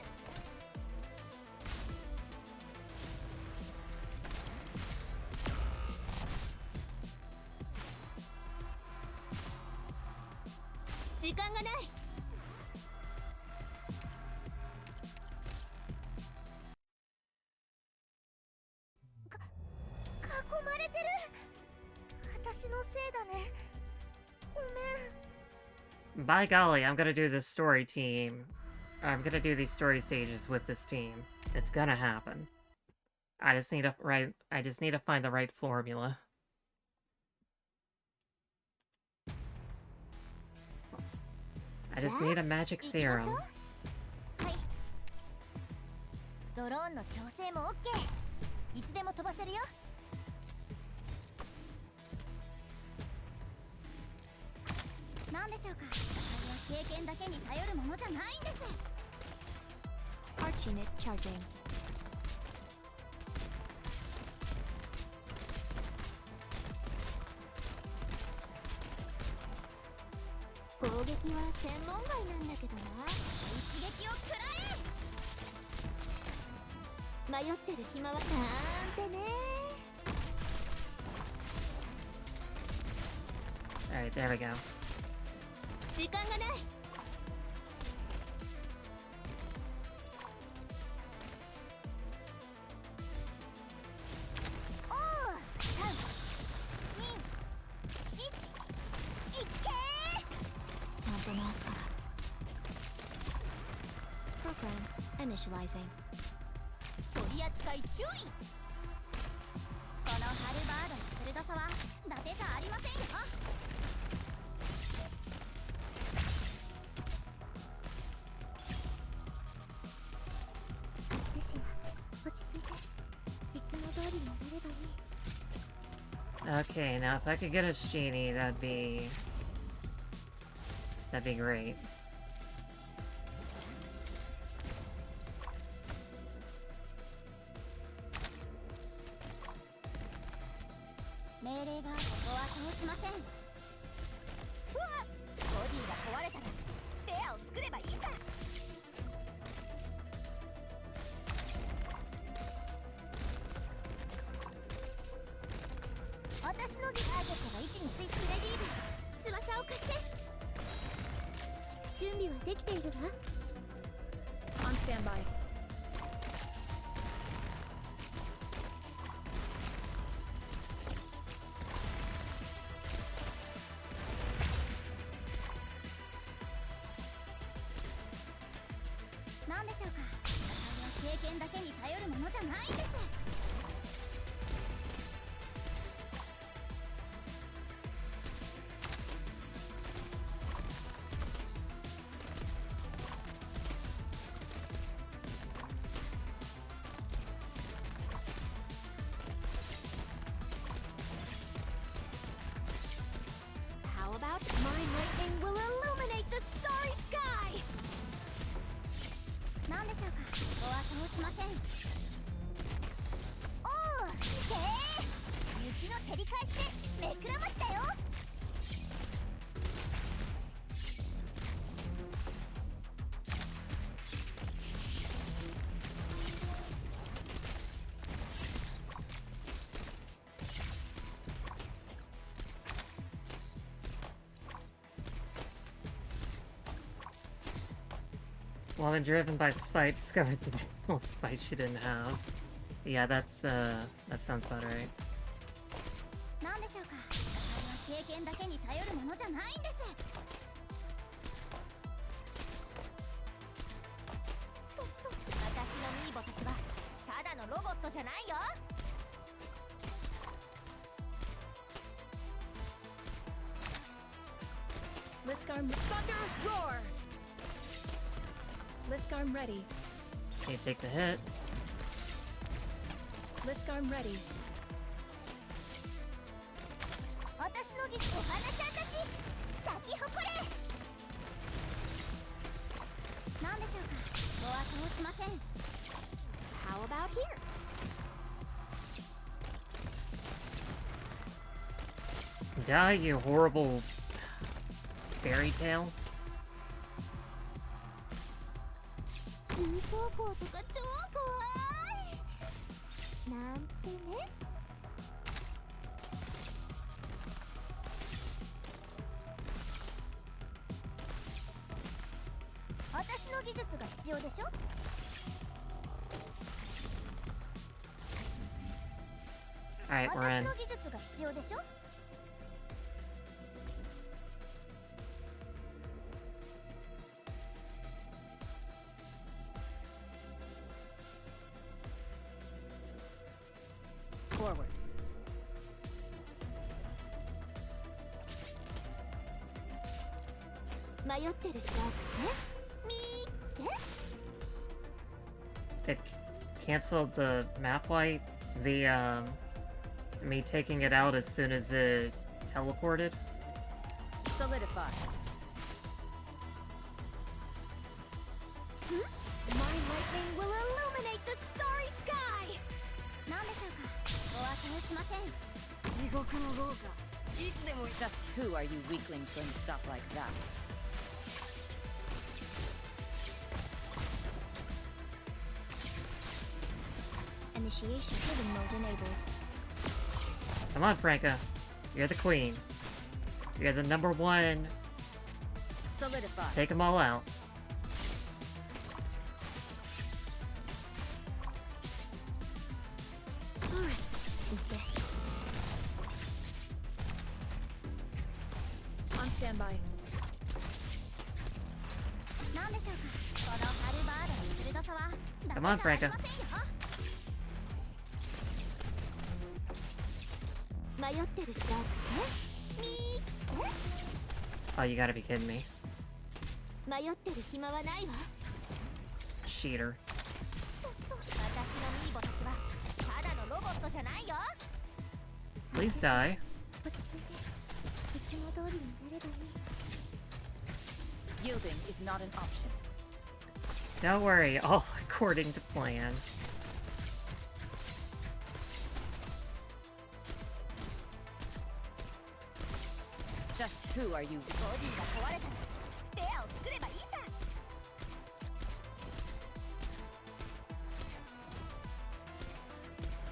時間がない。囲まれてる。私のせいだね。ごめん。 By golly, I'm gonna do this story team. I'm gonna do these story stages with this team. It's gonna happen. I just need to find the right formula. I just need a magic theorem. はい。ドローンの調整も OK。いつでも飛ばせるよ。なんでしょうか。それは経験だけに頼るものじゃないんです。 Arch unit charging. 攻撃は専門外なんだけどな。一撃を食らえ。迷ってる暇はなんてね。 Alright, there we go. 時間がない。Initializing. 取り扱い注意。このハルバードの鋭さは伊達じゃありませんよ。アステシア、落ち着いて。いつも通りになればいい。Okay, now if I could get a genie, that'd be great. 命令がここは通しません。うわっ、ボディが壊れたらスペアを作ればいいさ。私のターゲットが位置についてレディーブ、翼を貸して。準備はできているわ。 On standby. How about my lightning will illuminate the starry sky? 何でしょうか。ここは通しません。おお、雪の照り返しでめくらましたよ。While when driven by spite, discovered the normal spite she didn't have. Yeah, that sounds about right. 何でしょうか。私は経験だけに頼るものじゃないんです。私のミーボたちはただのロボットじゃないよ。Liskarm Thunder Roar! Liskarm ready. Okay, take the hit. Liskarm ready. 私の技術、お花ちゃんたち咲き誇れ。何でしょうか。ここは通しません。 How about here? Die, you horrible fairy tale. 重装甲とか超怖いなんてね。私の技術が必要でしょ。Alright, we're 私 in. の技術が必要でしょ。Forward. 迷ってる人ね。見て。 It canceled the map light. The me taking it out as soon as it teleported. Solidify. My lightning will illuminate the starry sky! 何でしょうか。ここは通しません。地獄の豪華。いつでも Just who are you weaklings going to stop like that? Initiation hidden mode enabled. Come on, Franca. You're the queen. You're the number one. Solidify. Take them all out. Alright. Okay. On standby. Come on, Franca. Oh, you gotta be kidding me. Cheater. Please die. Yielding is not an option. Don't worry, all according to plan. Just who are you?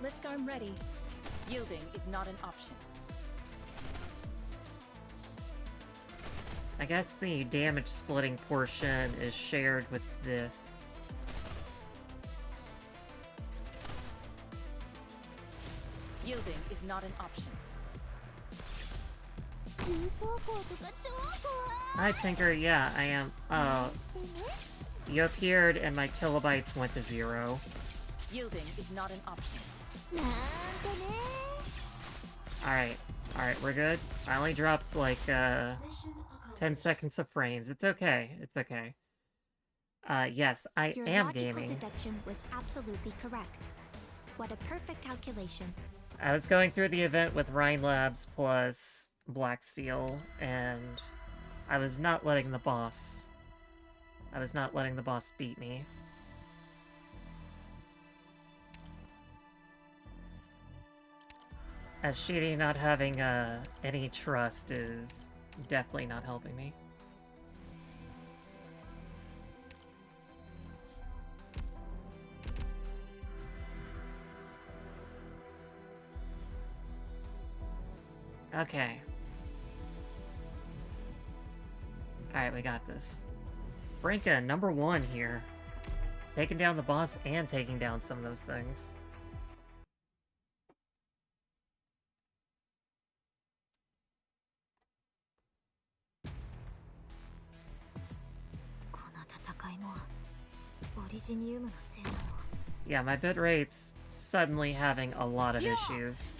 Lisk arm ready. Yielding is not an option. I guess the damage splitting portion is shared with this. Yielding is not an option. Hi, Tinker. Yeah, I am. You appeared and my kilobytes went to 0. Yielding is not an option. Alright, we're good. I only dropped like 10 seconds of frames. It's okay. It's okay. Yes, I am gaming. Your logical deduction was absolutely correct. What a perfect calculation. I was going through the event with Rhine Labs plus Blacksteel, and I was not letting the boss beat me. As Shidi not having any trust is definitely not helping me. Okay. Alright, we got this. Branka, number 1 here. Taking down the boss and taking down some of those things. Yeah, my bitrate's suddenly having a lot of issues.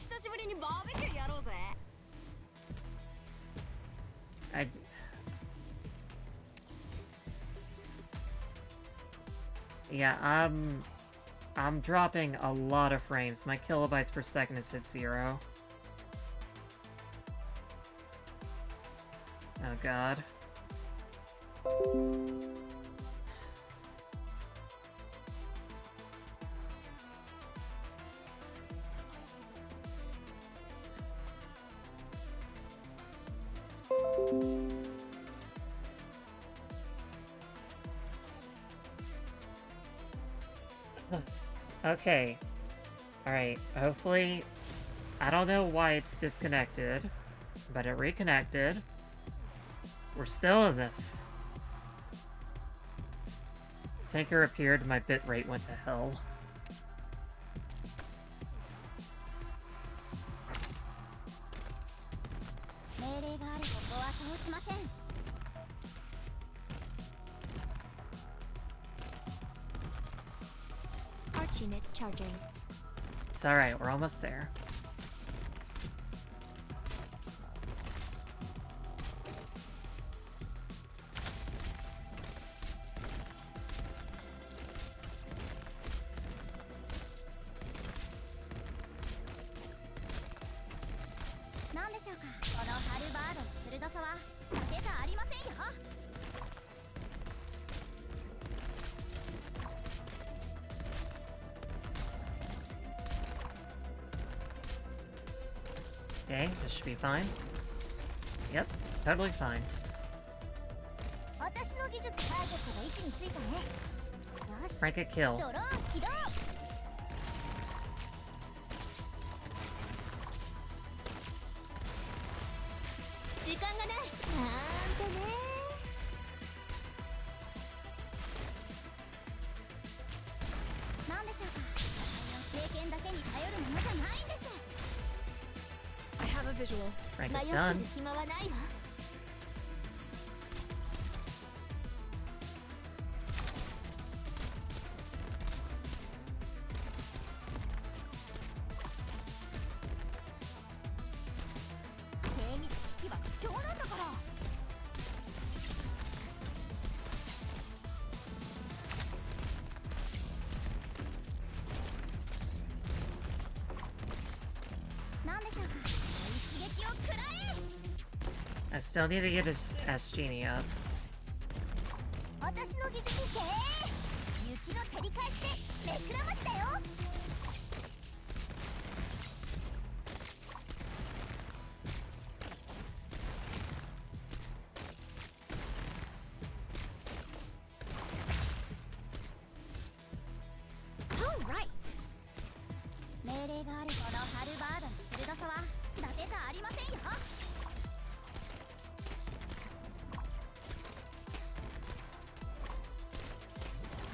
Yeah, I'm dropping a lot of frames. My kilobytes per second is at 0. Oh god. Okay. Alright, hopefully... I don't know why it's disconnected, but it reconnected. We're still in this. Tinker appeared and my bitrate went to hell. Arch unit charging. It's alright, we're almost there. Okay, this should be fine. Yep, totally fine. Frank a kill. I have a visual. Frank is done. I still need to get his S Genie up. 私の技術系雪の照り返しでめくらましたよ。 命令があるこのハルバードの鋭さは伊達じゃありませんよ。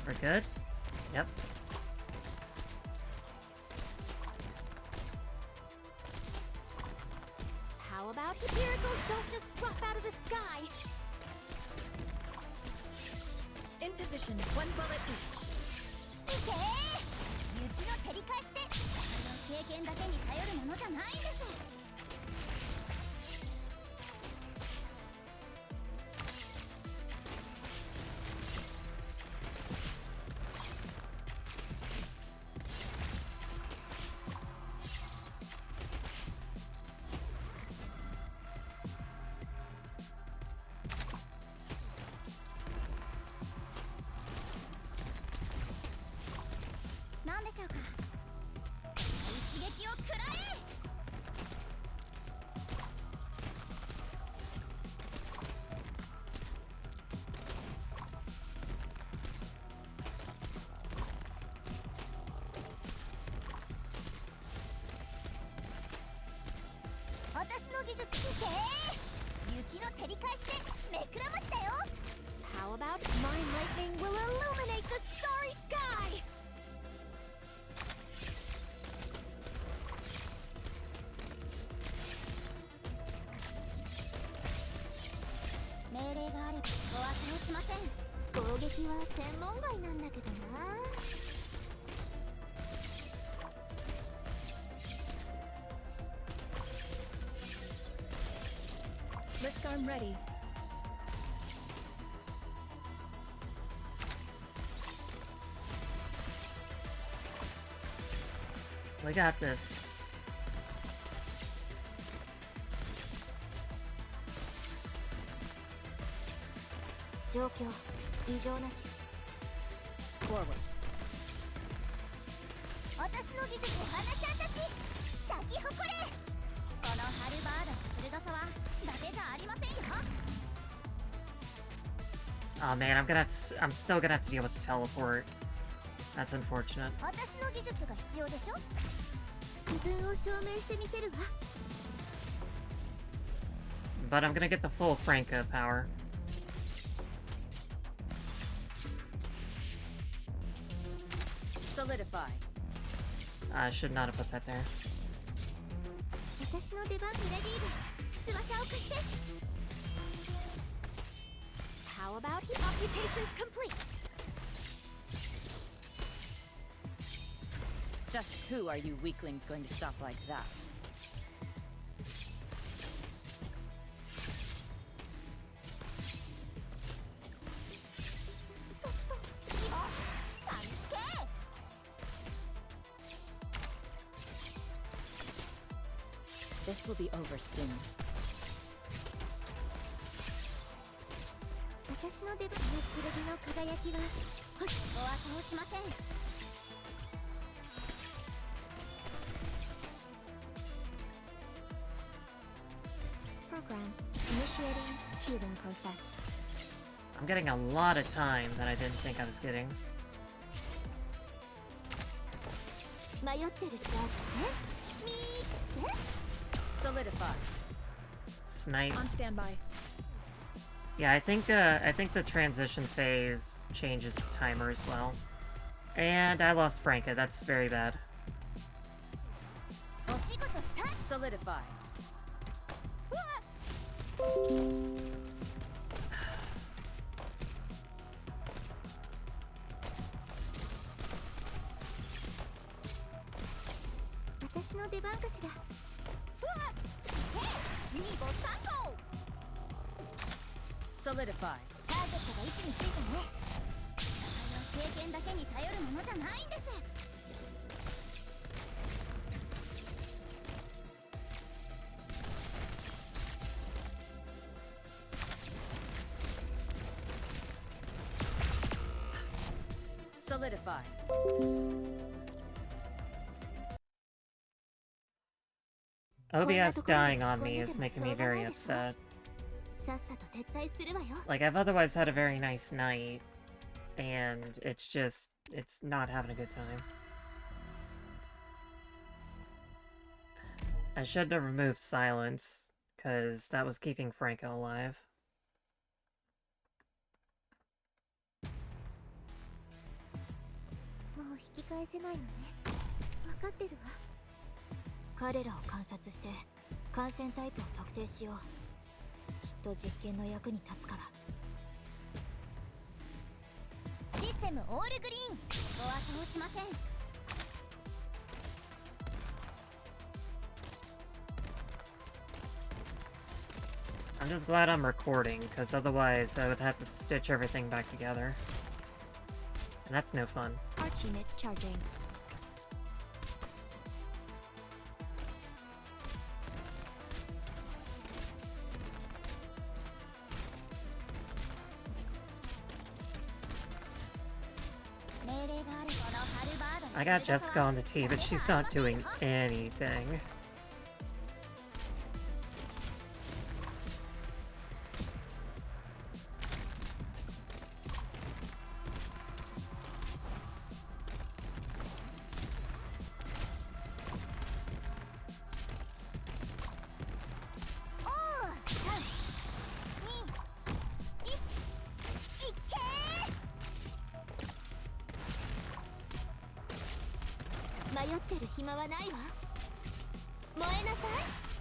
We're good? Yep. How about miracles don't just drop out of the sky? In position, one bullet each. いけ雪の照り返しであの経験だけに頼るものじゃないんです。 なんでしょうか。一撃を食らえ。 私の技術見て。雪の照り返しでめくらましたよ。 How about my lightning will illuminate the starry sky? 命令があればお後をしません。攻撃は専門外なんだけどな。 Risk arm ready. We got this. Forward. 私の技術花ちゃんたち咲き誇れ。このハルバードの鋭さは伊達じゃありませんよ。 Oh man, I'm still gonna have to deal with the teleport. That's unfortunate. 私の技術が必要でしょ。自分を証明してみせるわ。 But I'm gonna get the full Franca power. Solidify. I should not have put that there. 私の出番レディーで翼を貸して。 How about he occupation's complete? Just who are you weaklings going to stop like that? This will be over soon. 私の出番の剣の輝きはお後をしません。 Program. Initiating healing process. I'm getting a lot of time that I didn't think I was getting. 迷ってるってあるね。みーって。 Solidify. Snipe. On standby. Yeah, I think the transition phase changes the timer as well. And I lost Franca. That's very bad. Solidify. Solidify. ターゲットが位置についたね。経験だけに頼るものじゃないんです。 Yep. Solidify. OBS dying on me is making me very upset. Like, I've otherwise had a very nice night, and it's not having a good time. I should have removed silence, because that was keeping Franco alive. I'm just glad I'm recording, because otherwise I would have to stitch everything back together. And that's no fun. Arch unit charging. I got Jessica on the team, but she's not doing anything.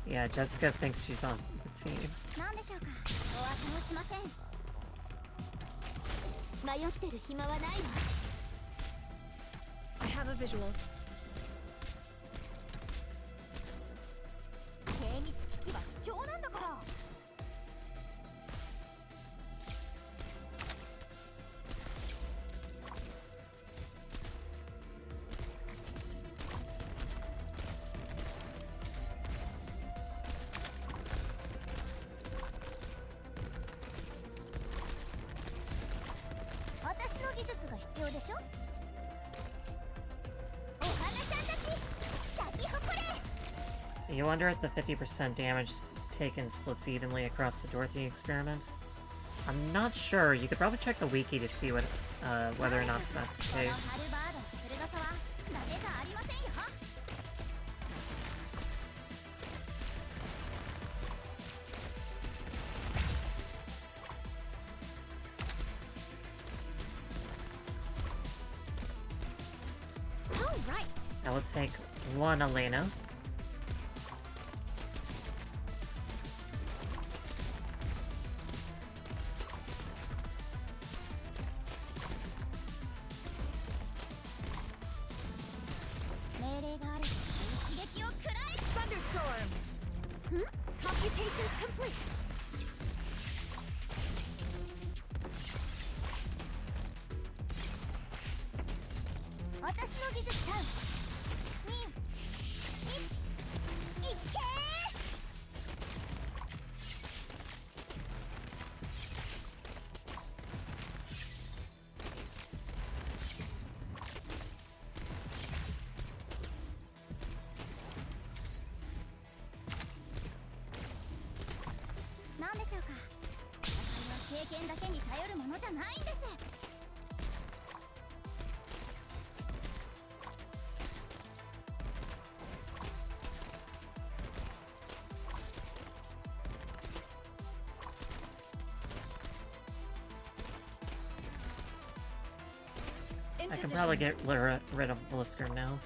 Yeah, Jessica thinks she's on the team. I have a visual. You wonder if the 50% damage taken splits evenly across the Dorothy experiments? I'm not sure. You could probably check the wiki to see what, whether or not that's the case. Now let's take one Elena. Thunderstorm! Computations complete! I can probably get rid of Blisker now.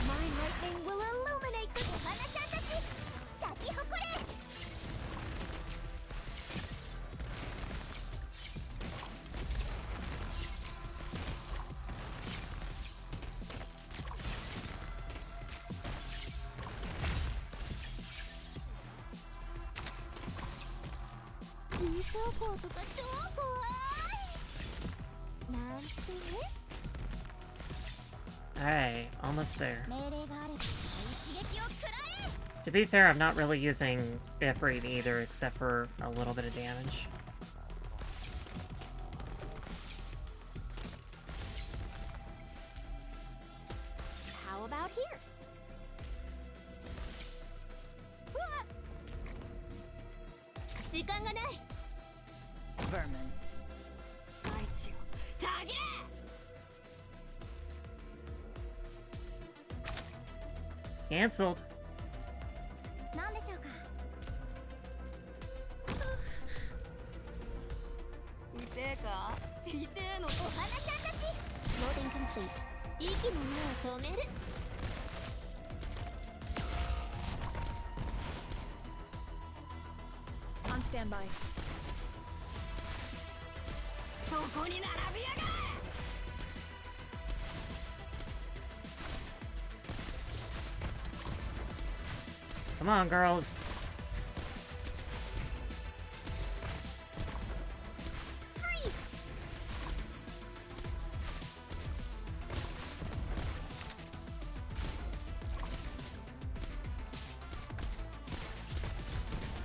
Mind lightning will illuminate the Alright, almost there. To be fair, I'm not really using Ifrit either, except for a little bit of damage. How about here? Vermin. Cancelled. 何でしょうか。痛えか痛えの。お花ちゃんたち。Loading complete. 息ももう止める。On standby. そこに並びやがれ。Come on, girls. Freeze!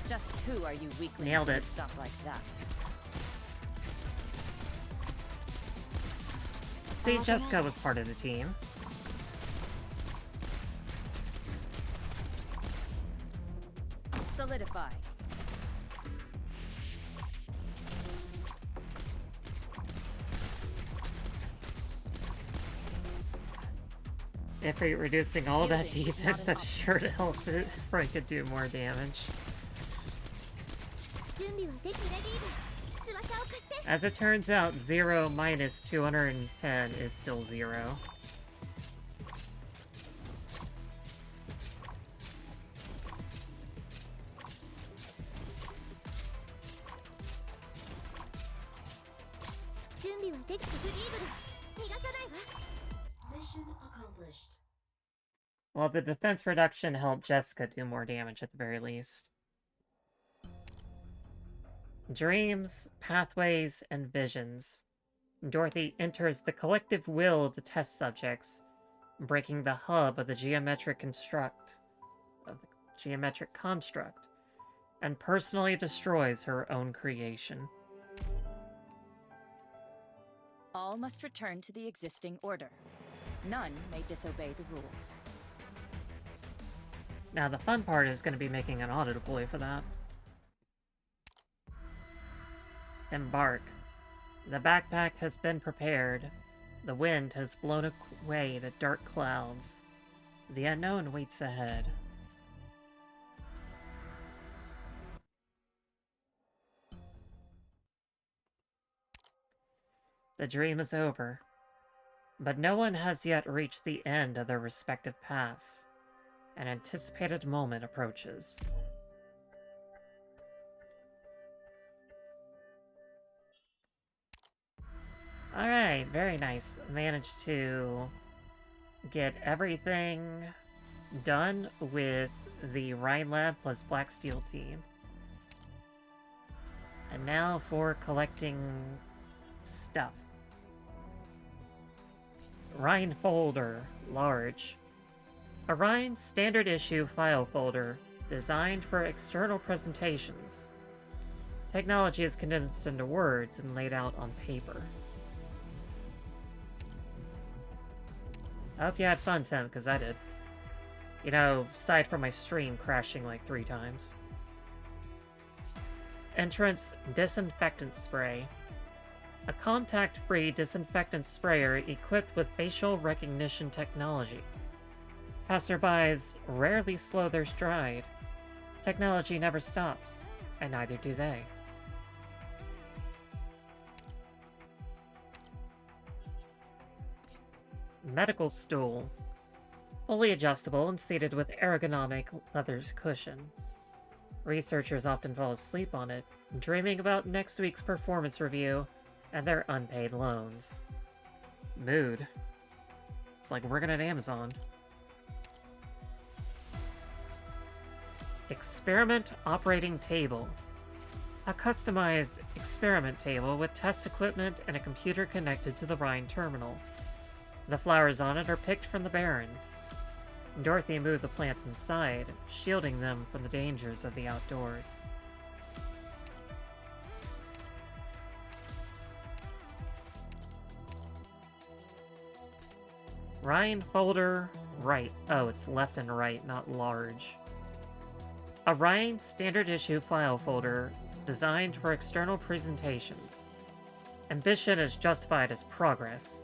Just who are you weaklings Nailed with it. stuff like that? See, Jessica was part of the team. Solidify. Ifrit reducing all that defense, that's sure to help Ifrit could do more damage. 準備はできレディーだ。翼を貸して。As it turns out, 0 minus 210 is still 0. Mission accomplished. Well, the defense reduction helped Jessica do more damage at the very least. Dreams, pathways, and visions. Dorothy enters the collective will of the test subjects, breaking the hub of the geometric construct, and personally destroys her own creation. All must return to the existing order. None may disobey the rules. Now the fun part is going to be making an auto deploy for that. Embark. The backpack has been prepared. The wind has blown away the dark clouds. The unknown waits ahead. The dream is over, but no one has yet reached the end of their respective paths. An anticipated moment approaches. Alright, very nice. Managed to get everything done with the Rhine Lab plus Blacksteel team. And now for collecting stuff. Rhine folder, large. A Rhine standard issue file folder designed for external presentations. Technology is condensed into words and laid out on paper. I hope you had fun, Tim, because I did. You know, aside from my stream crashing like 3 times. Entrance, disinfectant spray. A contact-free disinfectant sprayer equipped with facial recognition technology. Passerbys rarely slow their stride. Technology never stops, and neither do they. Medical stool. Fully adjustable and seated with ergonomic leather cushion. Researchers often fall asleep on it, dreaming about next week's performance review and their unpaid loans. Mood. It's like working at Amazon. Experiment operating table. A customized experiment table with test equipment and a computer connected to the Rhine terminal. The flowers on it are picked from the barrens. Dorothy moved the plants inside, shielding them from the dangers of the outdoors. Rhine folder, right. Oh, it's left and right, not large. A Rhine standard issue file folder designed for external presentations. Ambition is justified as progress,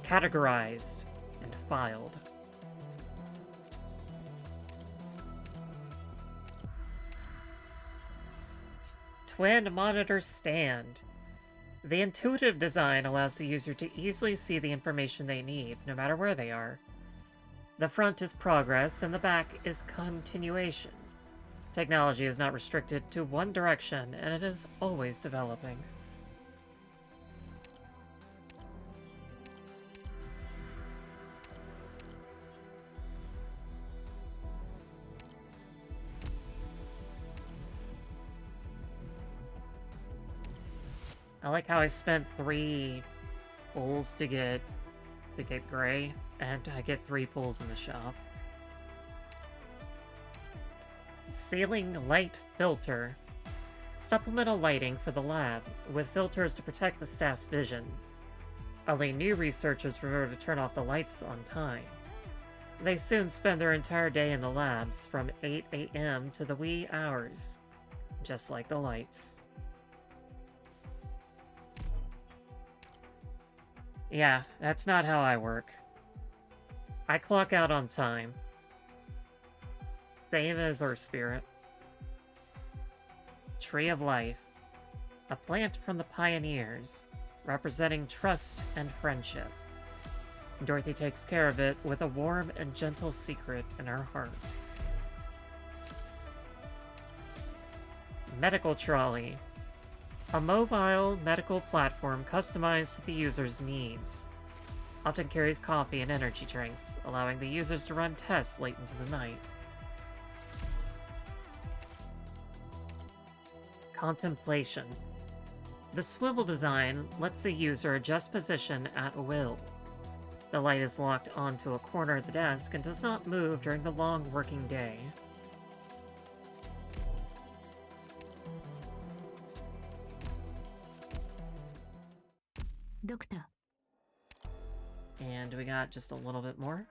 categorized, and filed. Twin monitor stand. The intuitive design allows the user to easily see the information they need, no matter where they are. The front is progress, and the back is continuation. Technology is not restricted to one direction, and it is always developing. I like how I spent 3 pulls to get gray, and I get 3 pulls in the shop. Ceiling light filter. Supplemental lighting for the lab, with filters to protect the staff's vision. Only new researchers remember to turn off the lights on time. They soon spend their entire day in the labs, from 8 a.m. to the wee hours. Just like the lights. Yeah, that's not how I work. I clock out on time. Same as our spirit. Tree of Life. A plant from the pioneers, representing trust and friendship. Dorothy takes care of it with a warm and gentle secret in her heart. Medical Trolley. A mobile medical platform customized to the user's needs. Often carries coffee and energy drinks, allowing the users to run tests late into the night. Contemplation. The swivel design lets the user adjust position at will. The light is locked onto a corner of the desk and does not move during the long working day. Doctor. And we got just a little bit more.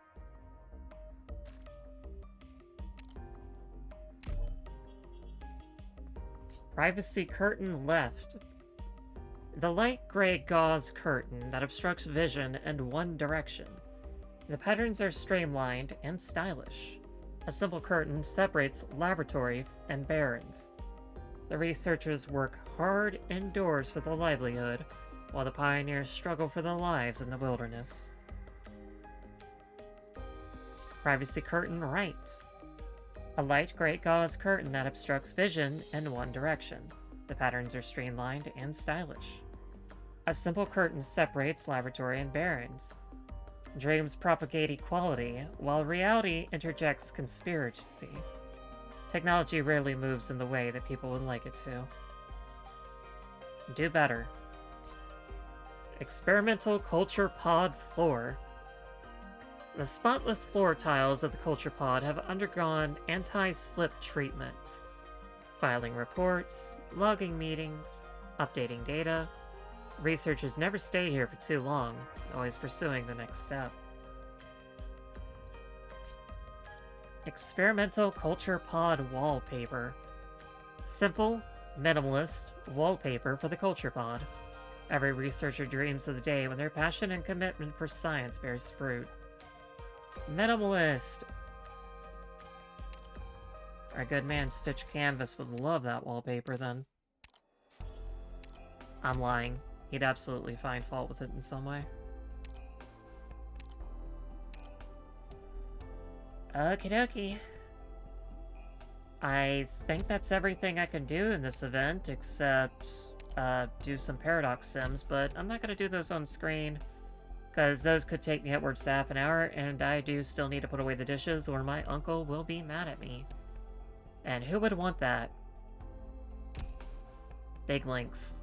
Privacy curtain left. The light gray gauze curtain that obstructs vision in one direction. The patterns are streamlined and stylish. A simple curtain separates laboratory and barrens. The researchers work hard indoors for their livelihood, while the pioneers struggle for their lives in the wilderness. Privacy curtain right. A light gray gauze curtain that obstructs vision in one direction. The patterns are streamlined and stylish. A simple curtain separates laboratory and barrens. Dreams propagate equality, while reality interjects conspiracy. Technology rarely moves in the way that people would like it to. Do better. Experimental culture pod floor. The spotless floor tiles of the culture pod have undergone anti-slip treatment. Filing reports, logging meetings, updating data. Researchers never stay here for too long, always pursuing the next step. Experimental culture pod wallpaper. Simple, minimalist wallpaper for the culture pod. Every researcher dreams of the day when their passion and commitment for science bears fruit. Minimalist. Our good man Stitch Canvas would love that wallpaper then. I'm lying. He'd absolutely find fault with it in some way. Okie dokie. I think that's everything I can do in this event, except do some paradox sims, but I'm not going to do those on screen, because those could take me upwards to half an hour, and I do still need to put away the dishes, or my uncle will be mad at me. And who would want that? Big Lynx.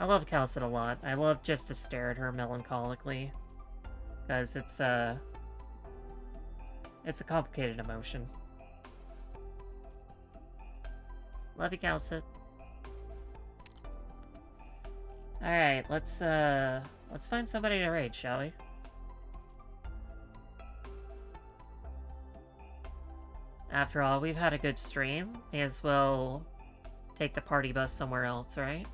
I love Calcit a lot. I love just to stare at her melancholically. Because it's, It's a complicated emotion. Love you, Calcit. Alright, let's find somebody to raid, shall we? After all, we've had a good stream. May as well take the party bus somewhere else, right?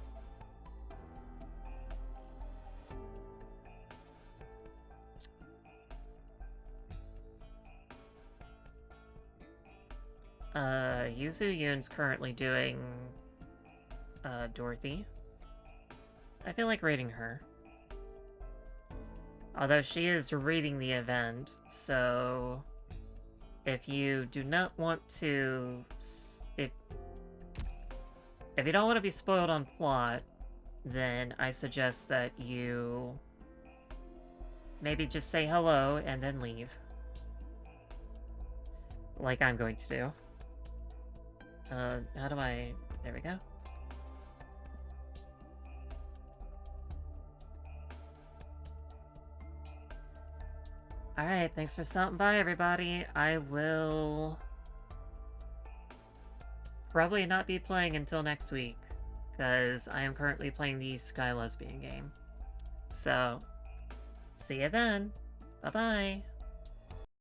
Yuzu Yoon's currently doing, Dorothy. I feel like raiding her. Although she is reading the event, so... If you do not want to... If you don't want to be spoiled on plot, then I suggest that you... maybe just say hello and then leave. Like I'm going to do. How do I... There we go. Alright, thanks for stopping by, everybody. I will... probably not be playing until next week, because I am currently playing the Sky Lesbian game. So, see you then. Bye-bye.